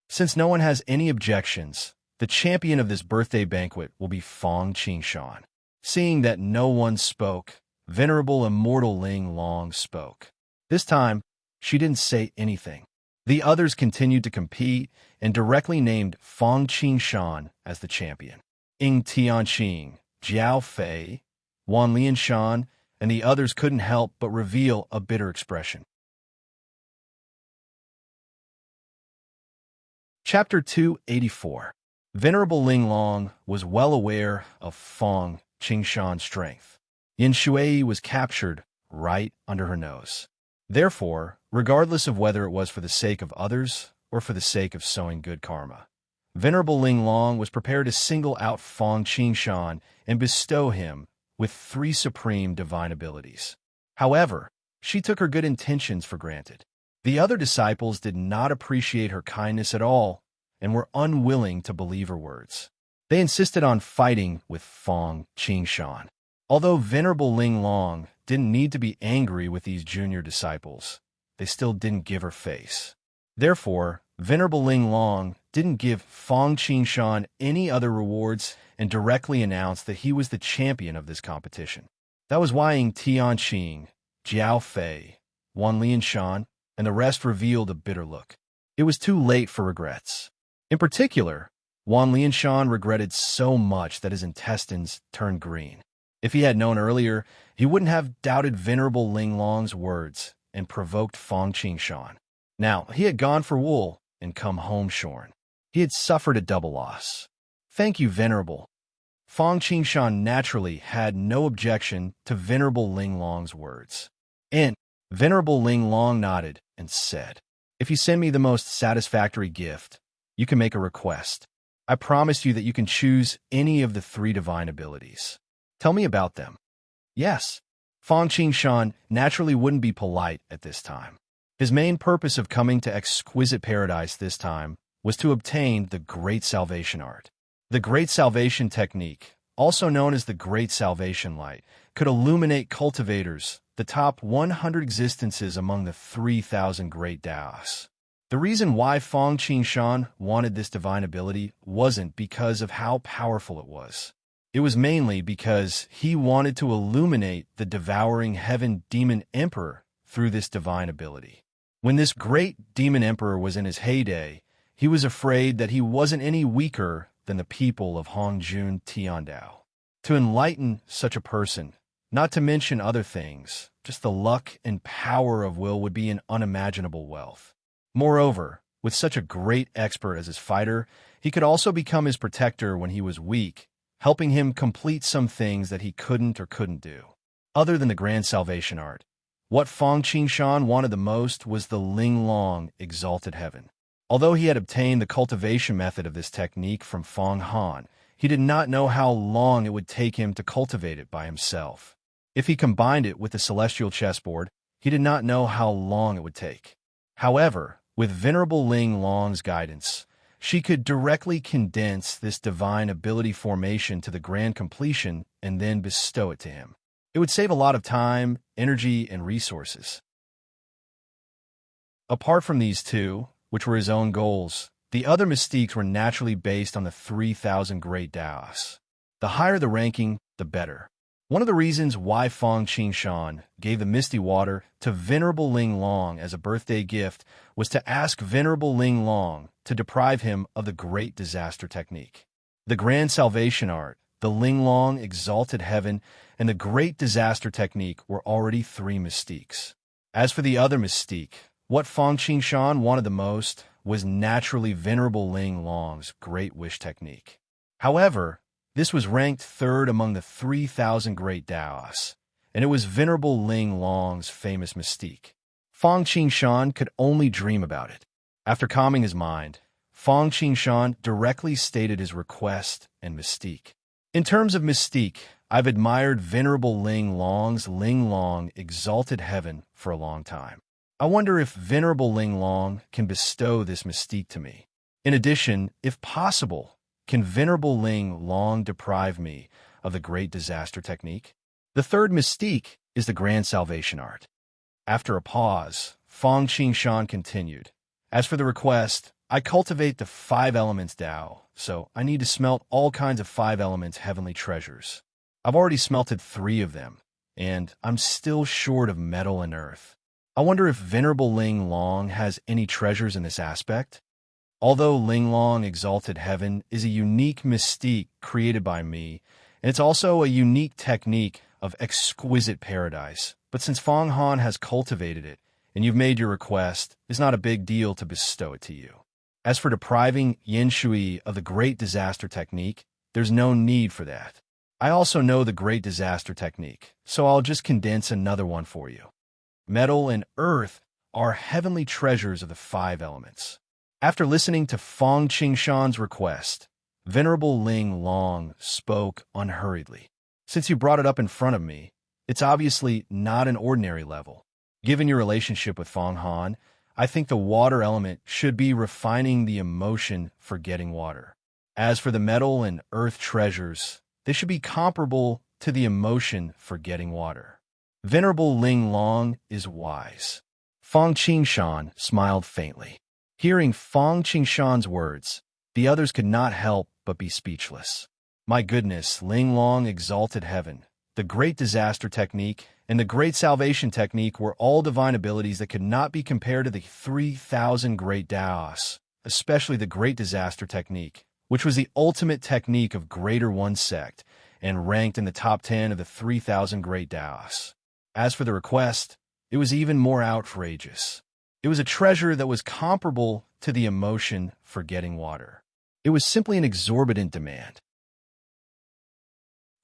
Since no one has any objections, the champion of this birthday banquet will be Fong Qingshan. Seeing that no one spoke, Venerable Immortal Ling Long spoke. This time, she didn't say anything. The others continued to compete and directly named Fong Qingshan as the champion. Ying Tianqing, Jiao Fei, Wan Lianshan, and the others couldn't help but reveal a bitter expression. Chapter 284. Venerable Ling Long was well aware of Fong Qingshan's strength. Yin Shui was captured right under her nose. Therefore, regardless of whether it was for the sake of others or for the sake of sowing good karma, Venerable Ling Long was prepared to single out Fong Qingshan and bestow him with 3 supreme divine abilities. However, she took her good intentions for granted. The other disciples did not appreciate her kindness at all and were unwilling to believe her words. They insisted on fighting with Fong Qingshan. Although Venerable Ling Long didn't need to be angry with these junior disciples, they still didn't give her face. Therefore, Venerable Ling Long didn't give Fong Qingshan any other rewards and directly announced that he was the champion of this competition. That was why Ying Tianqing, Jiao Fei, Wan Lianshan, and the rest revealed a bitter look. It was too late for regrets. In particular, Wan Lianshan regretted so much that his intestines turned green. If he had known earlier, he wouldn't have doubted Venerable Ling Long's words and provoked Fong Qingshan. Now, he had gone for wool and come home shorn. He had suffered a double loss. Thank you, Venerable. Fong Qingshan naturally had no objection to Venerable Ling Long's words. And Venerable Ling Long nodded and said, "If you send me the most satisfactory gift, you can make a request. I promise you that you can choose any of the 3 divine abilities. Tell me about them." Yes. Fong Qingshan naturally wouldn't be polite at this time. His main purpose of coming to Exquisite Paradise this time was to obtain the Great Salvation Art. The Great Salvation Technique, also known as the Great Salvation Light, could illuminate cultivators, the top 100 existences among the 3,000 great Taoists. The reason why Fong Qingshan wanted this divine ability wasn't because of how powerful it was. It was mainly because he wanted to illuminate the devouring heaven demon emperor through this divine ability. When this great demon emperor was in his heyday, he was afraid that he wasn't any weaker than the people of Hongjun Tiandao. To enlighten such a person, not to mention other things, just the luck and power of will would be an unimaginable wealth. Moreover, with such a great expert as his fighter, he could also become his protector when he was weak, helping him complete some things that he couldn't do. Other than the Grand Salvation Art, what Fong Qingshan wanted the most was the Ling Long Exalted Heaven. Although he had obtained the cultivation method of this technique from Fong Han, he did not know how long it would take him to cultivate it by himself. If he combined it with the celestial chessboard, he did not know how long it would take. However, with Venerable Ling Long's guidance, she could directly condense this divine ability formation to the grand completion and then bestow it to him. It would save a lot of time, energy, and resources. Apart from these 2, which were his own goals, the other mystiques were naturally based on the 3,000 great Taoists. The higher the ranking, the better. One of the reasons why Fong Qingshan gave the misty water to Venerable Ling Long as a birthday gift was to ask Venerable Ling Long to deprive him of the Great Disaster Technique. The Grand Salvation Art, the Ling Long Exalted Heaven, and the Great Disaster Technique were already 3 mystiques. As for the other mystique, what Fang Qingshan wanted the most was naturally Venerable Ling Long's Great Wish Technique. However, this was ranked 3rd among the 3,000 great Daos, and it was Venerable Ling Long's famous mystique. Fang Qingshan could only dream about it. After calming his mind, Fang Qingshan directly stated his request and mystique. In terms of mystique, I've admired Venerable Ling Long's Ling Long Exalted Heaven for a long time. I wonder if Venerable Ling Long can bestow this mystique to me. In addition, if possible, can Venerable Ling Long deprive me of the Great Disaster Technique? The third mystique is the Grand Salvation Art. After a pause, Fang Qingshan continued. As for the request, I cultivate the 5 elements Tao, so I need to smelt all kinds of 5 elements heavenly treasures. I've already smelted 3 of them, and I'm still short of metal and earth. I wonder if Venerable Ling Long has any treasures in this aspect? Although Ling Long Exalted Heaven is a unique mystique created by me, and it's also a unique technique of exquisite paradise, but since Fang Han has cultivated it, and you've made your request, it's not a big deal to bestow it to you. As for depriving Yin Shui of the Great Disaster Technique, there's no need for that. I also know the Great Disaster Technique, so I'll just condense another one for you. Metal and earth are heavenly treasures of the 5 elements. After listening to Fang Qingshan's request, Venerable Ling Long spoke unhurriedly. Since you brought it up in front of me, it's obviously not an ordinary level. Given your relationship with Fang Han, I think the water element should be refining the emotion for getting water. As for the metal and earth treasures, they should be comparable to the emotion for getting water. Venerable Ling Long is wise. Fang Qingshan smiled faintly. Hearing Fang Qingshan's words, the others could not help but be speechless. My goodness, Ling Long Exalted Heaven, the Great Disaster Technique, and the Great Salvation Technique were all divine abilities that could not be compared to the 3,000 great Daos, especially the Great Disaster Technique, which was the ultimate technique of Greater One Sect and ranked in the top 10 of the 3,000 great Daos. As for the request, it was even more outrageous. It was a treasure that was comparable to the emotion for getting water. It was simply an exorbitant demand.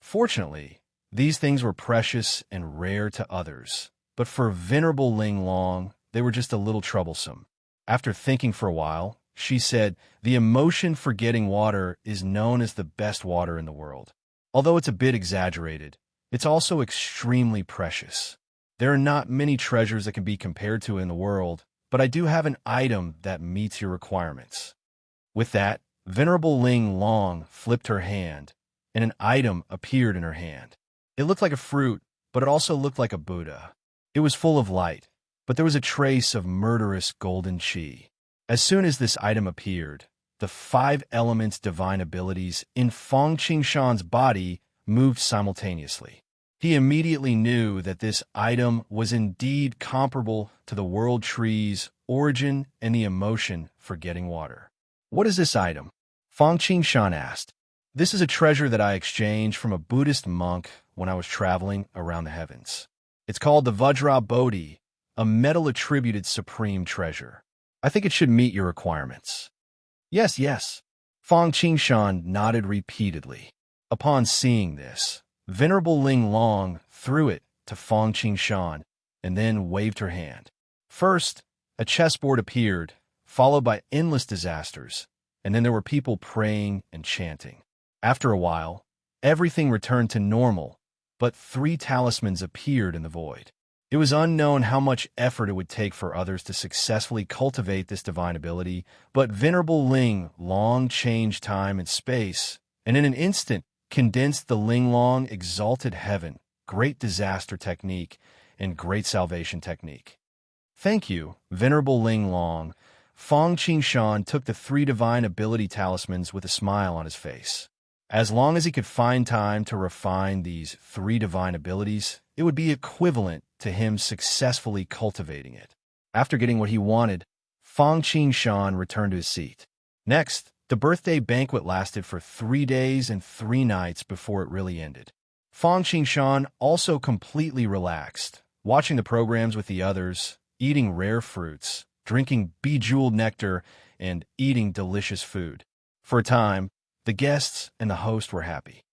Fortunately, these things were precious and rare to others, but for Venerable Ling Long, they were just a little troublesome. After thinking for a while, she said, the emotion for getting water is known as the best water in the world. Although it's a bit exaggerated, it's also extremely precious. There are not many treasures that can be compared to in the world, but I do have an item that meets your requirements. With that, Venerable Ling Long flipped her hand, and an item appeared in her hand. It looked like a fruit, but it also looked like a Buddha. It was full of light, but there was a trace of murderous golden chi. As soon as this item appeared, the 5 elements' divine abilities in Fang Qingshan's body moved simultaneously. He immediately knew that this item was indeed comparable to the world tree's origin and the emotion for getting water. What is this item? Fang Qingshan asked. This is a treasure that I exchanged from a Buddhist monk when I was traveling around the heavens. It's called the Vajra Bodhi, a metal-attributed supreme treasure. I think it should meet your requirements. Yes, yes. Fang Qingshan nodded repeatedly. Upon seeing this, Venerable Ling Long threw it to Fang Qingshan and then waved her hand. First, a chessboard appeared, followed by endless disasters, and then there were people praying and chanting. After a while, everything returned to normal, but 3 talismans appeared in the void. It was unknown how much effort it would take for others to successfully cultivate this divine ability, but Venerable Ling Long changed time and space, and in an instant condensed the Ling Long Exalted Heaven, Great Disaster Technique, and Great Salvation Technique. Thank you, Venerable Ling Long. Fang Qingshan took the 3 divine ability talismans with a smile on his face. As long as he could find time to refine these 3 divine abilities, it would be equivalent to him successfully cultivating it. After getting what he wanted, Fang Qingshan returned to his seat. Next, the birthday banquet lasted for 3 days and 3 nights before it really ended. Fang Qingshan also completely relaxed, watching the programs with the others, eating rare fruits, drinking bejeweled nectar, and eating delicious food. For a time, the guests and the host were happy.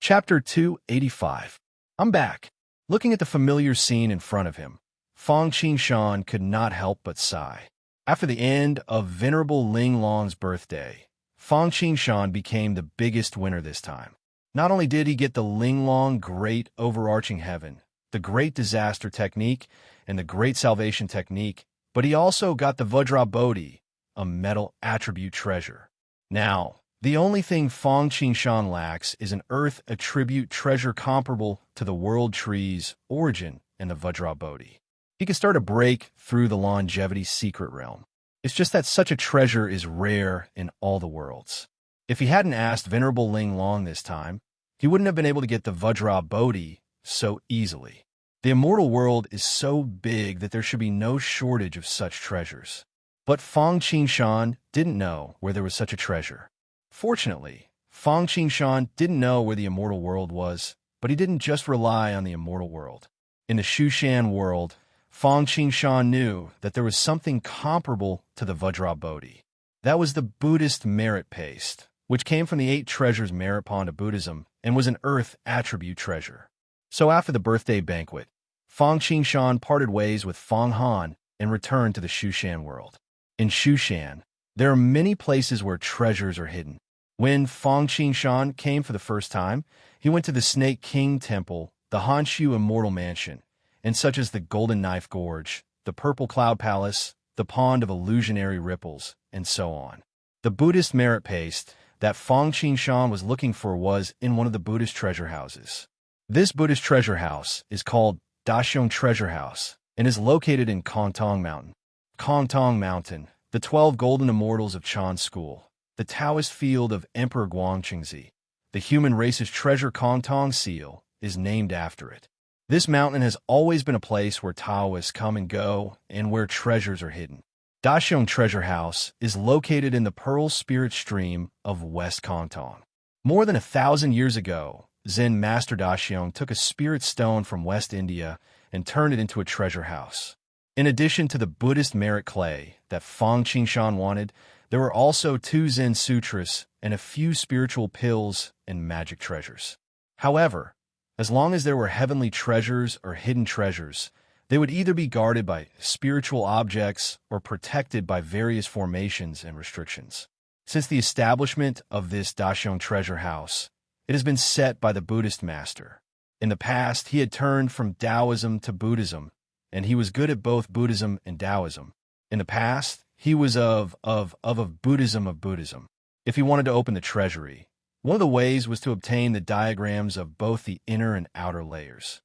Chapter 285. I'm back. Looking at the familiar scene in front of him, Fang Qingshan could not help but sigh. After the end of Venerable Ling Long's birthday, Fang Qingshan became the biggest winner this time. Not only did he get the Ling Long Great Overarching Heaven, the Great Disaster Technique, and the Great Salvation Technique, but he also got the Vajra Bodhi, a metal attribute treasure. Now, the only thing Fang Qingshan lacks is an earth attribute treasure comparable to the world tree's origin and the Vajra Bodhi. He can start a break through the longevity secret realm. It's just that such a treasure is rare in all the worlds. If he hadn't asked Venerable Ling Long this time, he wouldn't have been able to get the Vajra Bodhi so easily. The immortal world is so big that there should be no shortage of such treasures. But Fang Qingshan didn't know where there was such a treasure. Fortunately, Fang Qingshan didn't know where the immortal world was, but he didn't just rely on the immortal world. In the Shushan world, Fang Qingshan knew that there was something comparable to the Vajra Bodhi. That was the Buddhist merit paste, which came from the 8 treasures merit pond of Buddhism and was an earth attribute treasure. So after the birthday banquet, Fang Qingshan parted ways with Fang Han and returned to the Shushan world. In Shushan, there are many places where treasures are hidden. When Fang Qingshan came for the first time, he went to the Snake King Temple, the Honshu Immortal Mansion, and such as the Golden Knife Gorge, the Purple Cloud Palace, the Pond of Illusionary Ripples, and so on. The Buddhist merit paste that Fang Qingshan was looking for was in one of the Buddhist treasure houses. This Buddhist treasure house is called Daxiong Treasure House and is located in Kongtong Mountain. Kongtong Mountain, the 12 Golden Immortals of Chan School, the Taoist field of Emperor Guangqingzi, the human race's treasure Kongtong seal, is named after it. This mountain has always been a place where Taoists come and go and where treasures are hidden. Daxiong Treasure House is located in the Pearl Spirit Stream of West Kongtong. More than 1,000 years ago, Zen Master Daxiong took a spirit stone from West India and turned it into a treasure house. In addition to the Buddhist merit clay that Fang Qingshan wanted, there were also 2 Zen sutras and a few spiritual pills and magic treasures. However, as long as there were heavenly treasures or hidden treasures, they would either be guarded by spiritual objects or protected by various formations and restrictions. Since the establishment of this Daxiong treasure house, it has been set by the Buddhist master. In the past, he had turned from Taoism to Buddhism, and he was good at both Buddhism and Taoism. In the past, he was of Buddhism. If he wanted to open the treasury, one of the ways was to obtain the diagrams of both the inner and outer layers.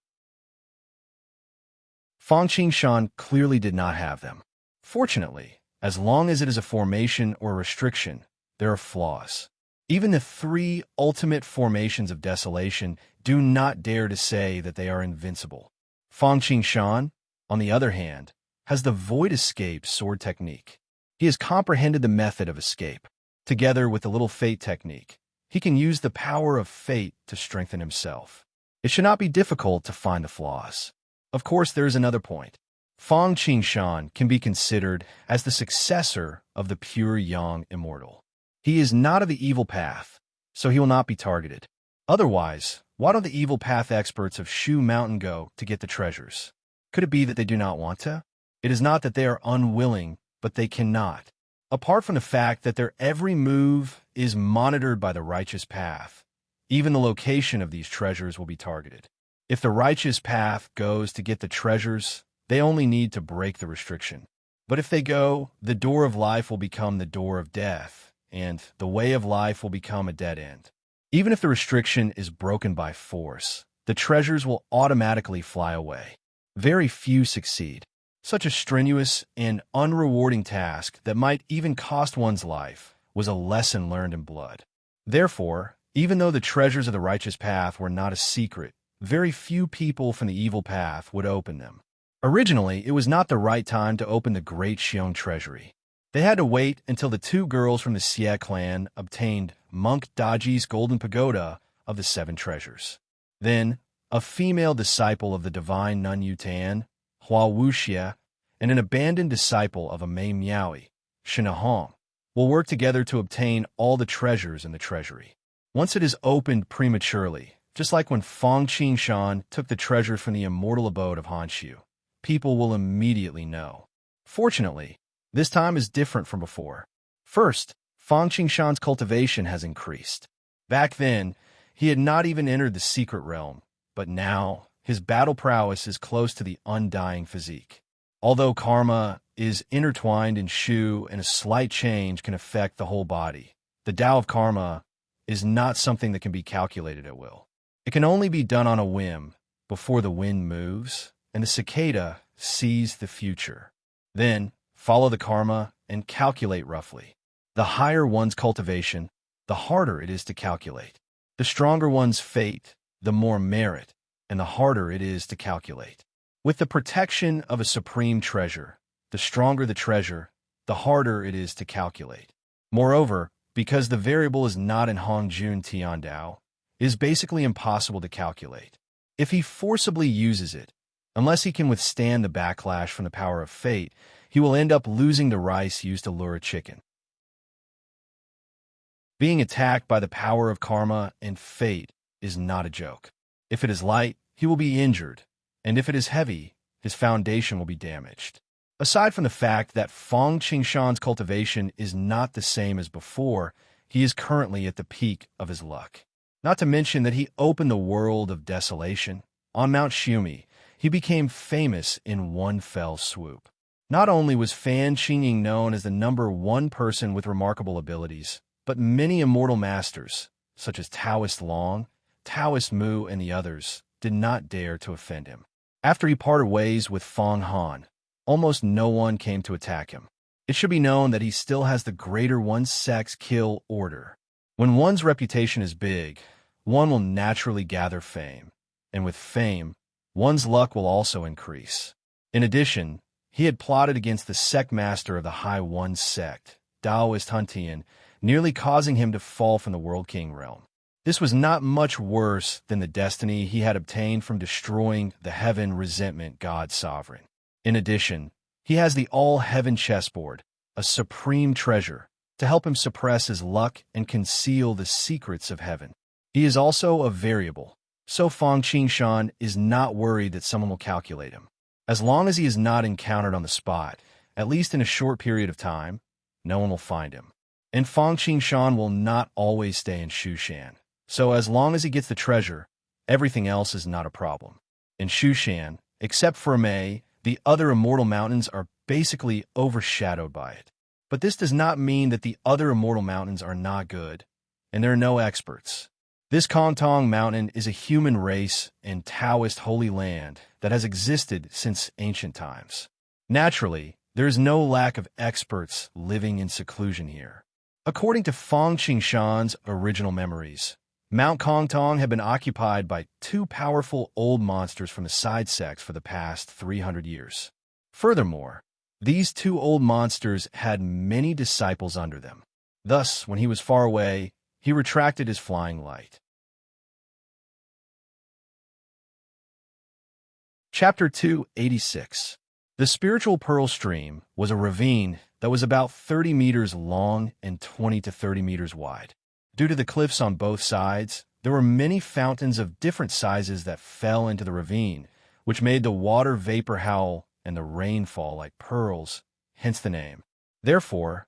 Fang Qingshan clearly did not have them. Fortunately, as long as it is a formation or restriction, there are flaws. Even the 3 ultimate formations of desolation do not dare to say that they are invincible. Fang Qingshan, on the other hand, has the Void Escape sword technique. He has comprehended the method of escape. Together with the Little Fate technique, he can use the power of fate to strengthen himself. It should not be difficult to find the flaws. Of course, there is another point. Fang Qingshan can be considered as the successor of the pure Yang Immortal. He is not of the evil path, so he will not be targeted. Otherwise, why don't the evil path experts of Shu Mountain go to get the treasures? Could it be that they do not want to? It is not that they are unwilling, but they cannot. Apart from the fact that their every move is monitored by the righteous path, even the location of these treasures will be targeted. If the righteous path goes to get the treasures, they only need to break the restriction. But if they go, the door of life will become the door of death, and the way of life will become a dead end. Even if the restriction is broken by force, the treasures will automatically fly away. Very few succeed. Such a strenuous and unrewarding task that might even cost one's life was a lesson learned in blood. Therefore, even though the treasures of the righteous path were not a secret, very few people from the evil path would open them. Originally, it was not the right time to open the Great Xiong Treasury. They had to wait until the 2 girls from the Xie clan obtained Monk Daji's golden pagoda of the seven treasures. Then, a female disciple of the divine nun Yutan, Hua Wuxia, and an abandoned disciple of a Mei Miaoi, Shinahong, will work together to obtain all the treasures in the treasury. Once it is opened prematurely, just like when Fang Qingshan took the treasure from the immortal abode of Hanshu, people will immediately know. Fortunately, this time is different from before. First, Fang Qingshan's cultivation has increased. Back then, he had not even entered the secret realm, but now his battle prowess is close to the undying physique. Although karma is intertwined in Shu and a slight change can affect the whole body, the Tao of karma is not something that can be calculated at will. It can only be done on a whim, before the wind moves and the cicada sees the future. Then, follow the karma and calculate roughly. The higher one's cultivation, the harder it is to calculate. The stronger one's fate, the more merit, and the harder it is to calculate. With the protection of a supreme treasure, the stronger the treasure, the harder it is to calculate. Moreover, because the variable is not in Hongjun Tiandao, it is basically impossible to calculate. If he forcibly uses it, unless he can withstand the backlash from the power of fate, he will end up losing the rice used to lure a chicken. Being attacked by the power of karma and fate is not a joke. If it is light, he will be injured, and if it is heavy, his foundation will be damaged. Aside from the fact that Fang Qingshan's cultivation is not the same as before, he is currently at the peak of his luck. Not to mention that he opened the world of desolation. On Mount Shumi, he became famous in one fell swoop. Not only was Fan Qingying known as the #1 person with remarkable abilities, but many immortal masters, such as Taoist Long, Taoist Mu, and the others, did not dare to offend him. After he parted ways with Fang Han, almost no one came to attack him. It should be known that he still has the greater one-sex kill order. When one's reputation is big, one will naturally gather fame, and with fame, one's luck will also increase. In addition, he had plotted against the sect master of the High One sect, Taoist Huntian, nearly causing him to fall from the World King realm. This was not much worse than the destiny he had obtained from destroying the Heaven Resentment God Sovereign. In addition, he has the All-Heaven chessboard, a supreme treasure, to help him suppress his luck and conceal the secrets of heaven. He is also a variable, so Fang Qingshan is not worried that someone will calculate him. As long as he is not encountered on the spot, at least in a short period of time, no one will find him. And Fang Qingshan will not always stay in Shushan, so as long as he gets the treasure, everything else is not a problem. In Shushan, except for Mei, the other immortal mountains are basically overshadowed by it. But this does not mean that the other immortal mountains are not good, and there are no experts. This Kantong Mountain is a human race and Taoist holy land that has existed since ancient times. Naturally, there is no lack of experts living in seclusion here. According to Fang Qingshan's original memories, Mount Kongtong had been occupied by two powerful old monsters from the side sects for the past 300 years. Furthermore, these two old monsters had many disciples under them. Thus, when he was far away, he retracted his flying light. Chapter 286. The Spiritual Pearl Stream was a ravine that was about 30 meters long and 20 to 30 meters wide. Due to the cliffs on both sides, there were many fountains of different sizes that fell into the ravine, which made the water vapor howl and the rain fall like pearls, hence the name. Therefore,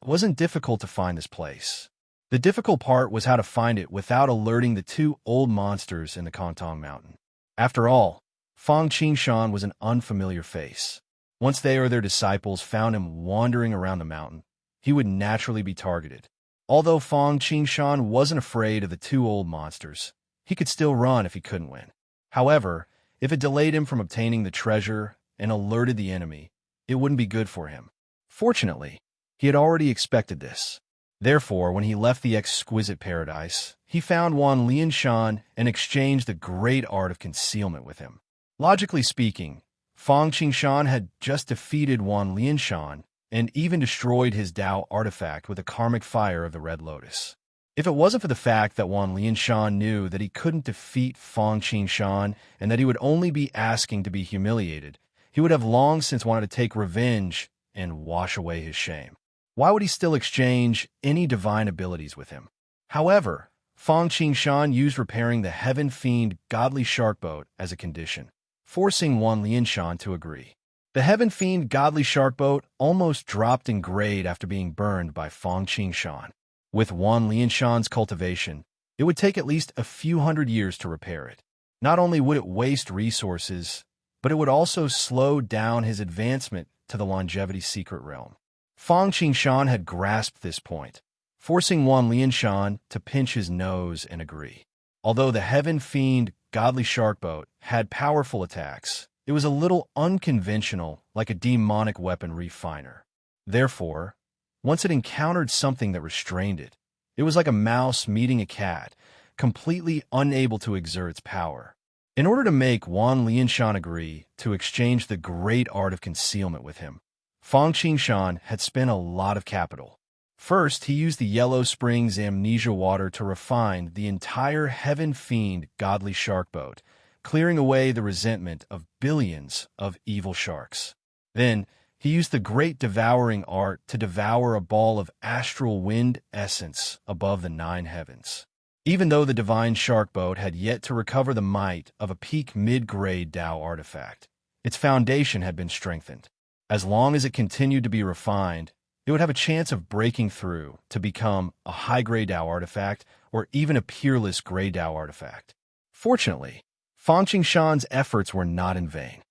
it wasn't difficult to find this place. The difficult part was how to find it without alerting the two old monsters in the Kantong Mountain. After all, Fang Qingshan was an unfamiliar face. Once they or their disciples found him wandering around the mountain, he would naturally be targeted. Although Fang Qingshan wasn't afraid of the two old monsters, he could still run if he couldn't win. However, if it delayed him from obtaining the treasure and alerted the enemy, it wouldn't be good for him. Fortunately, he had already expected this. Therefore, when he left the exquisite paradise, he found Wan Lianshan and exchanged the great art of concealment with him. Logically speaking, Fang Qingshan had just defeated Wan Lianshan and even destroyed his Tao artifact with the karmic fire of the Red Lotus. If it wasn't for the fact that Wan Lianshan knew that he couldn't defeat Fang Qingshan and that he would only be asking to be humiliated, he would have long since wanted to take revenge and wash away his shame. Why would he still exchange any divine abilities with him? However, Fang Qingshan used repairing the Heaven Fiend Godly Shark Boat as a condition, forcing Wan Lianshan to agree. The Heaven Fiend Godly Shark Boat almost dropped in grade after being burned by Fang Qingshan. With Wan Lianshan's cultivation, it would take at least a few hundred years to repair it. Not only would it waste resources, but it would also slow down his advancement to the longevity secret realm. Fang Qingshan had grasped this point, forcing Wan Lianshan to pinch his nose and agree. Although the Heaven Fiend Godly Shark Boat had powerful attacks, it was a little unconventional, like a demonic weapon refiner. Therefore, once it encountered something that restrained it, it was like a mouse meeting a cat, completely unable to exert its power. In order to make Wan Lianshan agree to exchange the great art of concealment with him, Fang Qingshan had spent a lot of capital. First, he used the Yellow Springs amnesia water to refine the entire Heaven Fiend Godly Shark Boat, clearing away the resentment of billions of evil sharks. Then, he used the Great Devouring Art to devour a ball of astral wind essence above the 9 heavens. Even though the Divine Shark Boat had yet to recover the might of a peak mid-grade Tao artifact, its foundation had been strengthened. As long as it continued to be refined, it would have a chance of breaking through to become a high-grade Tao artifact or even a peerless grade Tao artifact. Fortunately, Fang Qingshan's efforts were not in vain.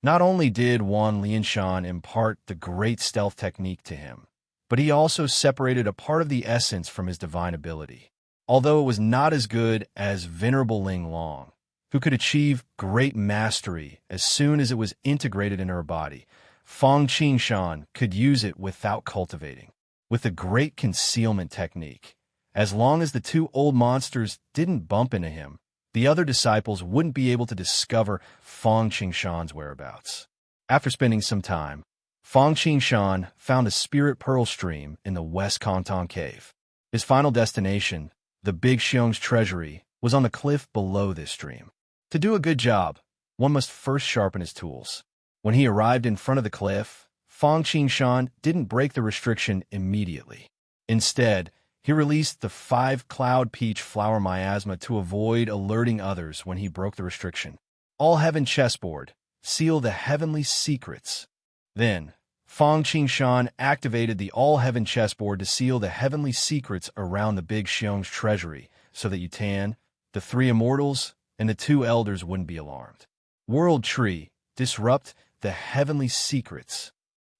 Not only did Wan Lianshan impart the great stealth technique to him, but he also separated a part of the essence from his divine ability. Although it was not as good as Venerable Ling Long, who could achieve great mastery as soon as it was integrated in her body, Fang Qingshan could use it without cultivating. With the great concealment technique, as long as the 2 old monsters didn't bump into him, the other disciples wouldn't be able to discover Fang Qingshan's whereabouts. After spending some time, Fang Qingshan found a spirit pearl stream in the West Kantong Cave. His final destination, the Big Xiong's treasury, was on the cliff below this stream. To do a good job, one must first sharpen his tools. When he arrived in front of the cliff, Fang Qingshan didn't break the restriction immediately. Instead, he released the 5-cloud peach flower miasma to avoid alerting others when he broke the restriction. All-Heaven Chessboard, seal the heavenly secrets. Then, Fang Qingshan activated the All-Heaven Chessboard to seal the heavenly secrets around the Big Xiong's treasury so that Yutan, the 3 immortals, and the 2 elders wouldn't be alarmed. World Tree, disrupt the heavenly secrets.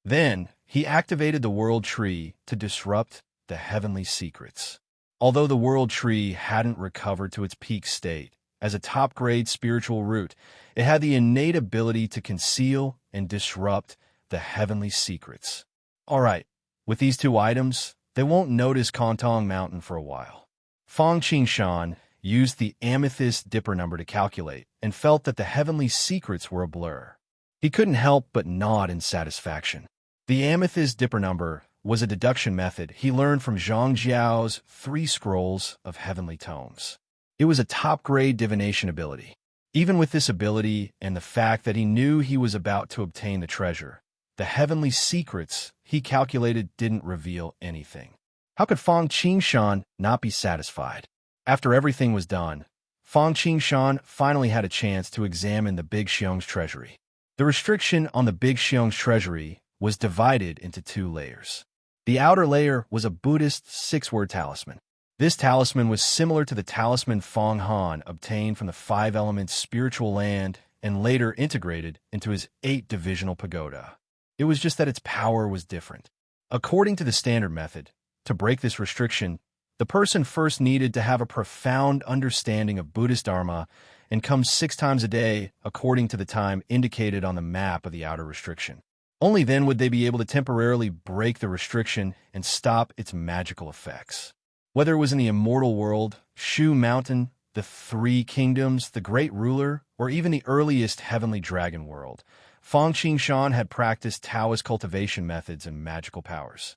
Then, he activated the World Tree to disrupt the heavenly secrets. Although the World Tree hadn't recovered to its peak state, as a top-grade spiritual root, it had the innate ability to conceal and disrupt the heavenly secrets. Alright, with these 2 items, they won't notice Kantong Mountain for a while. Fang Qingshan used the amethyst dipper number to calculate and felt that the heavenly secrets were a blur. He couldn't help but nod in satisfaction. The amethyst dipper number was a deduction method he learned from Zhang Jiao's 3 scrolls of heavenly tomes. It was a top-grade divination ability. Even with this ability and the fact that he knew he was about to obtain the treasure, the heavenly secrets he calculated didn't reveal anything. How could Fang Qingshan not be satisfied? After everything was done, Fang Qingshan finally had a chance to examine the Big Xiong's treasury. The restriction on the Big Xiong's treasury was divided into 2 layers. The outer layer was a Buddhist 6-word talisman. This talisman was similar to the talisman Fang Han obtained from the 5 elements spiritual land and later integrated into his 8-divisional pagoda. It was just that its power was different. According to the standard method, to break this restriction, the person first needed to have a profound understanding of Buddhist Dharma and come 6 times a day according to the time indicated on the map of the outer restriction. Only then would they be able to temporarily break the restriction and stop its magical effects. Whether it was in the immortal world, Shu Mountain, the 3 kingdoms, the great ruler, or even the earliest heavenly dragon world, Fang Qingshan had practiced Taoist cultivation methods and magical powers.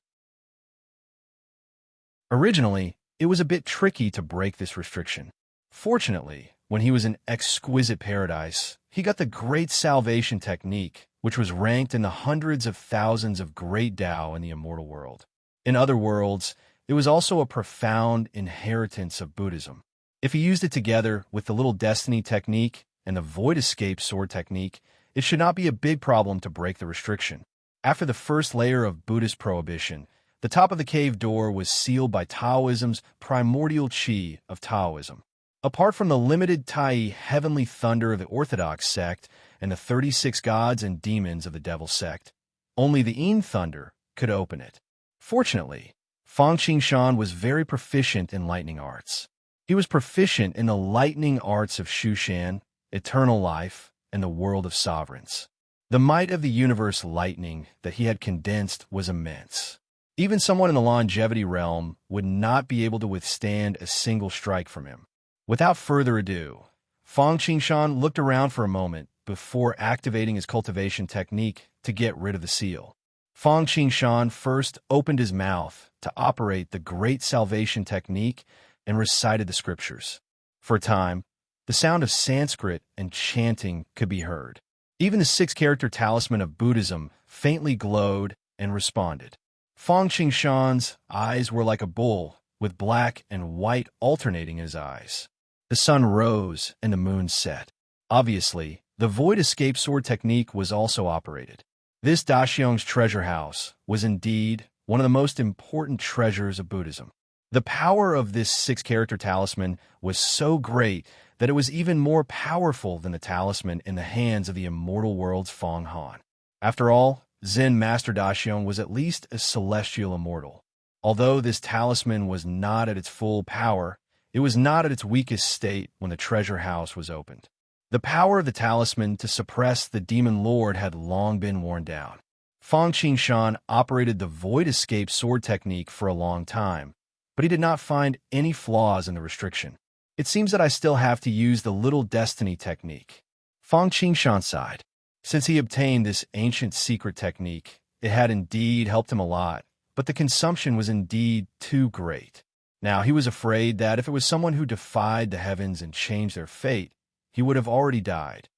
Originally, it was a bit tricky to break this restriction. Fortunately, when he was in exquisite paradise, he got the Great Salvation Technique, which was ranked in the hundreds of thousands of great Tao in the immortal world. In other worlds, it was also a profound inheritance of Buddhism. If he used it together with the Little Destiny Technique and the Void Escape Sword Technique, it should not be a big problem to break the restriction. After the first layer of Buddhist prohibition, the top of the cave door was sealed by Taoism's primordial chi of Taoism. Apart from the limited Tai heavenly thunder of the Orthodox sect and the 36 gods and demons of the Devil sect, only the Yin thunder could open it. Fortunately, Fang Qingshan was very proficient in lightning arts. He was proficient in the lightning arts of Shushan, eternal life, and the world of sovereigns. The might of the universe lightning that he had condensed was immense. Even someone in the longevity realm would not be able to withstand a single strike from him. Without further ado, Fang Qingshan looked around for a moment before activating his cultivation technique to get rid of the seal. Fang Qingshan first opened his mouth to operate the Great Salvation Technique and recited the scriptures. For a time, the sound of Sanskrit and chanting could be heard. Even the 6-character talisman of Buddhism faintly glowed and responded. Fang Qingshan's eyes were like a bull, with black and white alternating in his eyes. The sun rose and the moon set. Obviously, the Void Escape Sword Technique was also operated. This Daxiong's treasure house was indeed one of the most important treasures of Buddhism. The power of this 6-character talisman was so great that it was even more powerful than the talisman in the hands of the immortal world's Fang Han. After all, Zen Master Daxiong was at least a celestial immortal. Although this talisman was not at its full power, it was not at its weakest state when the treasure house was opened. The power of the talisman to suppress the demon lord had long been worn down. Fang Qingshan operated the Void Escape Sword Technique for a long time, but he did not find any flaws in the restriction. It seems that I still have to use the Little Destiny Technique. Fang Qingshan sighed. Since he obtained this ancient secret technique, it had indeed helped him a lot, but the consumption was indeed too great. Now, he was afraid that if it was someone who defied the heavens and changed their fate, he would have already died.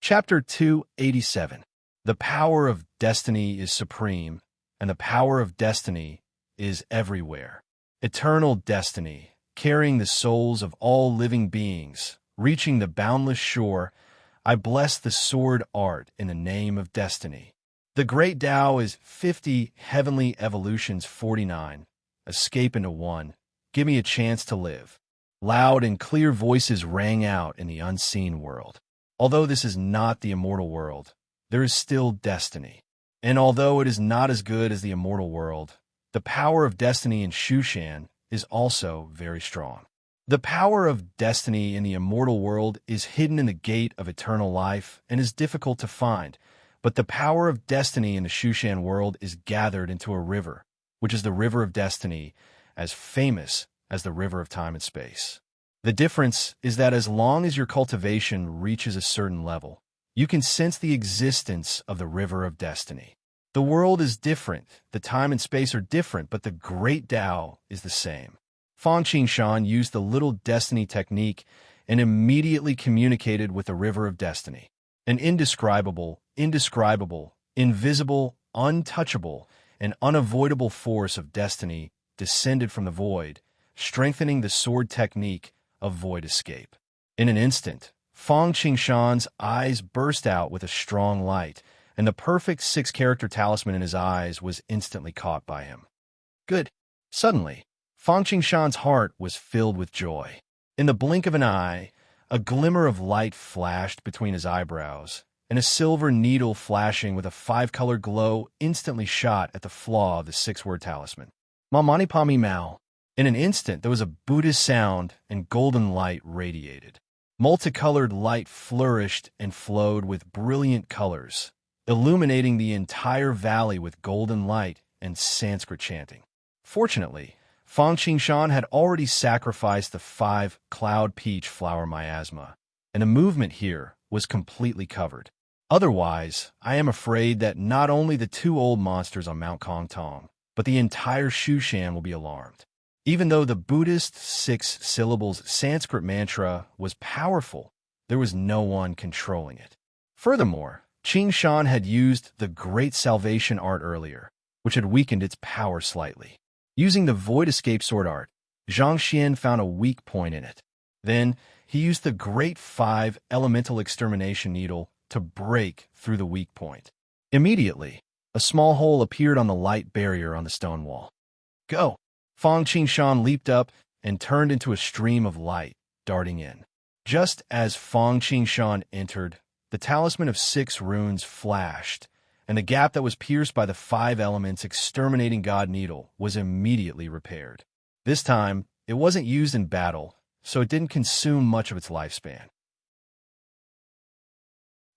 Chapter 287. The power of destiny is supreme, and the power of destiny is everywhere. Eternal destiny, carrying the souls of all living beings, reaching the boundless shore, I bless the sword art in the name of destiny. The great Tao is 50 heavenly evolutions 49. Escape into one. Give me a chance to live. Loud and clear voices rang out in the unseen world. Although this is not the immortal world, there is still destiny. And although it is not as good as the immortal world, the power of destiny in Shushan is also very strong. The power of destiny in the immortal world is hidden in the gate of eternal life and is difficult to find, but the power of destiny in the Shushan world is gathered into a river, which is the river of destiny, as famous as the river of time and space. The difference is that as long as your cultivation reaches a certain level, you can sense the existence of the river of destiny. The world is different, the time and space are different, but the great Tao is the same. Fang Qingshan used the Little Destiny Technique and immediately communicated with the river of destiny. An indescribable, invisible, untouchable, and unavoidable force of destiny descended from the void, strengthening the sword technique of void escape. In an instant, Fang Qingshan's eyes burst out with a strong light, and the perfect 6-character talisman in his eyes was instantly caught by him. Good. Suddenly, Fang Qingshan's heart was filled with joy. In the blink of an eye, a glimmer of light flashed between his eyebrows, and a silver needle flashing with a 5-color glow instantly shot at the flaw of the 6-word talisman. Ma mani pami mao. In an instant, there was a Buddhist sound and golden light radiated. Multicolored light flourished and flowed with brilliant colors, illuminating the entire valley with golden light and Sanskrit chanting. Fortunately, Fang Qingshan had already sacrificed the 5 cloud peach flower miasma, and the movement here was completely covered. Otherwise, I am afraid that not only the two old monsters on Mount Kong Tong, but the entire Shushan will be alarmed. Even though the Buddhist 6 syllables Sanskrit mantra was powerful, there was no one controlling it. Furthermore, Qin Shan had used the Great Salvation art earlier, which had weakened its power slightly. Using the Void Escape Sword art, Zhang Xian found a weak point in it. Then, he used the Great 5 Elemental Extermination Needle to break through the weak point. Immediately, a small hole appeared on the light barrier on the stone wall. Go! Fang Qingshan leaped up and turned into a stream of light, darting in. Just as Fang Qingshan entered, the talisman of 6 runes flashed, and the gap that was pierced by the 5 elements exterminating God Needle was immediately repaired. This time, it wasn't used in battle, so it didn't consume much of its lifespan.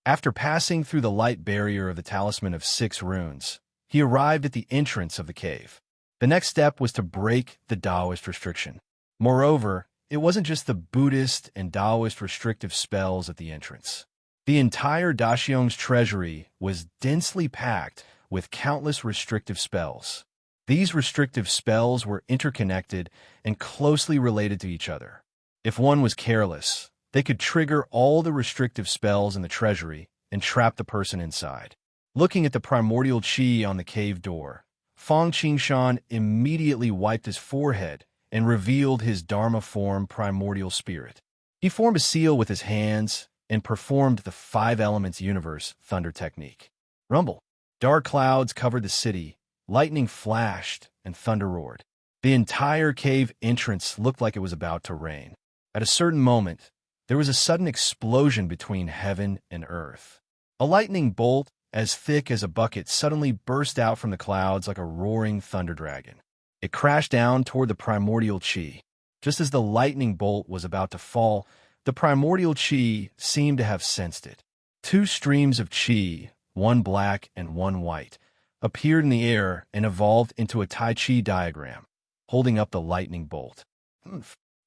After passing through the light barrier of the talisman of 6 runes, he arrived at the entrance of the cave. The next step was to break the Taoist restriction. Moreover, it wasn't just the Buddhist and Taoist restrictive spells at the entrance. The entire Daxiong's treasury was densely packed with countless restrictive spells. These restrictive spells were interconnected and closely related to each other. If one was careless, they could trigger all the restrictive spells in the treasury and trap the person inside. Looking at the primordial qi on the cave door, Fang Qingshan immediately wiped his forehead and revealed his Dharma form primordial spirit. He formed a seal with his hands and performed the 5 elements universe thunder technique. Rumble. Dark clouds covered the city, lightning flashed, and thunder roared. The entire cave entrance looked like it was about to rain. At a certain moment, there was a sudden explosion between heaven and earth. A lightning bolt, as thick as a bucket, suddenly burst out from the clouds like a roaring thunder dragon. It crashed down toward the primordial qi. Just as the lightning bolt was about to fall, the primordial qi seemed to have sensed it. 2 streams of qi, one black and one white, appeared in the air and evolved into a Tai Chi diagram, holding up the lightning bolt.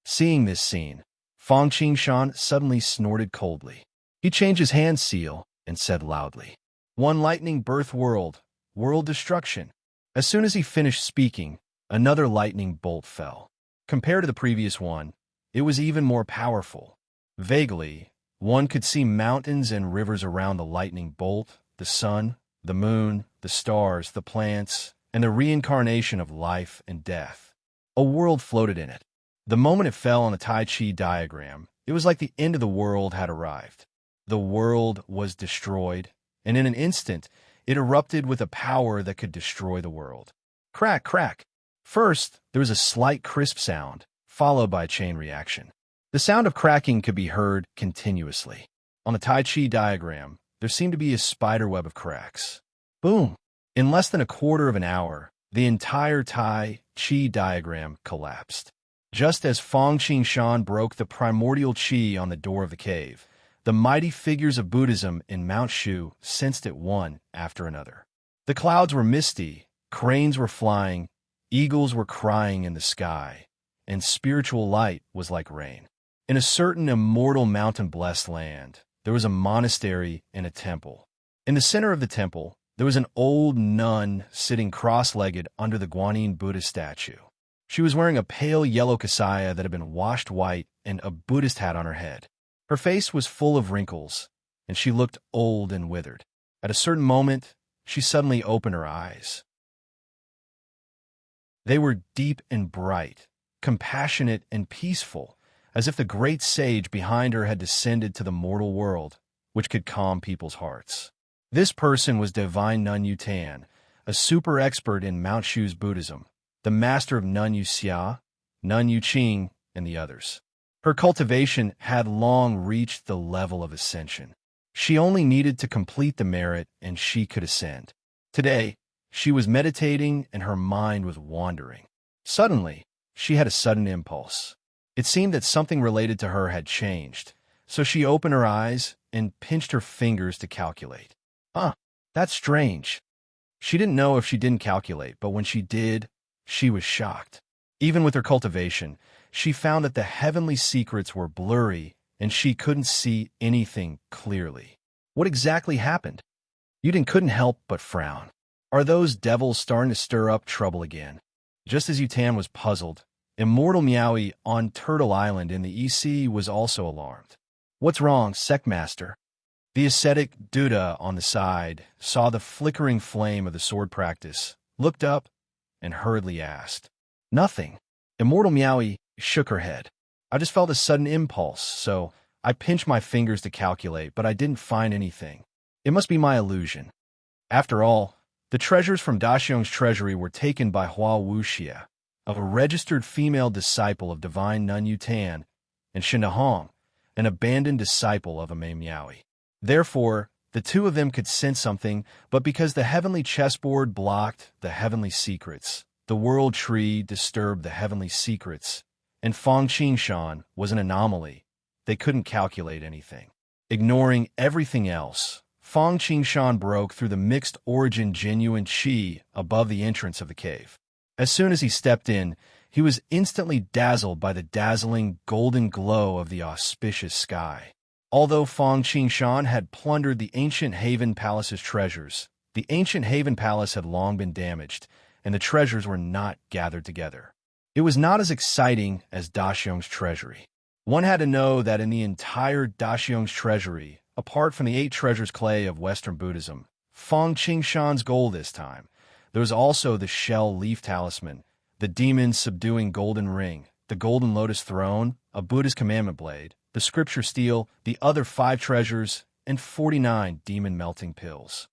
Seeing this scene, Fang Qingshan suddenly snorted coldly. He changed his hand seal and said loudly, "One lightning birth world, world destruction." As soon as he finished speaking, another lightning bolt fell. Compared to the previous one, it was even more powerful. Vaguely, one could see mountains and rivers around the lightning bolt, the sun, the moon, the stars, the plants, and the reincarnation of life and death. A world floated in it. The moment it fell on the Tai Chi diagram, it was like the end of the world had arrived. The world was destroyed, and in an instant, it erupted with a power that could destroy the world. Crack, crack. First, there was a slight crisp sound, followed by a chain reaction. The sound of cracking could be heard continuously. On the Tai Chi diagram, there seemed to be a spiderweb of cracks. Boom! In less than a quarter of an hour, the entire Tai Chi diagram collapsed. Just as Fang Qingshan broke the primordial qi on the door of the cave, the mighty figures of Buddhism in Mount Shu sensed it one after another. The clouds were misty, cranes were flying, eagles were crying in the sky, and spiritual light was like rain. In a certain immortal mountain-blessed land, there was a monastery and a temple. In the center of the temple, there was an old nun sitting cross-legged under the Guanyin Buddha statue. She was wearing a pale yellow kasaya that had been washed white and a Buddhist hat on her head. Her face was full of wrinkles, and she looked old and withered. At a certain moment, she suddenly opened her eyes. They were deep and bright, compassionate and peaceful, as if the great sage behind her had descended to the mortal world, which could calm people's hearts. This person was Divine Nun Yu Tan, a super expert in Mount Shu's Buddhism, the master of Nun Yu Xia, Nun Yu Qing, and the others. Her cultivation had long reached the level of ascension. She only needed to complete the merit and she could ascend. Today, she was meditating and her mind was wandering. Suddenly, she had a sudden impulse. It seemed that something related to her had changed, so she opened her eyes and pinched her fingers to calculate. That's strange. She didn't know if she didn't calculate, but when she did, she was shocked. Even with her cultivation, she found that the heavenly secrets were blurry and she couldn't see anything clearly. What exactly happened? Yudin couldn't help but frown. Are those devils starting to stir up trouble again? Just as Yutan was puzzled, Immortal Meowie on Turtle Island in the EC was also alarmed. What's wrong, Sectmaster? The ascetic Duda on the side saw the flickering flame of the sword practice, looked up, and hurriedly asked. Nothing. Immortal Meowie shook her head. I just felt a sudden impulse, so I pinched my fingers to calculate, but I didn't find anything. It must be my illusion. After all, the treasures from Daxiong's treasury were taken by Hua Wuxia, a registered female disciple of divine Nun Yutan, and Shindahong, an abandoned disciple of Amei Meowie. Therefore, the two of them could sense something, but because the heavenly chessboard blocked the heavenly secrets, the world tree disturbed the heavenly secrets, and Fong Qingshan was an anomaly, they couldn't calculate anything. Ignoring everything else, Fong Qingshan broke through the mixed origin genuine qi above the entrance of the cave. As soon as he stepped in, he was instantly dazzled by the dazzling golden glow of the auspicious sky. Although Fong Qingshan had plundered the ancient Haven Palace's treasures, the ancient Haven Palace had long been damaged, and the treasures were not gathered together. It was not as exciting as Daxiong's treasury. One had to know that in the entire Daxiong's treasury, apart from the 8 treasures clay of Western Buddhism, Fong Qingshan's gold this time, there was also the shell leaf talisman, the demon-subduing golden ring, the golden lotus throne, a Buddhist commandment blade, the scripture steel, the other 5 treasures, and 49 demon-melting pills.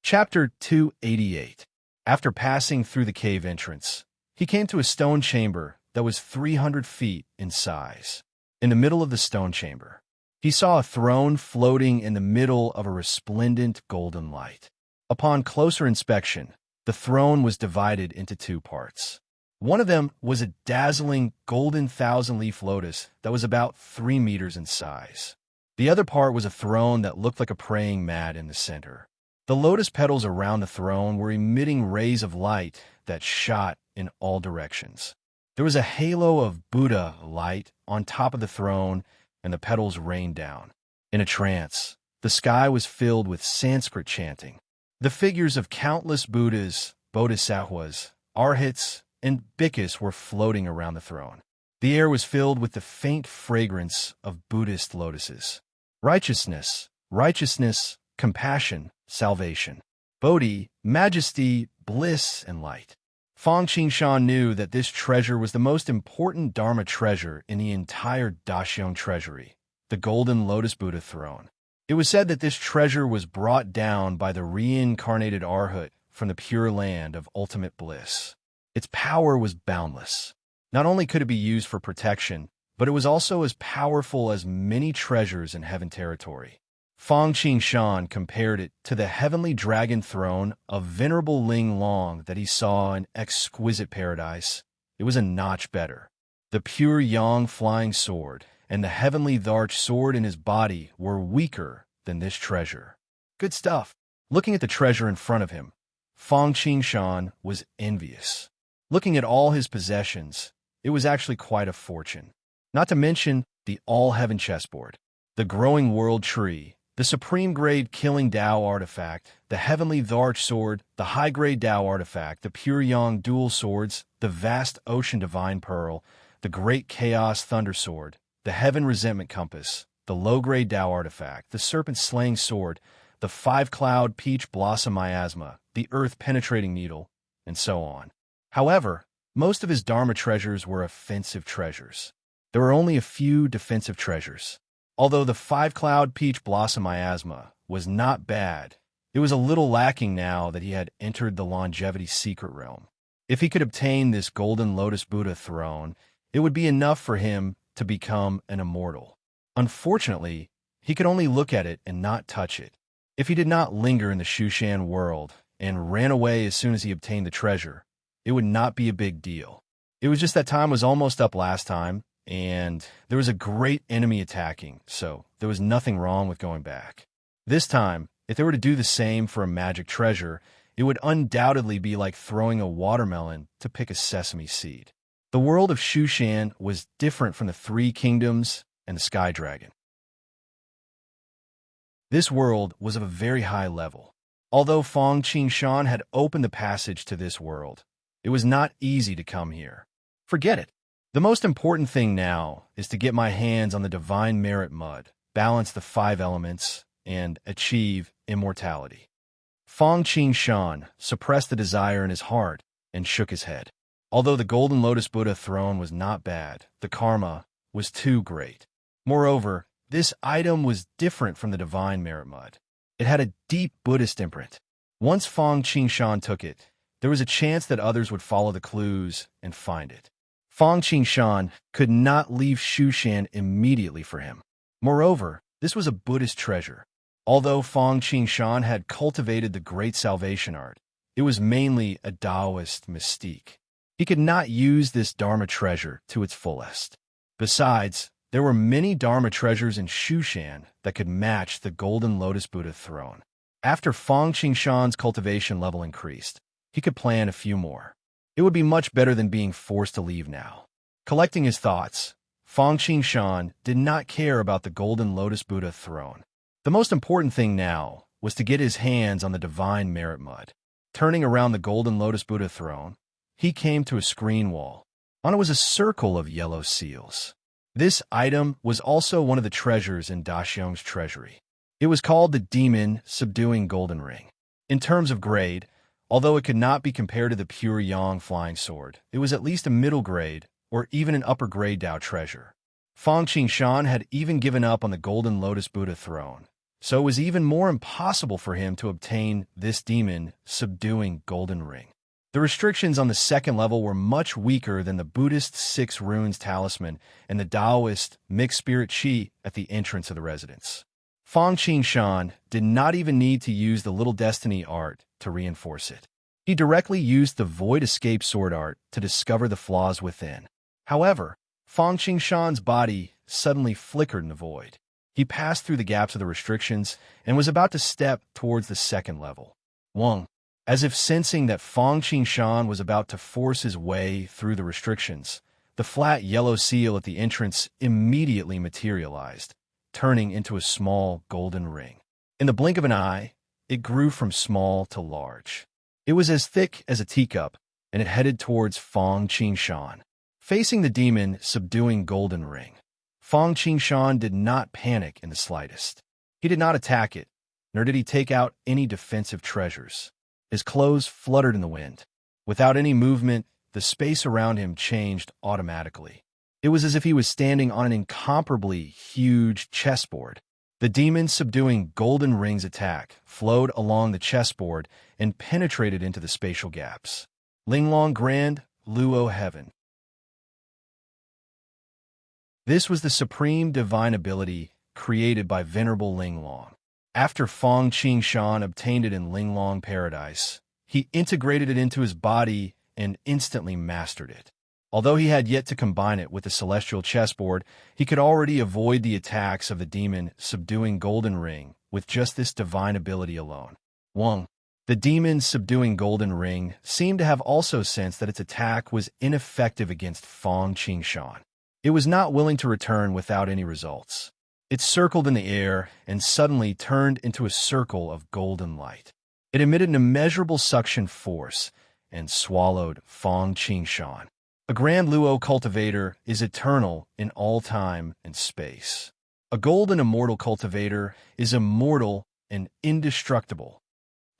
Chapter 288. After passing through the cave entrance, he came to a stone chamber that was 300 feet in size. In the middle of the stone chamber, he saw a throne floating in the middle of a resplendent golden light. Upon closer inspection, the throne was divided into 2 parts. One of them was a dazzling golden thousand-leaf lotus that was about 3 meters in size. The other part was a throne that looked like a praying mat in the center. The lotus petals around the throne were emitting rays of light that shot in all directions. There was a halo of Buddha light on top of the throne, and the petals rained down. In a trance, the sky was filled with Sanskrit chanting. The figures of countless Buddhas, Bodhisattvas, Arhats, and Bhikkhus were floating around the throne. The air was filled with the faint fragrance of Buddhist lotuses. Righteousness, righteousness, compassion, salvation. Bodhi, majesty, bliss, and light. Fong Qingshan knew that this treasure was the most important Dharma treasure in the entire Daxiong treasury, the golden lotus Buddha throne. It was said that this treasure was brought down by the reincarnated Arhat from the pure land of ultimate bliss. Its power was boundless. Not only could it be used for protection, but it was also as powerful as many treasures in heaven territory. Fong Qingshan compared it to the heavenly dragon throne of Venerable Ling Long that he saw in exquisite paradise. It was a notch better. The pure yang flying sword and the heavenly Dharch sword in his body were weaker than this treasure. Good stuff. Looking at the treasure in front of him, Fong Qingshan was envious. Looking at all his possessions, it was actually quite a fortune. Not to mention the all-heaven chessboard, the growing world tree, the supreme-grade killing Tao artifact, the heavenly Dharch sword, the high-grade Tao artifact, the pure yang dual swords, the vast ocean divine pearl, the great chaos thunder sword, the heaven resentment compass, the low-grade Tao artifact, the serpent-slaying sword, the 5-cloud peach blossom miasma, the earth-penetrating needle, and so on. However, most of his Dharma treasures were offensive treasures. There were only a few defensive treasures. Although the 5-cloud peach blossom miasma was not bad, it was a little lacking now that he had entered the longevity secret realm. If he could obtain this golden lotus Buddha throne, it would be enough for him to become an immortal. Unfortunately, he could only look at it and not touch it. If he did not linger in the Shushan world and ran away as soon as he obtained the treasure, it would not be a big deal. It was just that time was almost up last time, and there was a great enemy attacking, so there was nothing wrong with going back. This time, if they were to do the same for a magic treasure, it would undoubtedly be like throwing a watermelon to pick a sesame seed. The world of Shushan was different from the Three Kingdoms and the Sky Dragon. This world was of a very high level. Although Fong Qingshan had opened the passage to this world, it was not easy to come here. Forget it. The most important thing now is to get my hands on the divine merit mud, balance the 5 elements, and achieve immortality. Fong Qingshan suppressed the desire in his heart and shook his head. Although the Golden Lotus Buddha throne was not bad, the karma was too great. Moreover, this item was different from the divine merit mud. It had a deep Buddhist imprint. Once Fong Qingshan took it, there was a chance that others would follow the clues and find it. Fong Qingshan could not leave Shushan immediately for him. Moreover, this was a Buddhist treasure. Although Fong Qingshan had cultivated the great salvation art, it was mainly a Taoist mystique. He could not use this Dharma treasure to its fullest. Besides, there were many Dharma treasures in Shushan that could match the Golden Lotus Buddha throne. After Fong Qingshan's cultivation level increased, he could plan a few more. It would be much better than being forced to leave now. Collecting his thoughts, Fong Qingshan did not care about the Golden Lotus Buddha throne. The most important thing now was to get his hands on the divine merit mud. Turning around the Golden Lotus Buddha throne, he came to a screen wall. On it was a circle of yellow seals. This item was also one of the treasures in Daxiong's treasury. It was called the Demon Subduing Golden Ring. In terms of grade, although it could not be compared to the pure Yang flying sword, it was at least a middle grade or even an upper grade Dao treasure. Fong Qingshan had even given up on the Golden Lotus Buddha throne, so it was even more impossible for him to obtain this Demon Subduing Golden Ring. The restrictions on the second level were much weaker than the Buddhist 6 runes talisman and the Taoist mixed spirit chi at the entrance of the residence. Fong Qingshan did not even need to use the Little Destiny art to reinforce it. He directly used the Void Escape sword art to discover the flaws within. However, Fong Qingshan's body suddenly flickered in the void. He passed through the gaps of the restrictions and was about to step towards the second level. Wang, as if sensing that Fong Qingshan was about to force his way through the restrictions, the flat yellow seal at the entrance immediately materialized, turning into a small golden ring. In the blink of an eye, it grew from small to large. It was as thick as a teacup, and it headed towards Fong Qingshan. Facing the demon subduing golden ring, Fong Qingshan did not panic in the slightest. He did not attack it, nor did he take out any defensive treasures. His clothes fluttered in the wind. Without any movement, the space around him changed automatically. It was as if he was standing on an incomparably huge chessboard. The demon subduing golden ring's attack flowed along the chessboard and penetrated into the spatial gaps. Linglong Grand, Luo Heaven. This was the supreme divine ability created by Venerable Linglong. After Fong Qingshan obtained it in Linglong Paradise, he integrated it into his body and instantly mastered it. Although he had yet to combine it with the celestial chessboard, he could already avoid the attacks of the demon subduing golden ring with just this divine ability alone. Wang, the demon subduing golden ring, seemed to have also sensed that its attack was ineffective against Fong Qingshan. It was not willing to return without any results. It circled in the air and suddenly turned into a circle of golden light. It emitted an immeasurable suction force and swallowed Fong Qingshan. A Grand Luo cultivator is eternal in all time and space. A golden immortal cultivator is immortal and indestructible.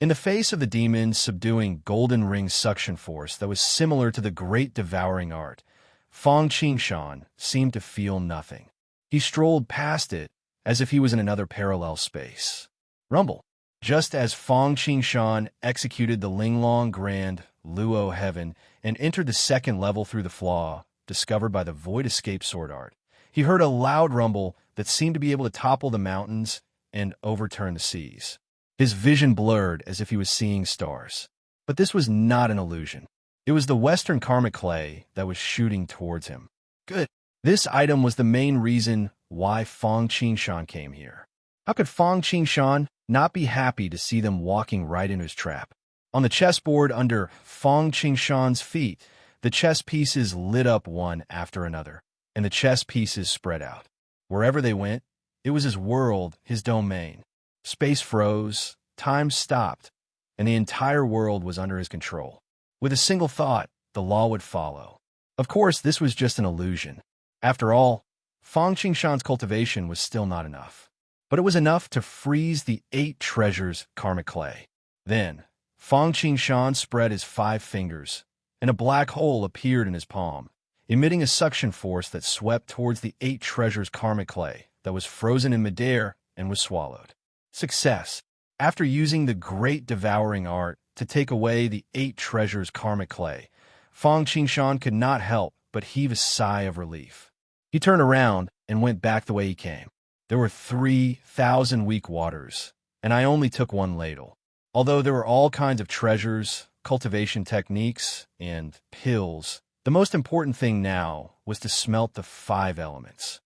In the face of the demon's subduing golden ring suction force that was similar to the great devouring art, Fong Qingshan seemed to feel nothing. He strolled past it as if he was in another parallel space. Rumble. Just as Fong Qingshan executed the Linglong Grand Luo Heaven and entered the second level through the flaw discovered by the Void Escape sword art, he heard a loud rumble that seemed to be able to topple the mountains and overturn the seas. His vision blurred as if he was seeing stars. But this was not an illusion. It was the Western karmic clay that was shooting towards him. Good. This item was the main reason why Fong Qingshan came here. How could Fong Qingshan not be happy to see them walking right into his trap? On the chessboard under Fong Qingshan's feet, The chess pieces lit up one after another, and the chess pieces spread out. Wherever they went, it was his world, his domain. Space froze, time stopped, and the entire world was under his control. With a single thought, the law would follow. Of course, this was just an illusion. After all, Fang Qingshan's cultivation was still not enough. But it was enough to freeze the 8 treasures karmic clay. Then, Fang Qingshan spread his 5 fingers, and a black hole appeared in his palm, emitting a suction force that swept towards the 8 treasures karmic clay that was frozen in midair and was swallowed. Success. After using the great devouring art to take away the 8 treasures karmic clay, Fang Qingshan could not help but heave a sigh of relief. He turned around and went back the way he came. There were 3,000 weak waters, and I only took 1 ladle. Although there were all kinds of treasures, cultivation techniques, and pills, the most important thing now was to smelt the 5 elements.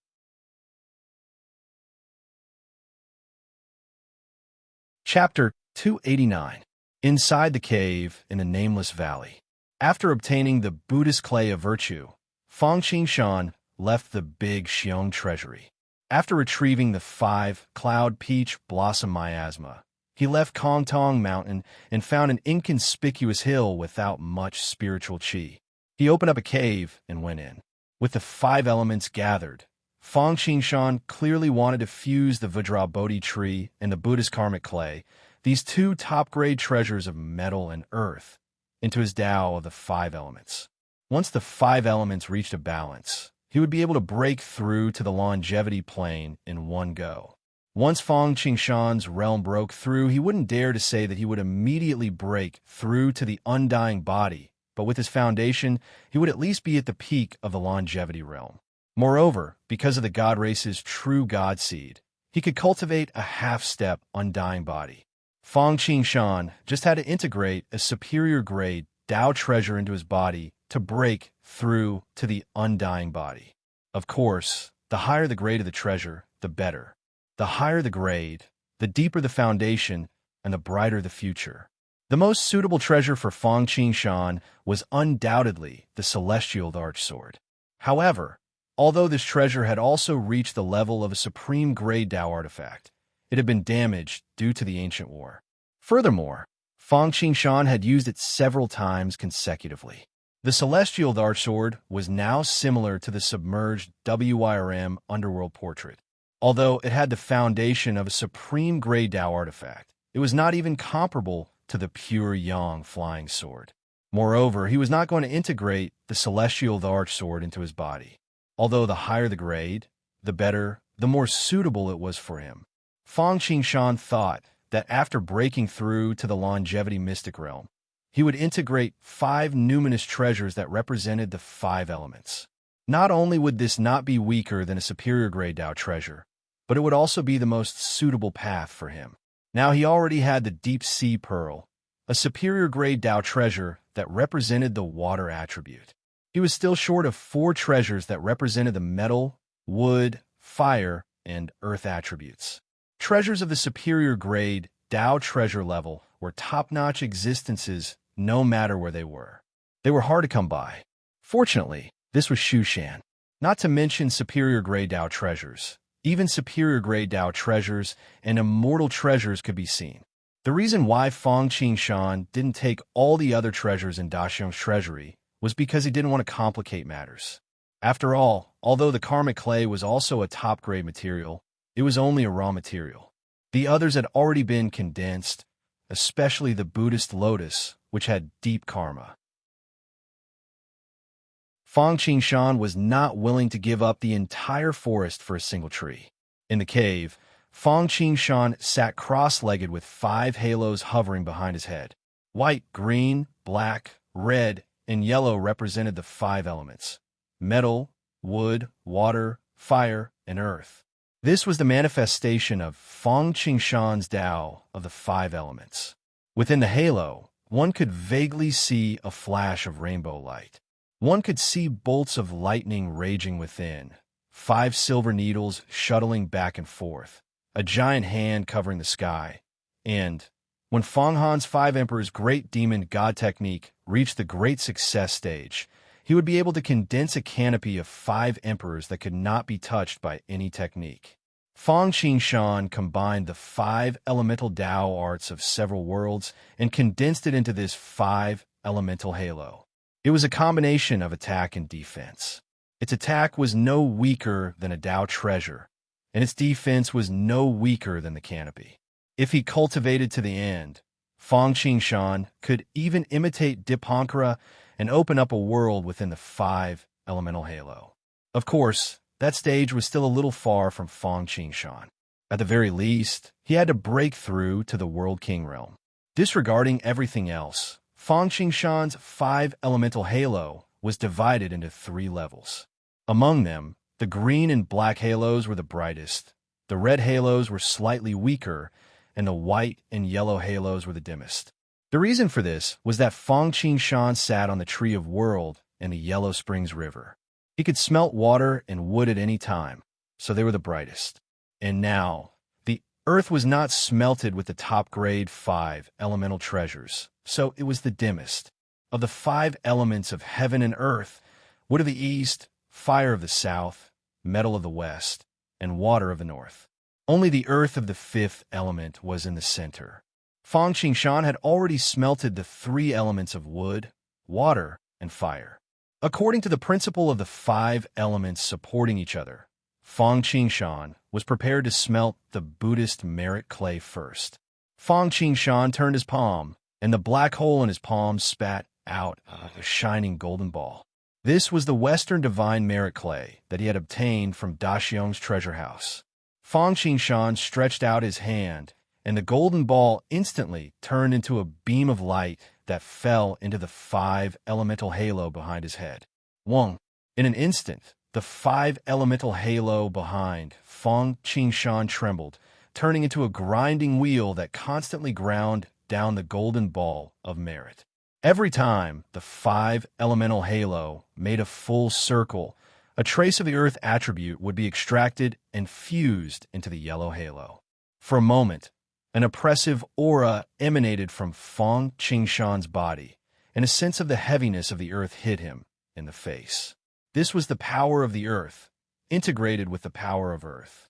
Chapter 289. Inside the cave in a nameless valley. After obtaining the Buddhist clay of virtue, Fang Qingshan left the big Xiong treasury. After retrieving the 5 cloud peach blossom miasma, he left Kongtong Mountain and found an inconspicuous hill without much spiritual qi. He opened up a cave and went in. With the 5 elements gathered, Fang Qingshan clearly wanted to fuse the Vajrabodhi tree and the Buddhist karmic clay, these 2 top-grade treasures of metal and earth, into his Tao of the 5 elements. Once the 5 elements reached a balance, he would be able to break through to the longevity plane in one go. Once Fang Qingshan's realm broke through, he wouldn't dare to say that he would immediately break through to the undying body, but with his foundation, he would at least be at the peak of the longevity realm. Moreover, because of the god race's true god seed, he could cultivate a half-step undying body. Fang Qingshan just had to integrate a superior grade Tao treasure into his body to break through to the undying body. Of course, the higher the grade of the treasure, the better. The higher the grade, the deeper the foundation, and the brighter the future. The most suitable treasure for Fang Qingshan was undoubtedly the celestial arch sword. However, although this treasure had also reached the level of a supreme grade Tao artifact, it had been damaged due to the ancient war. Furthermore, Fang Qingshan had used it several times consecutively. The celestial arch sword was now similar to the submerged WIRM underworld portrait. Although it had the foundation of a supreme grade Tao artifact, it was not even comparable to the pure Yang flying sword. Moreover, he was not going to integrate the celestial arch sword into his body. Although the higher the grade, the better, the more suitable it was for him. Fang Qingshan thought that after breaking through to the longevity mystic realm, he would integrate 5 numinous treasures that represented the 5 elements. Not only would this not be weaker than a superior grade Tao treasure, but it would also be the most suitable path for him. Now he already had the deep sea pearl, a superior grade Tao treasure that represented the water attribute. He was still short of 4 treasures that represented the metal, wood, fire, and earth attributes. Treasures of the superior grade Tao treasure level were top-notch existences no matter where they were. They were hard to come by. Fortunately, this was Shushan. Not to mention superior grade Tao treasures. Even superior grade Tao treasures and immortal treasures could be seen. The reason why Fang Qingshan didn't take all the other treasures in Daxiong's treasury was because he didn't want to complicate matters. After all, although the karmic clay was also a top-grade material, it was only a raw material. The others had already been condensed, especially the Buddhist lotus, which had deep karma. Fang Qingshan was not willing to give up the entire forest for a single tree. In the cave, Fang Qingshan sat cross-legged with 5 halos hovering behind his head. White, green, black, red, and yellow represented the 5 elements: metal, wood, water, fire, and earth. This was the manifestation of Fang Qingshan's Tao of the 5 elements. Within the halo, one could vaguely see a flash of rainbow light. One could see bolts of lightning raging within, 5 silver needles shuttling back and forth, a giant hand covering the sky, and, when Fang Han's 5 Emperor's great demon god technique reached the great success stage, he would be able to condense a canopy of 5 emperors that could not be touched by any technique. Fang Qingshan combined the 5 elemental Tao arts of several worlds and condensed it into this 5 elemental halo. It was a combination of attack and defense. Its attack was no weaker than a Tao treasure, and its defense was no weaker than the canopy. If he cultivated to the end, Fang Qingshan could even imitate Dipankara and open up a world within the 5 elemental halo. Of course, that stage was still a little far from Fang Qingshan. At the very least, he had to break through to the World King realm. Disregarding everything else, Fang Qingshan's 5 elemental halo was divided into 3 levels. Among them, the green and black halos were the brightest, the red halos were slightly weaker, and the white and yellow halos were the dimmest. The reason for this was that Fang Qingshan sat on the Tree of World and the Yellow Springs River. He could smelt water and wood at any time, so they were the brightest. And now, the earth was not smelted with the top-grade 5 elemental treasures, so it was the dimmest. Of the 5 elements of heaven and earth, wood of the east, fire of the south, metal of the west, and water of the north. Only the earth of the 5th element was in the center. Fang Qingshan had already smelted the 3 elements of wood, water, and fire. According to the principle of the 5 elements supporting each other, Fang Qingshan was prepared to smelt the Buddhist merit clay first. Fang Qingshan turned his palm, and the black hole in his palm spat out a shining golden ball. This was the Western divine merit clay that he had obtained from Daxiong's treasure house. Fang Qingshan stretched out his hand, and the golden ball instantly turned into a beam of light that fell into the 5 elemental halo behind his head. Wong. In an instant, the 5 elemental halo behind Fang Qingshan trembled, turning into a grinding wheel that constantly ground down the golden ball of merit. Every time the 5 elemental halo made a full circle, a trace of the earth attribute would be extracted and fused into the yellow halo. For a moment, an oppressive aura emanated from Fang Qingshan's body, and a sense of the heaviness of the earth hit him in the face. This was the power of the earth, integrated with the power of earth.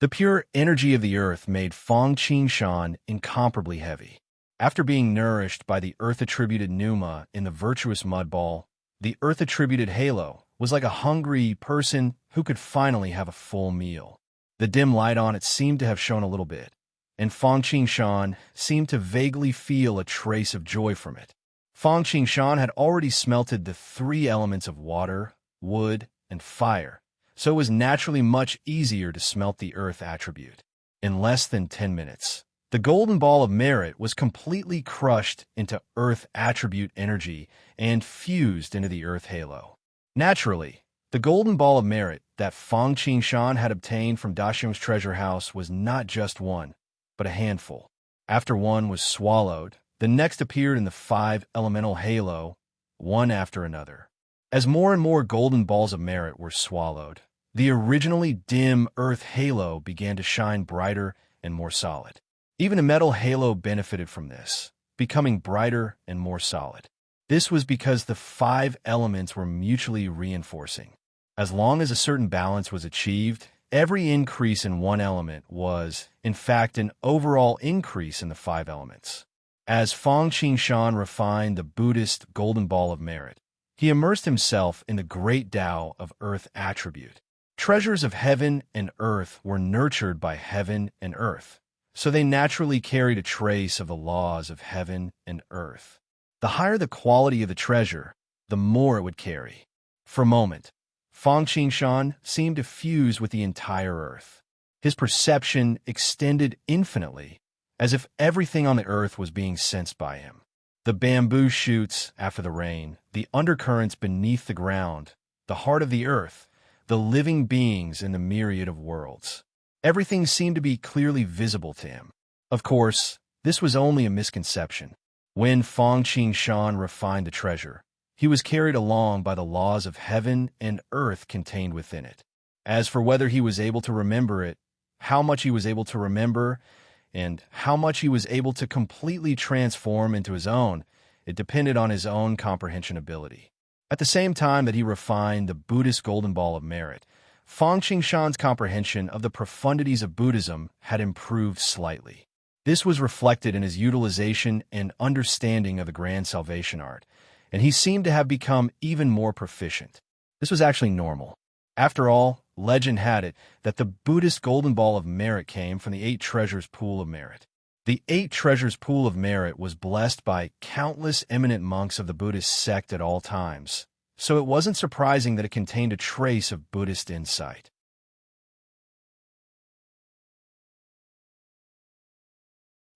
The pure energy of the earth made Fang Qingshan incomparably heavy. After being nourished by the earth-attributed pneuma in the virtuous mud ball, the earth-attributed halo was like a hungry person who could finally have a full meal. The dim light on it seemed to have shone a little bit, and Fang Qingshan seemed to vaguely feel a trace of joy from it. Fang Qingshan had already smelted the 3 elements of water, wood, and fire, so it was naturally much easier to smelt the earth attribute. In less than 10 minutes, the golden ball of merit was completely crushed into earth attribute energy and fused into the earth halo. Naturally, the golden ball of merit that Fang Qingshan had obtained from Daxiong's treasure house was not just one, but a handful. After one was swallowed, the next appeared in the 5 elemental halo, one after another. As more and more golden balls of merit were swallowed, the originally dim earth halo began to shine brighter and more solid. Even a metal halo benefited from this, becoming brighter and more solid. This was because the 5 elements were mutually reinforcing. As long as a certain balance was achieved, every increase in one element was, in fact, an overall increase in the 5 elements. As Fang Qingshan refined the Buddhist golden ball of merit, he immersed himself in the great Tao of earth attribute. Treasures of heaven and earth were nurtured by heaven and earth, so they naturally carried a trace of the laws of heaven and earth. The higher the quality of the treasure, the more it would carry. For a moment, Fang Qingshan seemed to fuse with the entire earth. His perception extended infinitely, as if everything on the earth was being sensed by him. The bamboo shoots after the rain, the undercurrents beneath the ground, the heart of the earth, the living beings in the myriad of worlds. Everything seemed to be clearly visible to him. Of course, this was only a misconception. When Fang Qingshan refined the treasure, he was carried along by the laws of heaven and earth contained within it. As for whether he was able to remember it, how much he was able to remember, and how much he was able to completely transform into his own, It depended on his own comprehension ability. At the same time that he refined the Buddhist golden ball of merit, Fang Qingshan's comprehension of the profundities of Buddhism had improved slightly. This was reflected in his utilization and understanding of the grand salvation art, and he seemed to have become even more proficient. This was actually normal. After all, legend had it that the Buddhist golden ball of merit came from the 8 treasures pool of merit. The 8 treasures pool of merit was blessed by countless eminent monks of the Buddhist sect at all times, so it wasn't surprising that it contained a trace of Buddhist insight.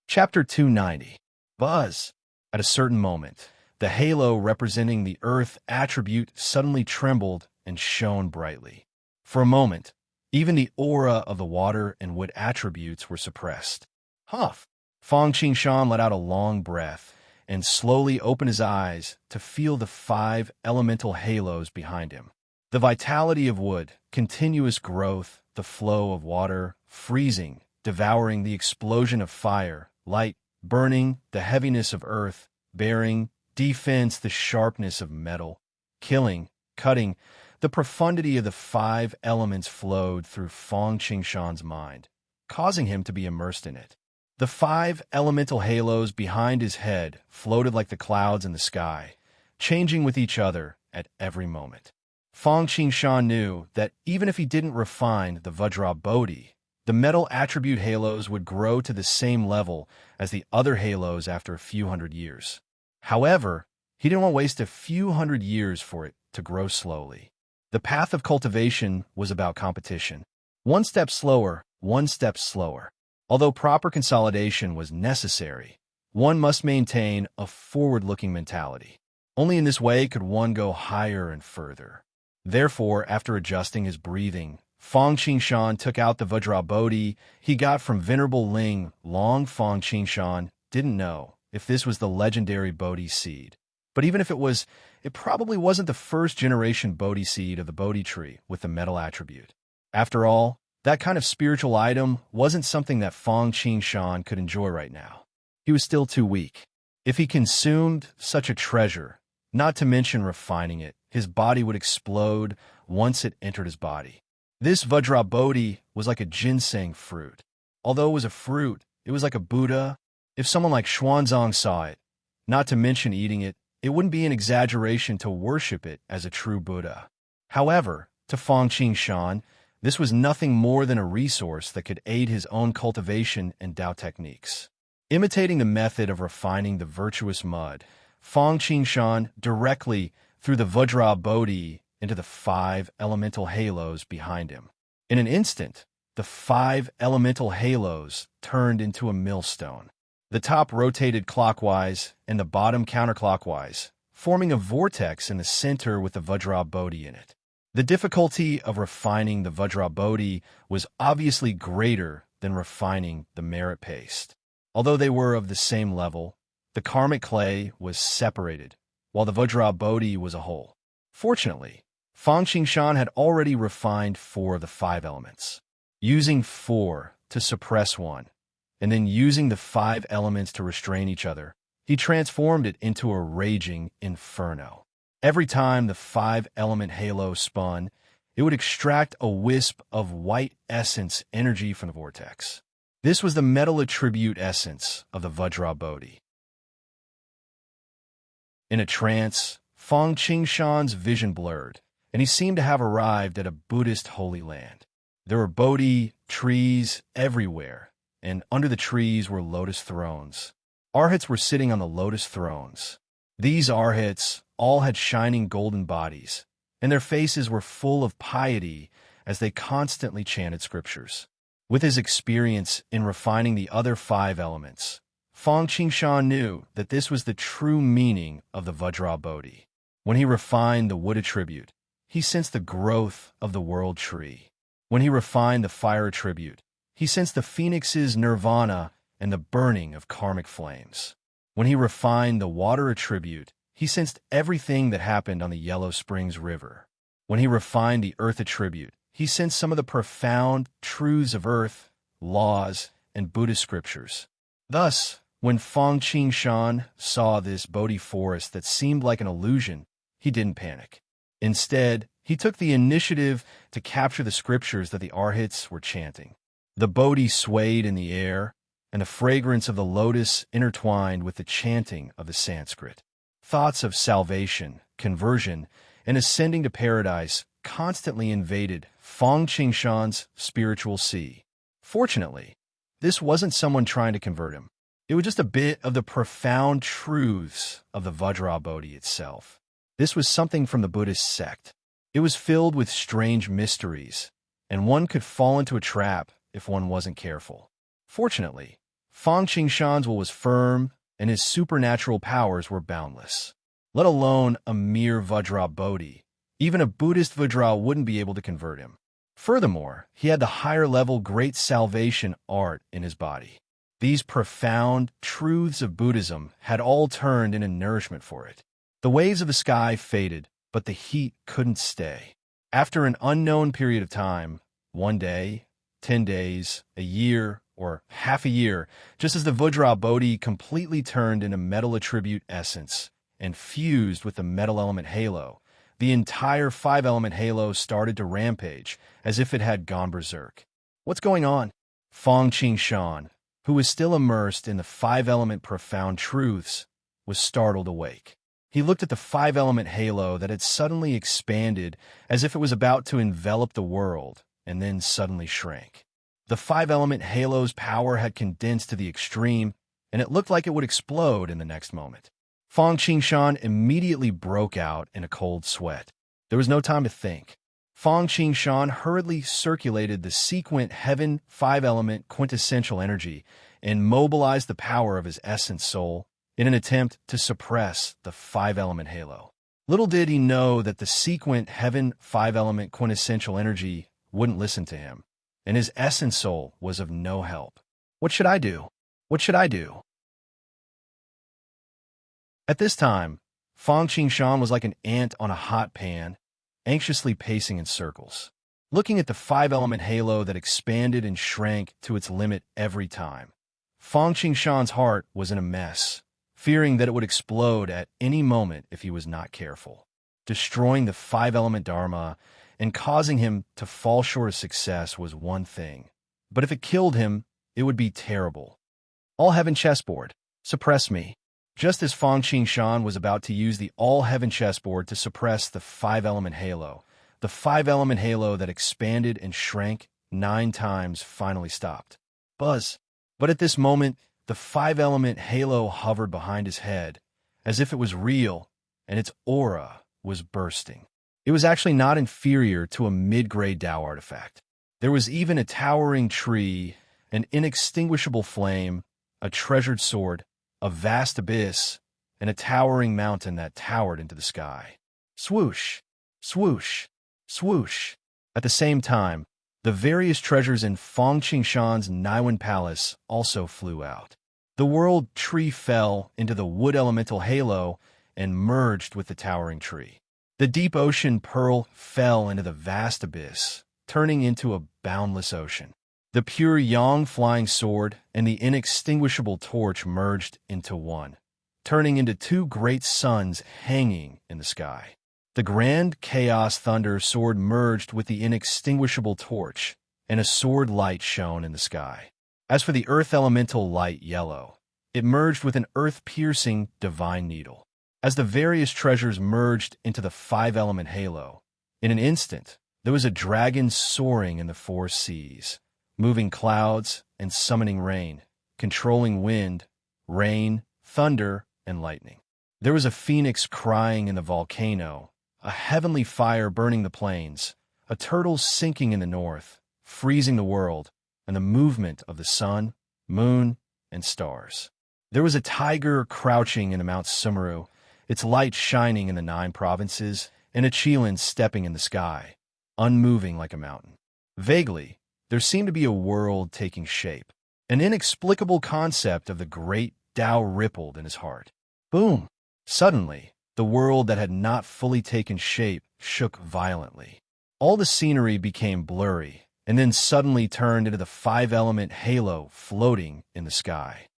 Chapter 290. Buzz. At a certain moment, the halo representing the earth attribute suddenly trembled and shone brightly. For a moment, even the aura of the water and wood attributes were suppressed. Huff! Fang Qingshan let out a long breath and slowly opened his eyes to feel the 5 elemental halos behind him. The vitality of wood, continuous growth, the flow of water, freezing, devouring, the explosion of fire, light, burning, the heaviness of earth, bearing, defense, the sharpness of metal, killing, cutting. The profundity of the 5 elements flowed through Fang Qingshan's mind, causing him to be immersed in it. The 5 elemental halos behind his head floated like the clouds in the sky, changing with each other at every moment. Fang Qingshan knew that even if he didn't refine the Vajra Bodhi, the metal attribute halos would grow to the same level as the other halos after a few hundred years. However, he didn't want to waste a few hundred years for it to grow slowly. The path of cultivation was about competition. One step slower, one step slower. Although proper consolidation was necessary, one must maintain a forward-looking mentality. Only in this way could one go higher and further. Therefore, after adjusting his breathing, Fang Qingshan took out the Vajra Bodhi he got from Venerable Ling. Long Fang Qingshan didn't know if this was the legendary Bodhi seed. But even if it was, it probably wasn't the first-generation Bodhi seed of the Bodhi tree with the metal attribute. After all, that kind of spiritual item wasn't something that Fang Qingshan could enjoy right now. He was still too weak. If he consumed such a treasure, not to mention refining it, his body would explode once it entered his body. This Vajra Bodhi was like a ginseng fruit. Although it was a fruit, it was like a Buddha. If someone like Xuanzang saw it, not to mention eating it, it wouldn't be an exaggeration to worship it as a true Buddha. However, to Fang Qingshan, this was nothing more than a resource that could aid his own cultivation and Tao techniques. Imitating the method of refining the virtuous mud, Fang Qingshan directly threw the Vajra Bodhi into the 5 elemental halos behind him. In an instant, the 5 elemental halos turned into a millstone. The top rotated clockwise and the bottom counterclockwise, forming a vortex in the center with the Vajra Bodhi in it. The difficulty of refining the Vajra Bodhi was obviously greater than refining the merit paste. Although they were of the same level, the karmic clay was separated, while the Vajra Bodhi was a whole. Fortunately, Fang Qingshan had already refined 4 of the 5 elements. Using 4 to suppress 1, and then using the 5 elements to restrain each other, he transformed it into a raging inferno. Every time the 5-element halo spun, it would extract a wisp of white essence energy from the vortex. This was the metal attribute essence of the Vajra Bodhi. In a trance, Fang Qingshan's vision blurred, and he seemed to have arrived at a Buddhist holy land. There were Bodhi trees everywhere, and under the trees were lotus thrones. Arhats were sitting on the lotus thrones. These arhats all had shining golden bodies, and their faces were full of piety as they constantly chanted scriptures. With his experience in refining the other 5 elements, Fang Qingshan knew that this was the true meaning of the Vajra Bodhi. When he refined the wood attribute, he sensed the growth of the world tree. When he refined the fire attribute, he sensed the phoenix's nirvana and the burning of karmic flames. When he refined the water attribute, he sensed everything that happened on the Yellow Springs River. When he refined the earth attribute, he sensed some of the profound truths of earth, laws, and Buddhist scriptures. Thus, When Fang Qingshan saw this Bodhi forest that seemed like an illusion, he didn't panic. Instead, he took the initiative to capture the scriptures that the Arhats were chanting. The Bodhi swayed in the air, and the fragrance of the lotus intertwined with the chanting of the Sanskrit. Thoughts of salvation, conversion, and ascending to paradise constantly invaded Fang Qingshan's spiritual sea. Fortunately, this wasn't someone trying to convert him. It was just a bit of the profound truths of the Vajra Bodhi itself. This was something from the Buddhist sect. It was filled with strange mysteries, and one could fall into a trap if one wasn't careful. Fortunately, Fang Qingshan's will was firm, and his supernatural powers were boundless. Let alone a mere Vajra Bodhi. Even a Buddhist Vajra wouldn't be able to convert him. Furthermore, he had the higher-level Great Salvation art in his body. These profound truths of Buddhism had all turned into nourishment for it. The waves of the sky faded, but the heat couldn't stay. After an unknown period of time, 1 day, 10 days, a year, or half a year, just as the Vajra Bodhi completely turned into metal attribute essence and fused with the metal element halo, the entire 5-element halo started to rampage as if it had gone berserk. What's going on? Fang Qingshan, who was still immersed in the 5-element profound truths, was startled awake. He looked at the 5-element halo that had suddenly expanded as if it was about to envelop the world, and then suddenly shrank. The 5-element halo's power had condensed to the extreme, and it looked like it would explode in the next moment. Fang Qingshan immediately broke out in a cold sweat. There was no time to think. Fang Qingshan hurriedly circulated the sequent heaven 5-element quintessential energy and mobilized the power of his essence soul in an attempt to suppress the 5-element halo. Little did he know that the sequent heaven 5-element quintessential energy wouldn't listen to him, and his essence soul was of no help. What should I do? What should I do? At this time, Fang Qingshan was like an ant on a hot pan, anxiously pacing in circles, looking at the 5-element halo that expanded and shrank to its limit every time. Fang Qingshan's heart was in a mess, fearing that it would explode at any moment if he was not careful, destroying the 5-element dharma and causing him to fall short of success was one thing, but if it killed him, it would be terrible. All-Heaven chessboard, suppress me. Just as Fang Qingshan was about to use the all-heaven chessboard to suppress the 5-element halo, the 5-element halo that expanded and shrank 9 times finally stopped. Buzz. But at this moment, the 5-element halo hovered behind his head, as if it was real, and its aura was bursting. It was actually not inferior to a mid-grade Tao artifact. There was even a towering tree, an inextinguishable flame, a treasured sword, a vast abyss, and a towering mountain that towered into the sky. Swoosh, swoosh, swoosh. At the same time, the various treasures in Fang Qingshan's Naiwan Palace also flew out. The world tree fell into the wood elemental halo and merged with the towering tree. The deep ocean pearl fell into the vast abyss, turning into a boundless ocean. The pure yang flying sword and the inextinguishable torch merged into one, turning into 2 great suns hanging in the sky. The grand chaos thunder sword merged with the inextinguishable torch, and a sword light shone in the sky. As for the earth elemental light yellow, it merged with an earth-piercing divine needle. As the various treasures merged into the 5-element halo, in an instant, there was a dragon soaring in the 4 seas, moving clouds and summoning rain, controlling wind, rain, thunder, and lightning. There was a phoenix crying in the volcano, a heavenly fire burning the plains, a turtle sinking in the north, freezing the world, and the movement of the sun, moon, and stars. There was a tiger crouching in the Mount Sumeru, its light shining in the 9 provinces, and a Qilin stepping in the sky, unmoving like a mountain. Vaguely, there seemed to be a world taking shape. An inexplicable concept of the great Tao rippled in his heart. Boom! Suddenly, the world that had not fully taken shape shook violently. All the scenery became blurry, and then suddenly turned into the 5-element halo floating in the sky.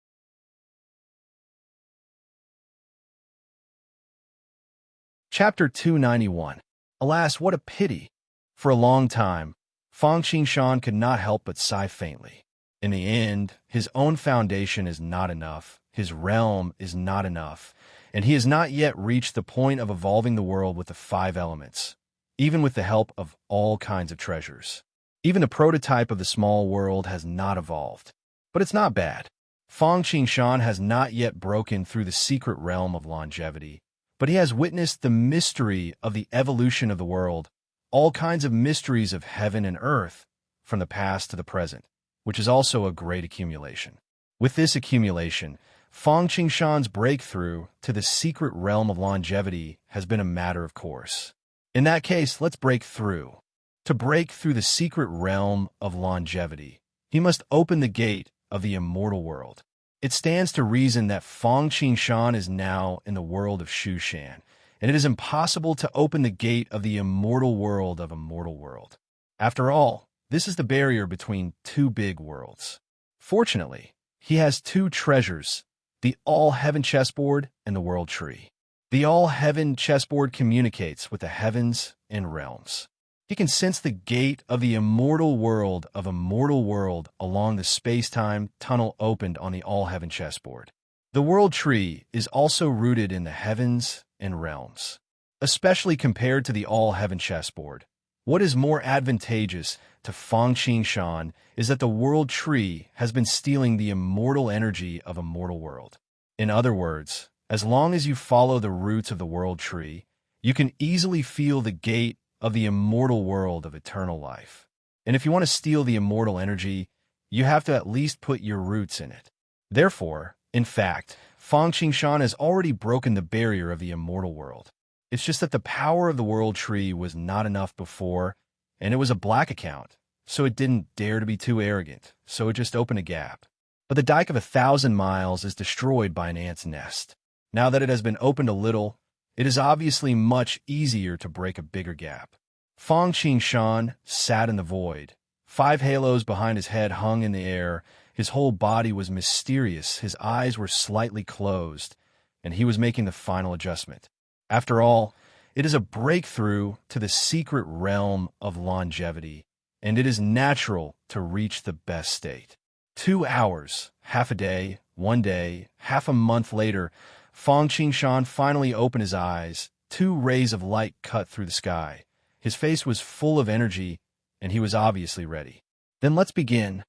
Chapter 291. Alas, what a pity! For a long time, Fang Qingshan could not help but sigh faintly. In the end, his own foundation is not enough, his realm is not enough, and he has not yet reached the point of evolving the world with the 5 elements, even with the help of all kinds of treasures. Even the prototype of the small world has not evolved. But it's not bad. Fang Qingshan has not yet broken through the secret realm of longevity, but he has witnessed the mystery of the evolution of the world, all kinds of mysteries of heaven and earth, from the past to the present, which is also a great accumulation. With this accumulation, Fang Qingshan's breakthrough to the secret realm of longevity has been a matter of course. In that case, let's break through. To break through the secret realm of longevity, he must open the gate of the immortal world. It stands to reason that Fang Qingshan is now in the world of Shushan, and it is impossible to open the gate of the immortal world of a mortal world. After all, this is the barrier between 2 big worlds. Fortunately, he has 2 treasures, the All-Heaven chessboard and the World Tree. The All-Heaven chessboard communicates with the heavens and realms. He can sense the gate of the immortal world of a mortal world along the space-time tunnel opened on the All-Heaven chessboard. The World Tree is also rooted in the heavens and realms. Especially compared to the All-Heaven chessboard, what is more advantageous to Fang Qingshan is that the World Tree has been stealing the immortal energy of a mortal world. In other words, as long as you follow the roots of the World Tree, you can easily feel the gate of the immortal world of eternal life. And if you want to steal the immortal energy, you have to at least put your roots in it. Therefore, in fact, Fang Qingshan has already broken the barrier of the immortal world. It's just that the power of the World Tree was not enough before, and it was a black account, so it didn't dare to be too arrogant, so it just opened a gap. But the dike of 1,000 miles is destroyed by an ant's nest. Now that it has been opened a little, it is obviously much easier to break a bigger gap. Fang Qingshan sat in the void. 5 halos behind his head hung in the air. His whole body was mysterious. His eyes were slightly closed, and he was making the final adjustment. After all, it is a breakthrough to the secret realm of longevity, and it is natural to reach the best state. 2 hours, half a day, 1 day, half a month later, Fang Qingshan finally opened his eyes. 2 rays of light cut through the sky. His face was full of energy, and he was obviously ready. Then let's begin.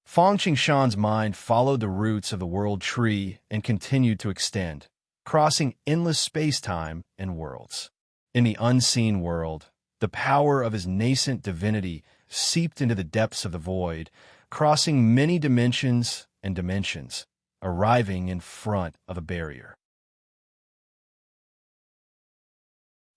Fang Qingshan's mind followed the roots of the World Tree and continued to extend, crossing endless space-time and worlds. In the unseen world, the power of his nascent divinity seeped into the depths of the void, crossing many dimensions and dimensions, arriving in front of a barrier.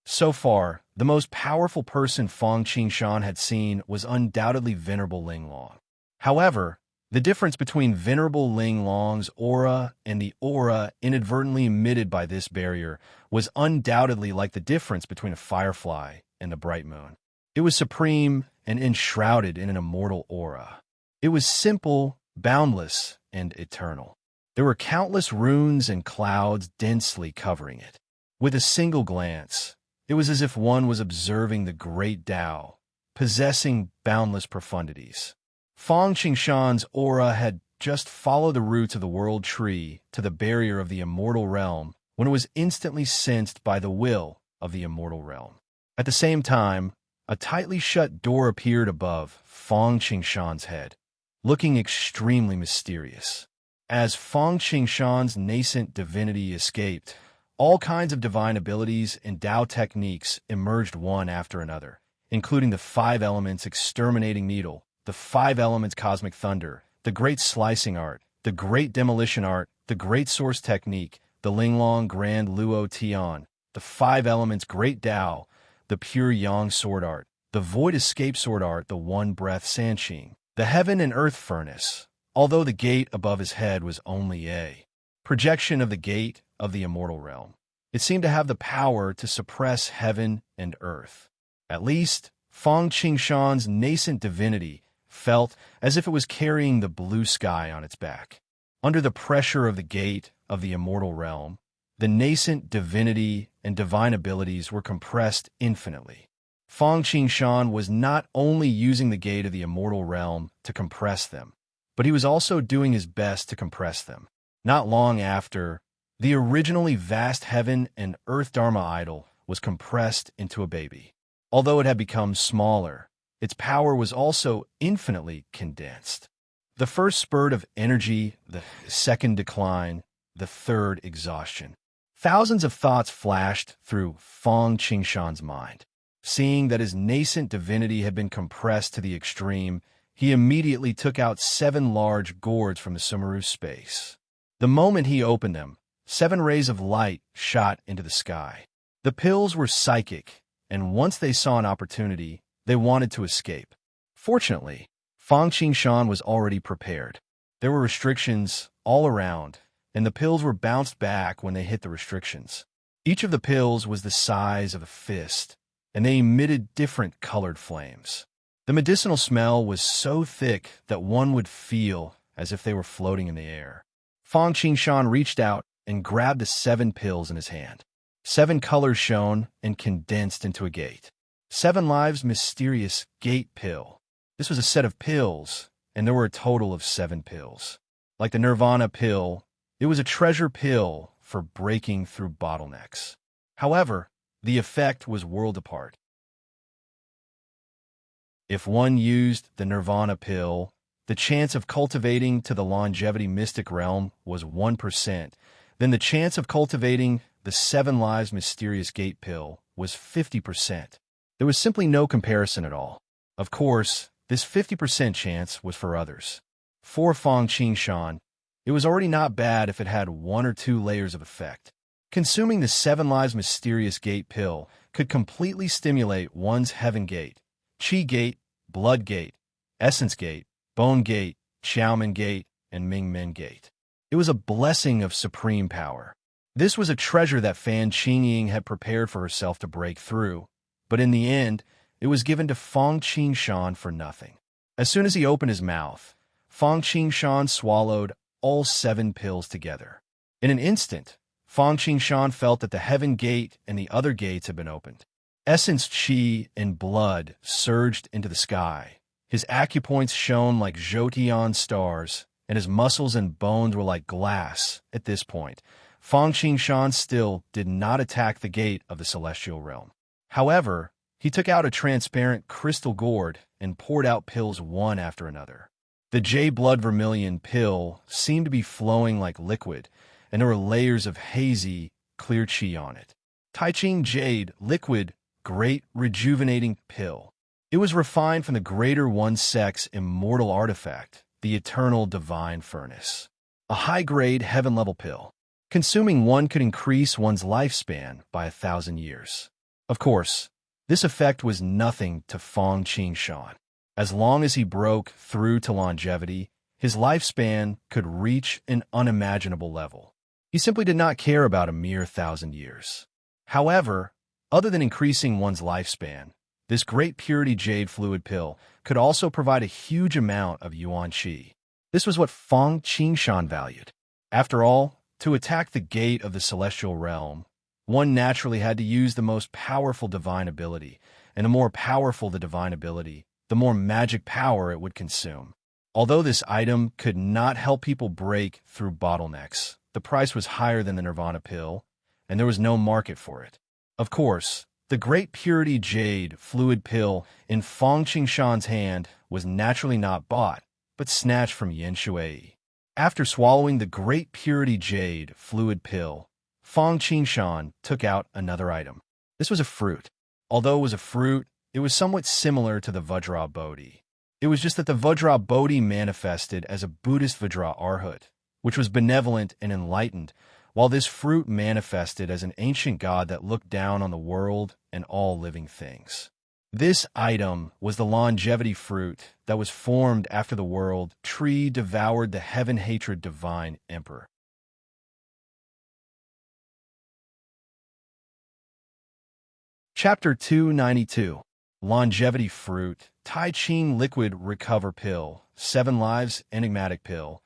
So far, the most powerful person Fang Qingshan had seen was undoubtedly Venerable Linglong. However, the difference between Venerable Linglong's aura and the aura inadvertently emitted by this barrier was undoubtedly like the difference between a firefly and the bright moon. It was supreme and enshrouded in an immortal aura. It was simple, boundless, and eternal. There were countless runes and clouds densely covering it. With a single glance, it was as if one was observing the great Tao, possessing boundless profundities. Fang Qingshan's aura had just followed the roots of the World Tree to the barrier of the immortal realm when it was instantly sensed by the will of the immortal realm. At the same time, a tightly shut door appeared above Fang Qingshan's head, looking extremely mysterious. As Fang Qingshan's nascent divinity escaped, all kinds of divine abilities and Tao techniques emerged one after another, including the 5 elements exterminating needle, the 5 elements cosmic thunder, the great slicing art, the great demolition art, the great source technique, the Linglong Grand Luo Tian, the 5 elements great Tao, the pure yang sword art, the void escape sword art, the 1 breath Sanqing, the heaven and earth furnace, although the gate above his head was only a projection of the gate of the immortal realm. It seemed to have the power to suppress heaven and earth. At least, Fang Qingshan's nascent divinity felt as if it was carrying the blue sky on its back. Under the pressure of the gate of the immortal realm, the nascent divinity and divine abilities were compressed infinitely. Fang Qingshan was not only using the gate of the immortal realm to compress them, but he was also doing his best to compress them. Not long after, the originally vast heaven and earth Dharma idol was compressed into a baby. Although it had become smaller, its power was also infinitely condensed. The first spurt of energy, the second decline, the third exhaustion. Thousands of thoughts flashed through Fang Qingshan's mind. Seeing that his nascent divinity had been compressed to the extreme, he immediately took out 7 large gourds from the Sumeru space. The moment he opened them, 7 rays of light shot into the sky. The pills were psychic, and once they saw an opportunity, they wanted to escape. Fortunately, Fang Qingshan was already prepared. There were restrictions all around, and the pills were bounced back when they hit the restrictions. Each of the pills was the size of a fist, and they emitted different colored flames. The medicinal smell was so thick that one would feel as if they were floating in the air. Fang Qingshan reached out and grabbed the 7 pills in his hand. 7 colors shone and condensed into a gate. 7 Lives Mysterious Gate Pill. This was a set of pills, and there were a total of 7 pills. Like the Nirvana pill, it was a treasure pill for breaking through bottlenecks. However, the effect was world apart. If one used the Nirvana pill, the chance of cultivating to the longevity mystic realm was 1%. Then the chance of cultivating the 7 Lives Mysterious Gate pill was 50%. There was simply no comparison at all. Of course, this 50% chance was for others. For Fang Qingshan, it was already not bad if it had 1 or 2 layers of effect. Consuming the 7 Lives Mysterious Gate pill could completely stimulate one's heaven gate, Qi gate, blood gate, essence gate, bone gate, Xiaomen gate, and Mingmen gate. It was a blessing of supreme power. This was a treasure that Fan Qingying had prepared for herself to break through, but in the end, it was given to Fang Qingshan for nothing. As soon as he opened his mouth, Fang Qingshan swallowed all 7 pills together. In an instant, Fang Qingshan felt that the heaven gate and the other gates had been opened. Essence qi and blood surged into the sky. His acupoints shone like Zhoutian stars, and his muscles and bones were like glass. At this point, Fang Qingshan still did not attack the gate of the celestial realm. However, he took out a transparent crystal gourd and poured out pills one after another. The J Blood Vermilion pill seemed to be flowing like liquid, and there were layers of hazy, clear qi on it. Taiqing Jade Liquid Great Rejuvenating Pill. It was refined from the Greater One Sex immortal artifact, the Eternal Divine Furnace. A high-grade heaven-level pill. Consuming one could increase one's lifespan by 1,000 years. Of course, this effect was nothing to Fang Qingshan. As long as he broke through to longevity, his lifespan could reach an unimaginable level. He simply did not care about a mere 1,000 years. However, other than increasing one's lifespan, this Great Purity Jade Fluid Pill could also provide a huge amount of Yuan Qi. This was what Fang Qingshan valued. After all, to attack the gate of the celestial realm, one naturally had to use the most powerful divine ability, and the more powerful the divine ability, the more magic power it would consume. Although this item could not help people break through bottlenecks, the price was higher than the Nirvana pill, and there was no market for it. Of course, the Great Purity Jade Fluid Pill in Fang Qingshan's hand was naturally not bought, but snatched from Yen Shui. After swallowing the Great Purity Jade Fluid Pill, Fang Qingshan took out another item. This was a fruit. Although it was a fruit, it was somewhat similar to the Vajra Bodhi. It was just that the Vajra Bodhi manifested as a Buddhist Vajra Arhat, which was benevolent and enlightened, while this fruit manifested as an ancient god that looked down on the world and all living things. This item was the longevity fruit that was formed after the world tree devoured the heaven-hatred divine emperor. Chapter 292. Longevity Fruit, Tai Ching Liquid Recover Pill, 7 Lives Enigmatic Pill.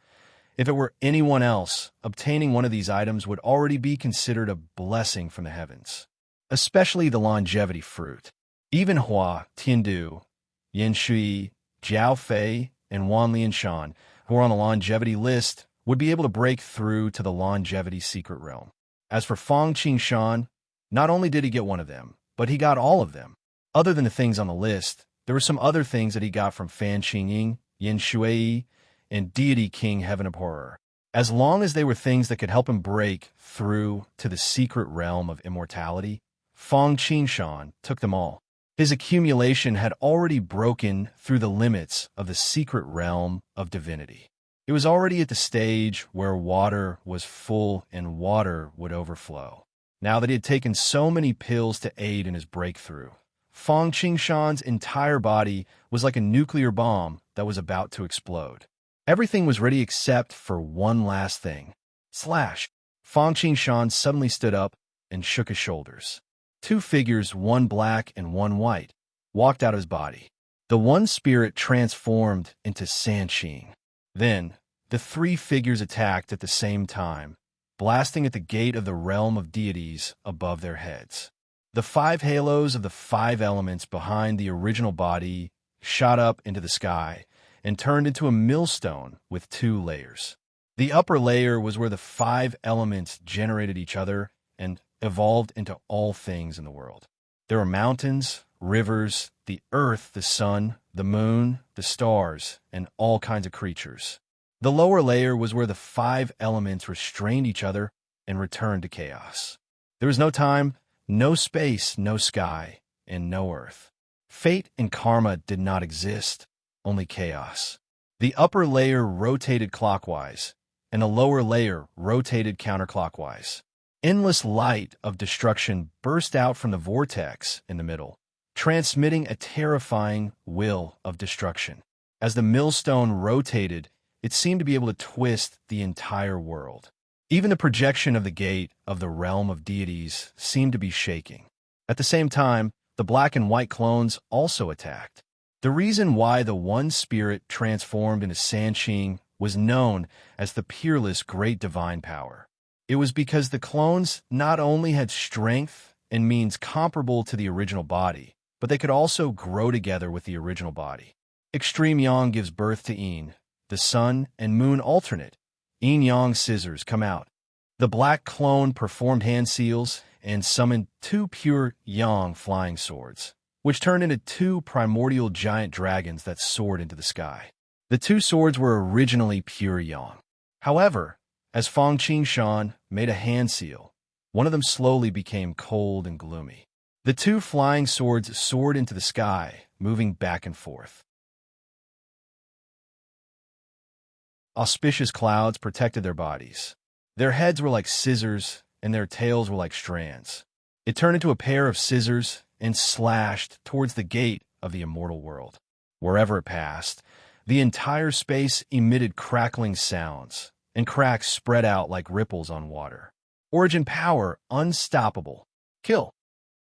If it were anyone else, obtaining one of these items would already be considered a blessing from the heavens. especially the longevity fruit. Even Hua, Tiandu, Yin Shui, Jiao Fei, and Wan Lianshan, who were on the longevity list, would be able to break through to the longevity secret realm. As for Fang Qingshan, not only did he get one of them, but he got all of them. Other than the things on the list, there were some other things that he got from Fan Qingying, Yin Shui, and Deity King Heaven Abhorrer. As long as they were things that could help him break through to the secret realm of immortality, Fang Qingshan took them all. His accumulation had already broken through the limits of the secret realm of divinity. It was already at the stage where water was full and water would overflow. Now that he had taken so many pills to aid in his breakthrough, Fang Qingshan's entire body was like a nuclear bomb that was about to explode. Everything was ready except for one last thing. Slash! Fang Qingshan suddenly stood up and shook his shoulders. Two figures, one black and one white, walked out of his body. The one spirit transformed into Sanqing. Then, the three figures attacked at the same time, blasting at the gate of the realm of deities above their heads. The five halos of the five elements behind the original body shot up into the sky and turned into a millstone with two layers. The upper layer was where the five elements generated each other and evolved into all things in the world. There were mountains, rivers, the earth, the sun, the moon, the stars, and all kinds of creatures. The lower layer was where the five elements restrained each other and returned to chaos. There was no time, no space, no sky, and no earth. Fate and karma did not exist, only chaos. The upper layer rotated clockwise, and the lower layer rotated counterclockwise. Endless light of destruction burst out from the vortex in the middle, transmitting a terrifying will of destruction. As the millstone rotated, it seemed to be able to twist the entire world. Even the projection of the gate of the realm of deities seemed to be shaking. At the same time, the black and white clones also attacked. The reason why the one spirit transformed into Sanqing was known as the peerless great divine power. It was because the clones not only had strength and means comparable to the original body, but they could also grow together with the original body. Extreme Yang gives birth to Yin. The sun and moon alternate. Yin-yang scissors come out. The black clone performed hand seals and summoned two pure yang flying swords, which turned into two primordial giant dragons that soared into the sky. The two swords were originally pure yang. However, as Fang Qingshan made a hand seal, one of them slowly became cold and gloomy. The two flying swords soared into the sky, moving back and forth. Auspicious clouds protected their bodies. Their heads were like scissors, and their tails were like strands. It turned into a pair of scissors and slashed towards the gate of the immortal world. Wherever it passed, the entire space emitted crackling sounds, and cracks spread out like ripples on water. Origin power, unstoppable. Kill.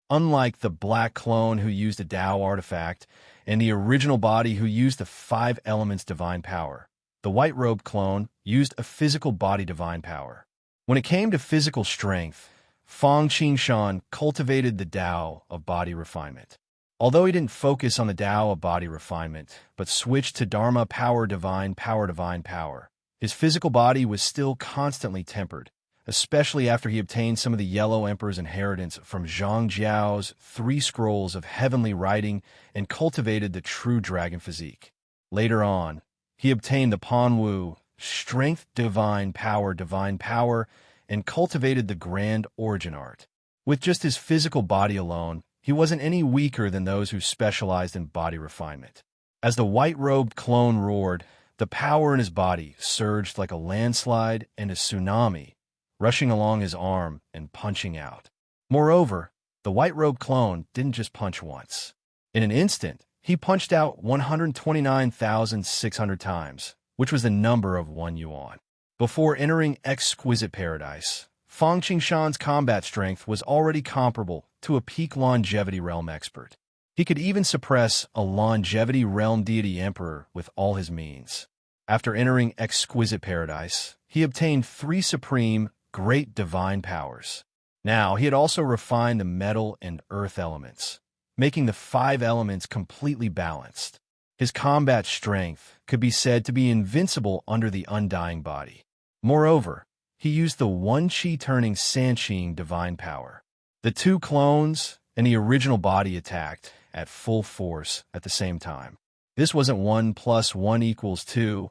Unlike the black clone who used a Tao artifact, and the original body who used the five elements divine power, the white-robed clone used a physical body divine power. When it came to physical strength, Fang Qingshan cultivated the Tao of body refinement. Although he didn't focus on the Tao of body refinement, but switched to Dharma power divine power, his physical body was still constantly tempered, especially after he obtained some of the Yellow Emperor's inheritance from Zhang Jiao's 3 scrolls of heavenly writing and cultivated the true dragon physique. Later on, he obtained the Panwu, strength divine power, and cultivated the grand origin art. With just his physical body alone, he wasn't any weaker than those who specialized in body refinement. As the white-robed clone roared, the power in his body surged like a landslide and a tsunami, rushing along his arm and punching out. Moreover, the white-robed clone didn't just punch once. In an instant, he punched out 129,600 times, which was the number of 1 yuan. Before entering exquisite paradise, Fang Qingshan's combat strength was already comparable to a peak longevity realm expert. He could even suppress a longevity realm deity emperor with all his means. After entering exquisite paradise, he obtained 3 supreme, great divine powers. Now, he had also refined the metal and earth elements, making the 5 elements completely balanced. His combat strength could be said to be invincible under the undying body. Moreover, he used the one chi-turning Sanqing divine power. The 2 clones and the original body attacked at full force at the same time. This wasn't 1 + 1 = 2,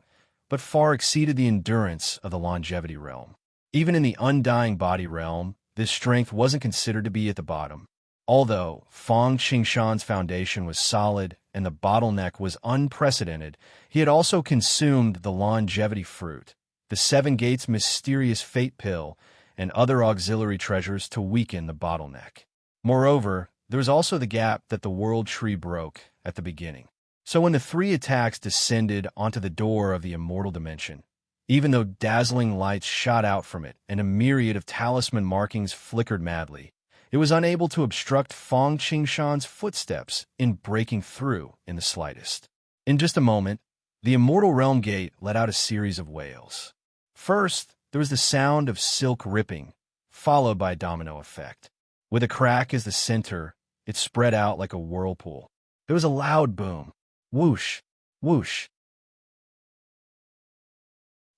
but far exceeded the endurance of the longevity realm. Even in the undying body realm, this strength wasn't considered to be at the bottom. Although Fang Qingshan's foundation was solid and the bottleneck was unprecedented, he had also consumed the longevity fruit, the 7 Gates mysterious fate pill, and other auxiliary treasures to weaken the bottleneck. Moreover, there was also the gap that the world tree broke at the beginning. So when the 3 attacks descended onto the door of the immortal dimension, even though dazzling lights shot out from it and a myriad of talisman markings flickered madly, it was unable to obstruct Fang Qingshan's footsteps in breaking through in the slightest. In just a moment, the immortal realm gate let out a series of wails. First, there was the sound of silk ripping, followed by a domino effect. With a crack as the center, it spread out like a whirlpool. There was a loud boom. Whoosh, whoosh.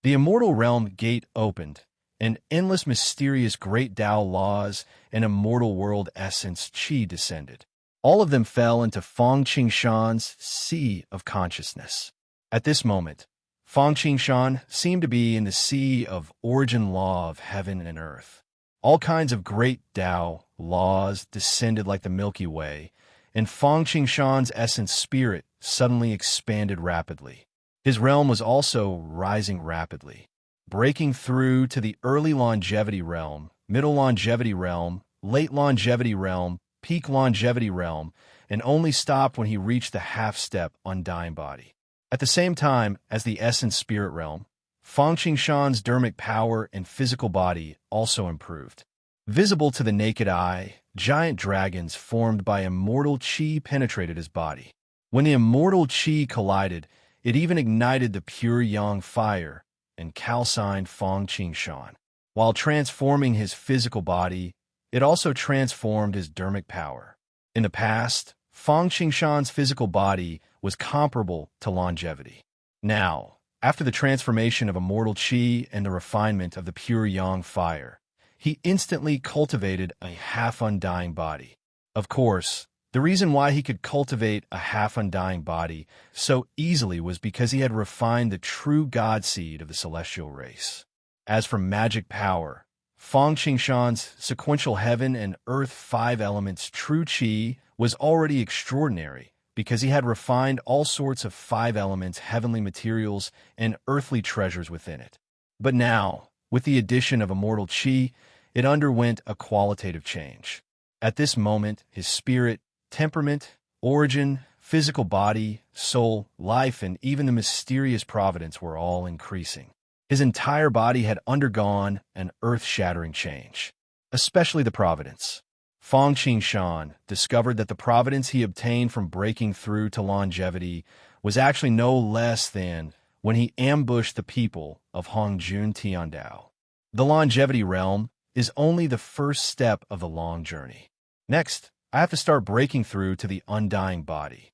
The immortal realm gate opened, and endless mysterious great Tao laws and immortal world essence Qi descended. All of them fell into Fang Qingshan's sea of consciousness. At this moment, Fang Qingshan seemed to be in the sea of origin law of heaven and earth. All kinds of great Tao laws descended like the Milky Way, and Fang Qingshan's essence spirit suddenly expanded rapidly. His realm was also rising rapidly, breaking through to the early longevity realm, middle longevity realm, late longevity realm, peak longevity realm, and only stopped when he reached the half-step undying body. At the same time as the essence spirit realm, Fang Qingshan's dermic power and physical body also improved. Visible to the naked eye, giant dragons formed by immortal qi penetrated his body. When the immortal qi collided, it even ignited the pure yang fire and calcined Fang Qingshan. While transforming his physical body, it also transformed his dermic power. In the past, Fang Qingshan's physical body was comparable to longevity. Now, after the transformation of immortal qi and the refinement of the pure yang fire, he instantly cultivated a half-undying body. Of course, the reason why he could cultivate a half-undying body so easily was because he had refined the true god seed of the celestial race. As for magic power, Fang Qingshan's sequential heaven and earth 5 elements true qi was already extraordinary because he had refined all sorts of 5 elements heavenly materials and earthly treasures within it. But now, with the addition of immortal qi, it underwent a qualitative change. At this moment, his spirit, temperament, origin, physical body, soul, life, and even the mysterious providence were all increasing. His entire body had undergone an earth-shattering change, especially the providence. Fang Qingshan discovered that the providence he obtained from breaking through to longevity was actually no less than when he ambushed the people of Hongjun Tiandao. The longevity realm is only the first step of the long journey. Next, I have to start breaking through to the undying body.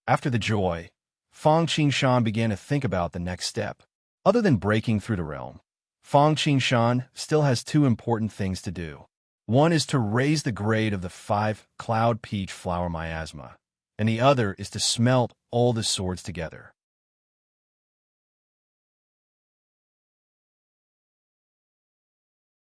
After the joy, Fang Qingshan began to think about the next step. Other than breaking through the realm, Fang Qingshan still has 2 important things to do. One is to raise the grade of the 5 cloud peach flower miasma, and the other is to smelt all the swords together.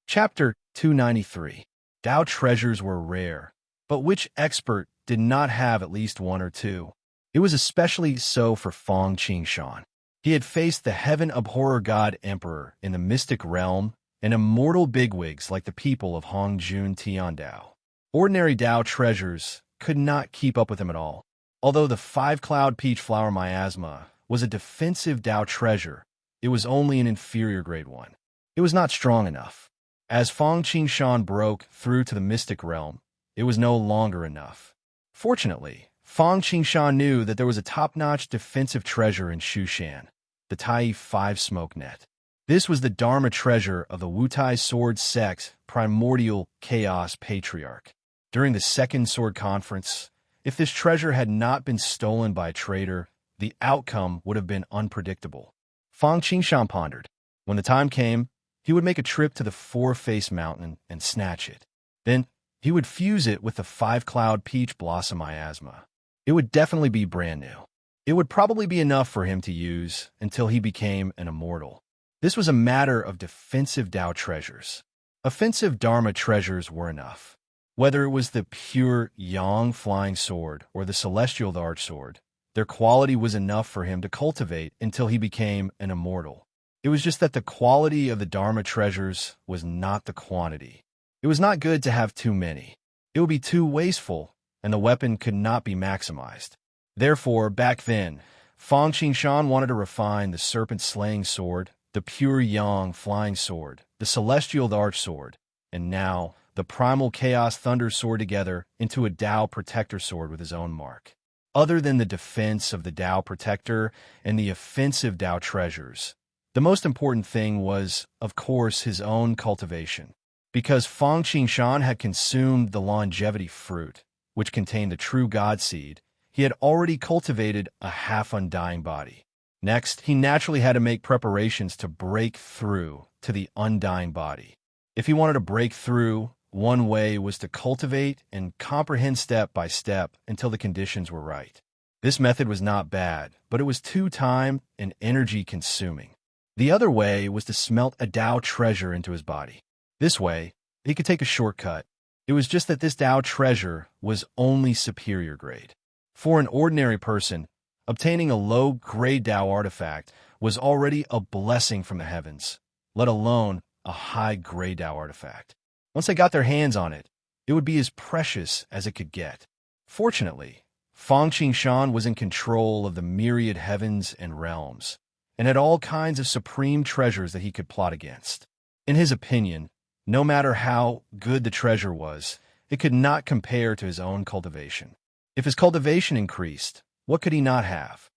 Chapter 293. Tao treasures were rare, but which expert did not have at least 1 or 2? It was especially so for Fang Qingshan. He had faced the heaven-abhorrer god emperor in the mystic realm and immortal bigwigs like the people of Hongjun Tiandao. Ordinary Tao treasures could not keep up with him at all. Although the 5-cloud peach flower miasma was a defensive Tao treasure, it was only an inferior grade one. It was not strong enough. As Fang Qingshan broke through to the mystic realm, it was no longer enough. Fortunately, Fang Qingshan knew that there was a top-notch defensive treasure in Shushan, the Tai 5 smoke net. This was the Dharma treasure of the Wutai sword sect's primordial chaos patriarch. During the Second Sword Conference, if this treasure had not been stolen by a traitor, the outcome would have been unpredictable. Fang Qingshan pondered. When the time came, he would make a trip to the Four-Face Mountain and snatch it. Then, he would fuse it with the Five-Cloud Peach Blossom miasma. It would definitely be brand new. It would probably be enough for him to use until he became an immortal. This was a matter of defensive Tao treasures. Offensive Dharma treasures were enough. Whether it was the pure Yang flying sword or the celestial large sword, their quality was enough for him to cultivate until he became an immortal. It was just that the quality of the Dharma treasures was not the quantity. It was not good to have too many. It would be too wasteful, and the weapon could not be maximized. Therefore, back then, Fang Qingshan wanted to refine the serpent-slaying sword, the pure Yang flying sword, the celestial large sword, and now the primal chaos thunder sword together into a Tao protector sword with his own mark. Other than the defense of the Tao protector and the offensive Tao treasures, the most important thing was, of course, his own cultivation. Because Fang Qingshan had consumed the longevity fruit, which contained the true God seed, he had already cultivated a half-undying body. Next, he naturally had to make preparations to break through to the undying body. If he wanted to break through, one way was to cultivate and comprehend step by step until the conditions were right. This method was not bad, but it was too time and energy-consuming. The other way was to smelt a Tao treasure into his body. This way, he could take a shortcut. It was just that this Tao treasure was only superior grade. For an ordinary person, obtaining a low-grade Tao artifact was already a blessing from the heavens, let alone a high-grade Tao artifact. Once they got their hands on it, it would be as precious as it could get. Fortunately, Fang Qingshan was in control of the myriad heavens and realms, and had all kinds of supreme treasures that he could plot against. In his opinion, no matter how good the treasure was, it could not compare to his own cultivation. If his cultivation increased, what could he not have?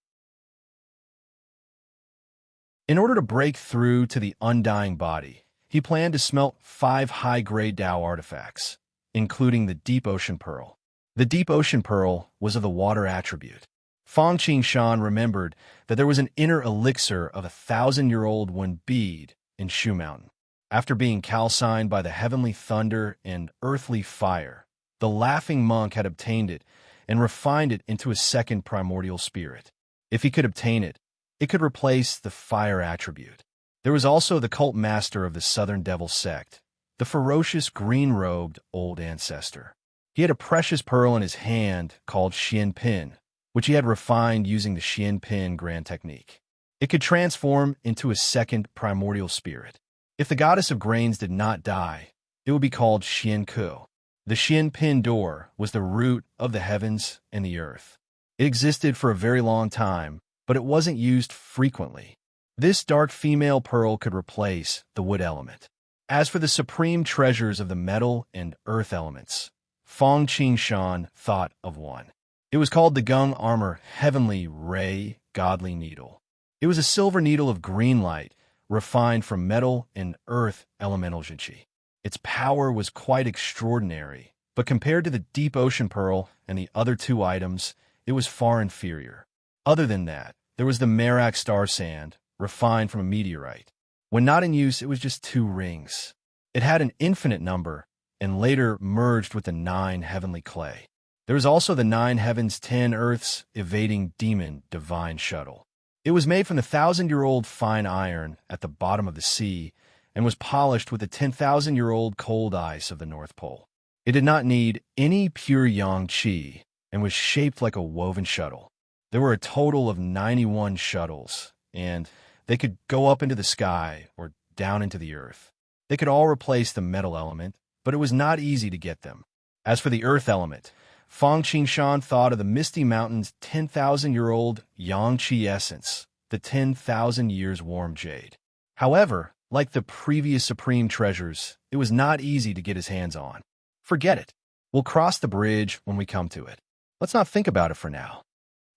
In order to break through to the undying body, he planned to smelt 5 high-grade Tao artifacts, including the Deep Ocean Pearl. The Deep Ocean Pearl was of the water attribute. Fang Qingshan remembered that there was an inner elixir of 1,000-year-old one bead in Shu Mountain. After being calcined by the heavenly thunder and earthly fire, the laughing monk had obtained it and refined it into a second primordial spirit. If he could obtain it, it could replace the fire attribute. There was also the cult master of the Southern Devil sect, the ferocious green-robed old ancestor. He had a precious pearl in his hand called Xian Pin, which he had refined using the Xian Pin grand technique. It could transform into a second primordial spirit. If the goddess of grains did not die, it would be called Xian Ku. The Xian Pin door was the root of the heavens and the earth. It existed for a very long time, but it wasn't used frequently. This dark female pearl could replace the wood element. As for the supreme treasures of the metal and earth elements, Fang Qingshan thought of one. It was called the Gung Armor Heavenly Ray Godly Needle. It was a silver needle of green light, refined from metal and earth elemental Jinqi. Its power was quite extraordinary, but compared to the Deep Ocean Pearl and the other 2 items, it was far inferior. Other than that, there was the Merak Star Sand, refined from a meteorite. When not in use, it was just 2 rings. It had an infinite number, and later merged with the 9 heavenly clay. There was also the 9 heavens 10 earths evading demon divine shuttle. It was made from the 1,000-year-old fine iron at the bottom of the sea and was polished with the 10,000-year-old cold ice of the North Pole. It did not need any pure yang qi and was shaped like a woven shuttle. There were a total of 91 shuttles, and they could go up into the sky or down into the earth. They could all replace the metal element, but it was not easy to get them. As for the earth element, Fang Qingshan thought of the Misty Mountain's 10,000-year-old yang qi essence, the 10,000 years warm jade. However, like the previous supreme treasures, it was not easy to get his hands on. Forget it. We'll cross the bridge when we come to it. Let's not think about it for now.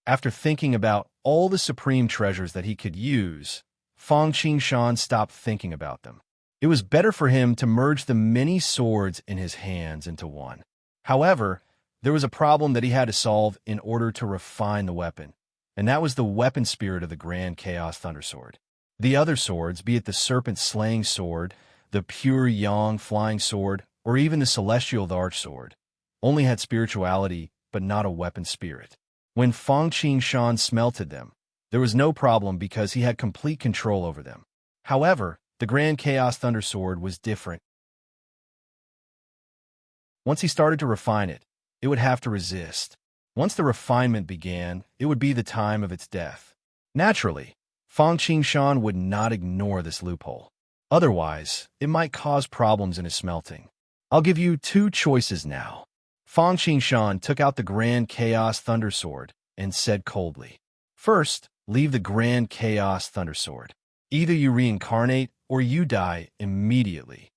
After thinking about all the supreme treasures that he could use, Fang Qingshan stopped thinking about them. It was better for him to merge the many swords in his hands into one. However, there was a problem that he had to solve in order to refine the weapon, and that was the weapon spirit of the Grand Chaos Thundersword. The other swords, be it the Serpent Slaying Sword, the Pure Yang Flying Sword, or even the Celestial Arch Sword, only had spirituality but not a weapon spirit. When Fang Qingshan smelted them, there was no problem because he had complete control over them. However, the Grand Chaos Thundersword was different. Once he started to refine it, it would have to resist. Once the refinement began, it would be the time of its death. Naturally, Fang Qingshan would not ignore this loophole. Otherwise, it might cause problems in his smelting. I'll give you two choices now. Fang Qingshan took out the Grand Chaos Thundersword and said coldly, "First, leave the Grand Chaos Thundersword. Either you reincarnate or you die immediately."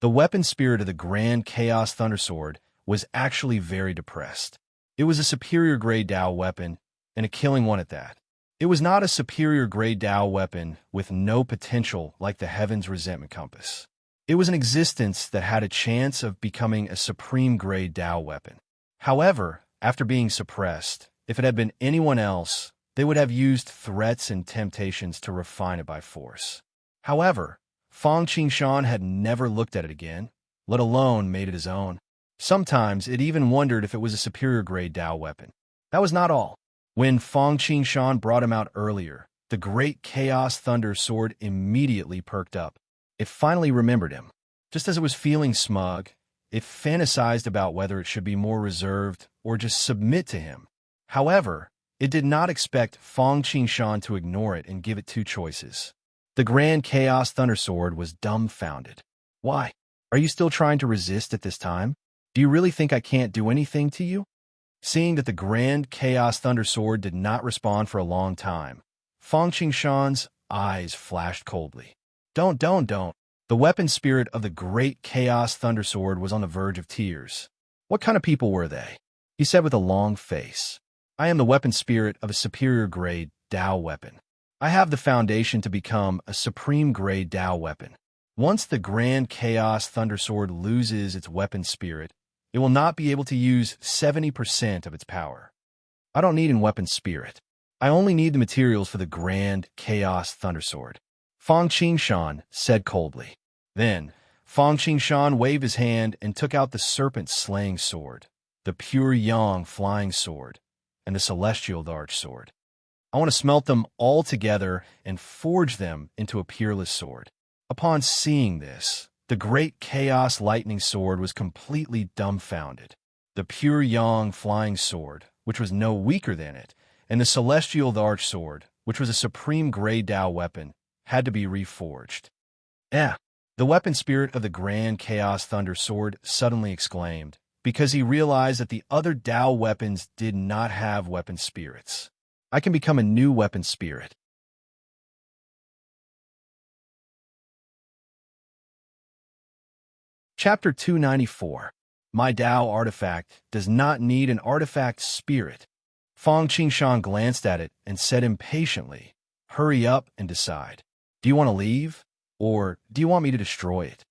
The weapon spirit of the Grand Chaos Thundersword was actually very depressed. It was a superior grade Dao weapon, and a killing one at that. It was not a superior grade Dao weapon with no potential like the Heaven's Resentment Compass. It was an existence that had a chance of becoming a supreme grade Dao weapon. However, after being suppressed, if it had been anyone else, they would have used threats and temptations to refine it by force. However, Fang Qingshan had never looked at it again, let alone made it his own. Sometimes it even wondered if it was a superior grade Dao weapon. That was not all. When Fang Qingshan brought him out earlier, the Great Chaos Thunder Sword immediately perked up. It finally remembered him. Just as it was feeling smug, it fantasized about whether it should be more reserved or just submit to him. However, it did not expect Fang Qingshan to ignore it and give it two choices. The Grand Chaos Thunder Sword was dumbfounded. "Why? Are you still trying to resist at this time? Do you really think I can't do anything to you?" Seeing that the Grand Chaos Thunder Sword did not respond for a long time, Fang Qingshan's eyes flashed coldly. Don't. The weapon spirit of the Great Chaos Thunder Sword was on the verge of tears. "What kind of people were they?" he said with a long face. "I am the weapon spirit of a superior grade Dao weapon. I have the foundation to become a supreme grade Dao weapon. Once the Grand Chaos Thunder Sword loses its weapon spirit, it will not be able to use 70% of its power. I don't need a weapon spirit. I only need the materials for the Grand Chaos Thunder Sword," Fang Qingshan said coldly. Then, Fang Qingshan waved his hand and took out the Serpent Slaying Sword, the Pure Yang Flying Sword, and the Celestial Arch Sword. "I want to smelt them all together and forge them into a peerless sword." Upon seeing this, the Great Chaos Lightning Sword was completely dumbfounded. The Pure Yang Flying Sword, which was no weaker than it, and the Celestial Arch Sword, which was a supreme grade Dao weapon, had to be reforged. The weapon spirit of the Grand Chaos Thunder Sword suddenly exclaimed, because he realized that the other Dao weapons did not have weapon spirits. "I can become a new weapon spirit." Chapter 294. My Dao artifact does not need an artifact spirit. Fang Qingshan glanced at it and said impatiently, "Hurry up and decide. Do you want to leave, or do you want me to destroy it?"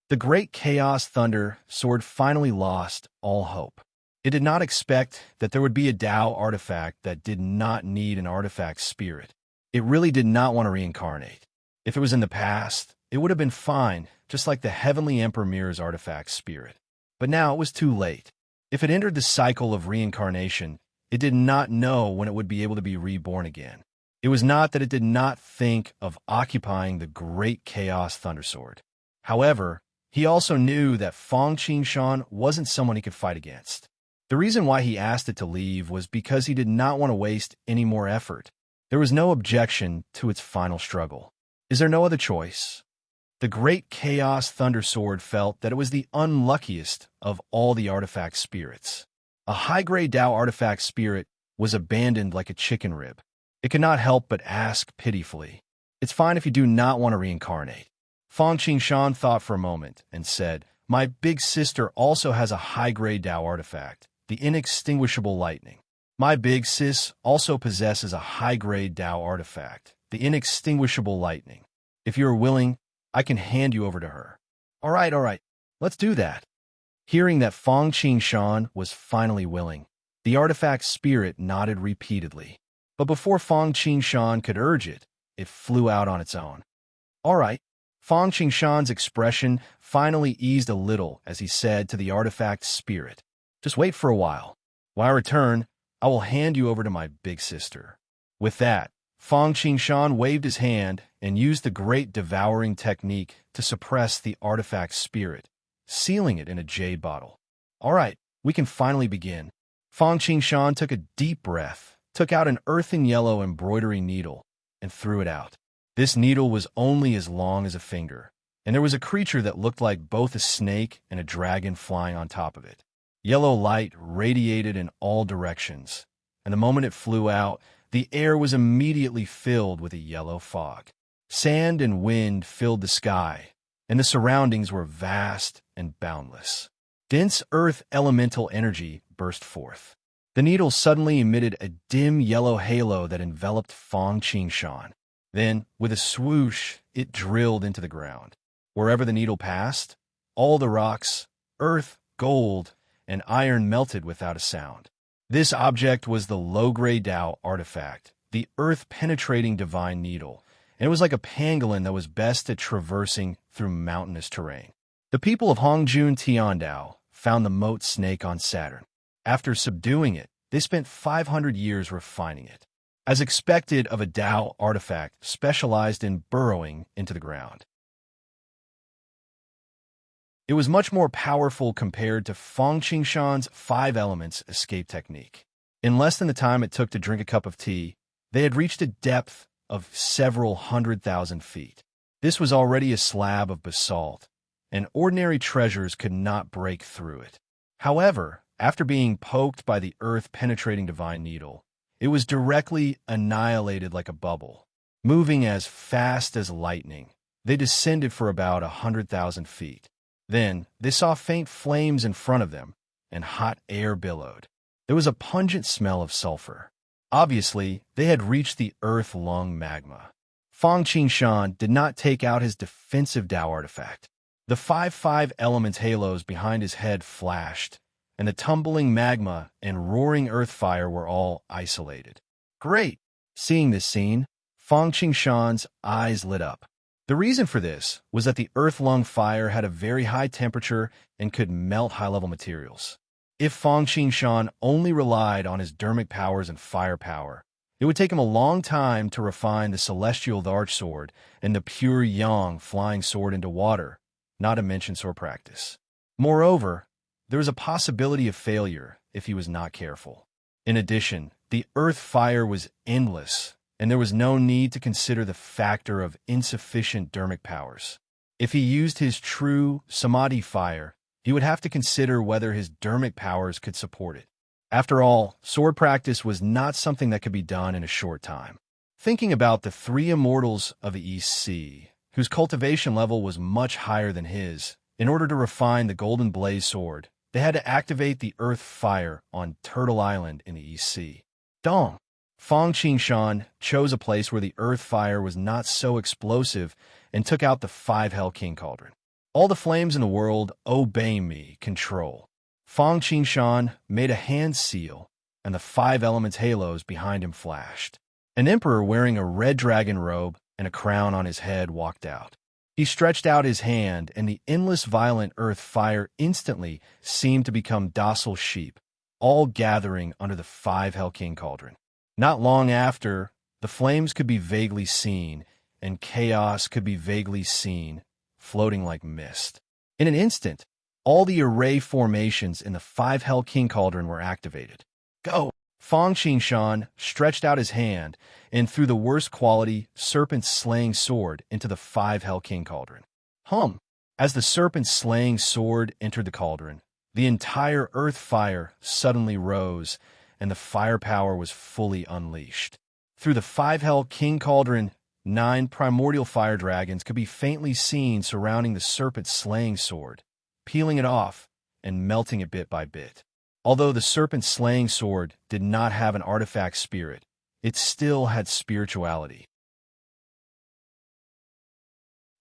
The Great Chaos Thunder Sword finally lost all hope. It did not expect that there would be a Dao artifact that did not need an artifact spirit. It really did not want to reincarnate. If it was in the past, it would have been fine, just like the Heavenly Emperor Mirror's artifact spirit. But now it was too late. If it entered the cycle of reincarnation, it did not know when it would be able to be reborn again. It was not that it did not think of occupying the Great Chaos Thunder Sword. However, he also knew that Fang Qingshan wasn't someone he could fight against. The reason why he asked it to leave was because he did not want to waste any more effort. There was no objection to its final struggle. Is there no other choice? The Great Chaos Thunder Sword felt that it was the unluckiest of all the artifact spirits. A high-grade Dao artifact spirit was abandoned like a chicken rib. It could not help but ask pitifully, "It's fine if you do not want to reincarnate." Fang Qingshan thought for a moment and said, "My big sister also has a high-grade Dao artifact, the Inextinguishable Lightning. My big sis also possesses a high-grade Dao artifact, the inextinguishable lightning. If you are willing, I can hand you over to her. All right, let's do that. Hearing that Fong Qingshan was finally willing, the artifact spirit nodded repeatedly. But before Fong Qingshan could urge it, it flew out on its own. All right. Fong Qingshan's expression finally eased a little as he said to the artifact spirit, "Just wait for a while. When I return, I will hand you over to my big sister." With that, Fong Qingshan waved his hand and used the great devouring technique to suppress the artifact spirit, sealing it in a jade bottle. All right, we can finally begin. Fong Qingshan took a deep breath, took out an earthen yellow embroidery needle, and threw it out. This needle was only as long as a finger, and there was a creature that looked like both a snake and a dragon flying on top of it. Yellow light radiated in all directions, and the moment it flew out, the air was immediately filled with a yellow fog. Sand and wind filled the sky, and the surroundings were vast and boundless. Dense earth elemental energy burst forth. The needle suddenly emitted a dim yellow halo that enveloped Fong Qingshan. Then, with a swoosh, it drilled into the ground. Wherever the needle passed, all the rocks, earth, gold, and iron melted without a sound. This object was the low-grade Dao artifact, the earth-penetrating divine needle, and it was like a pangolin that was best at traversing through mountainous terrain. The people of Hongjun Tiandao found the moat snake on Saturn. After subduing it, they spent 500 years refining it. As expected of a Dao artifact specialized in burrowing into the ground. It was much more powerful compared to Fong Qingshan's 5 elements escape technique. In less than the time it took to drink a cup of tea, they had reached a depth of several 100,000 feet. This was already a slab of basalt, and ordinary treasures could not break through it. However, after being poked by the earth-penetrating divine needle, it was directly annihilated like a bubble. Moving as fast as lightning, they descended for about 100,000 feet. Then, they saw faint flames in front of them, and hot air billowed. There was a pungent smell of sulfur. Obviously, they had reached the earth-lung magma. Fong Qingshan did not take out his defensive Dao artifact. The 5 elements halos behind his head flashed, and the tumbling magma and roaring earth fire were all isolated. Great! Seeing this scene, Fong Qingshan's eyes lit up. The reason for this was that the earth-lung fire had a very high temperature and could melt high-level materials. If Fong Qingshan only relied on his dermic powers and firepower, it would take him a long time to refine the celestial large sword and the pure yang flying sword into water, not to mention sword practice. Moreover, there was a possibility of failure if he was not careful. In addition, the earth fire was endless, and there was no need to consider the factor of insufficient dermic powers. If he used his true samadhi fire, he would have to consider whether his dermic powers could support it. After all, sword practice was not something that could be done in a short time. Thinking about the 3 immortals of the East Sea, whose cultivation level was much higher than his, in order to refine the Golden Blaze sword, they had to activate the earth fire on Turtle Island in the East Sea. Dong! Fong Qingshan chose a place where the earth fire was not so explosive and took out the 5 Hell King Cauldron. All the flames in the world obey me, control. Fong Qingshan made a hand seal, and the 5 elements halos behind him flashed. An emperor wearing a red dragon robe and a crown on his head walked out. He stretched out his hand, and the endless violent earth fire instantly seemed to become docile sheep, all gathering under the 5 Hell King Cauldron. Not long after, the flames could be vaguely seen, and chaos could be vaguely seen, floating like mist. In an instant, all the array formations in the 5 Hell King Cauldron were activated. Go! Fong Qingshan stretched out his hand and threw the worst quality serpent-slaying sword into the 5 Hell King Cauldron. As the serpent-slaying sword entered the cauldron, the entire earth fire suddenly rose, and the firepower was fully unleashed. Through the 5 Hell King Cauldron, 9 primordial fire dragons could be faintly seen surrounding the serpent-slaying sword, peeling it off and melting it bit by bit. Although the serpent-slaying sword did not have an artifact spirit, it still had spirituality.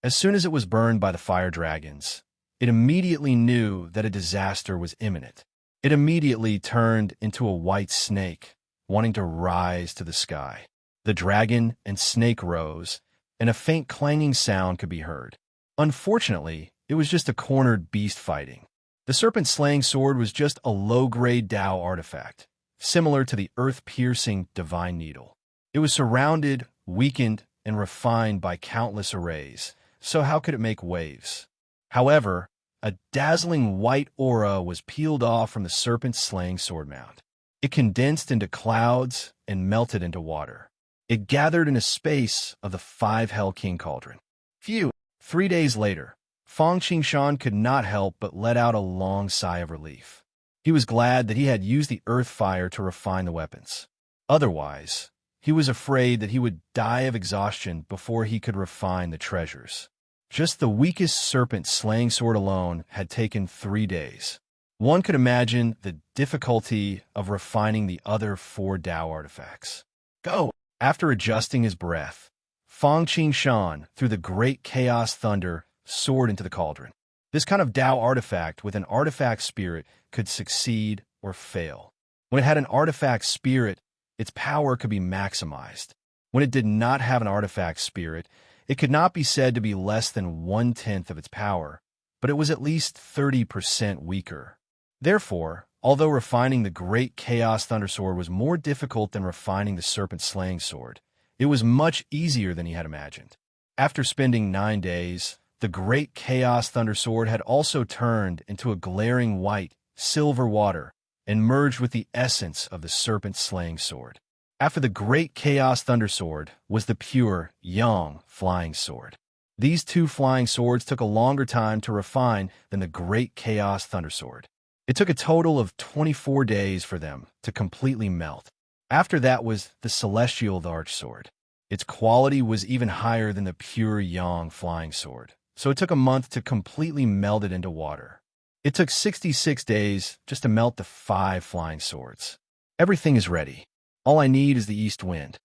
As soon as it was burned by the fire dragons, it immediately knew that a disaster was imminent. It immediately turned into a white snake, wanting to rise to the sky. The dragon and snake rose, and a faint clanging sound could be heard. Unfortunately, it was just a cornered beast fighting. The serpent-slaying sword was just a low-grade Tao artifact, similar to the earth-piercing divine needle. It was surrounded, weakened, and refined by countless arrays, so how could it make waves? However, a dazzling white aura was peeled off from the serpent-slaying sword mount. It condensed into clouds and melted into water. It gathered in a space of the 5 Hell King Cauldron. 3 days later, Fang Qingshan could not help but let out a long sigh of relief. He was glad that he had used the earth fire to refine the weapons. Otherwise, he was afraid that he would die of exhaustion before he could refine the treasures. Just the weakest serpent-slaying sword alone had taken 3 days. One could imagine the difficulty of refining the other 4 Tao artifacts. Go! After adjusting his breath, Fang Qingshan threw the great chaos thunder sword into the cauldron. This kind of Tao artifact with an artifact spirit could succeed or fail. When it had an artifact spirit, its power could be maximized. When it did not have an artifact spirit, it could not be said to be less than 1/10 of its power, but it was at least 30% weaker. Therefore, although refining the great Chaos Thunder Sword was more difficult than refining the Serpent-Slaying Sword, it was much easier than he had imagined. After spending 9 days, the great Chaos Thunder Sword had also turned into a glaring white, silver water and merged with the essence of the Serpent-Slaying Sword. After the great Chaos Thunder Sword was the pure Yang Flying Sword. These 2 flying swords took a longer time to refine than the great Chaos Thunder Sword. It took a total of 24 days for them to completely melt. After that was the Celestial Arch Sword. Its quality was even higher than the pure Yang Flying Sword, so it took a month to completely melt it into water. It took 66 days just to melt the 5 flying swords. Everything is ready. All I need is the east wind.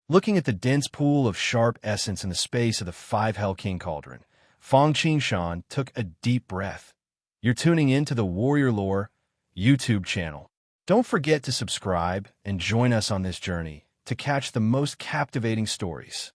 Looking at the dense pool of sharp essence in the space of the 5 Hell King Cauldron, Fang Qingshan took a deep breath. You're tuning in to the Warrior Lore YouTube channel. Don't forget to subscribe and join us on this journey to catch the most captivating stories.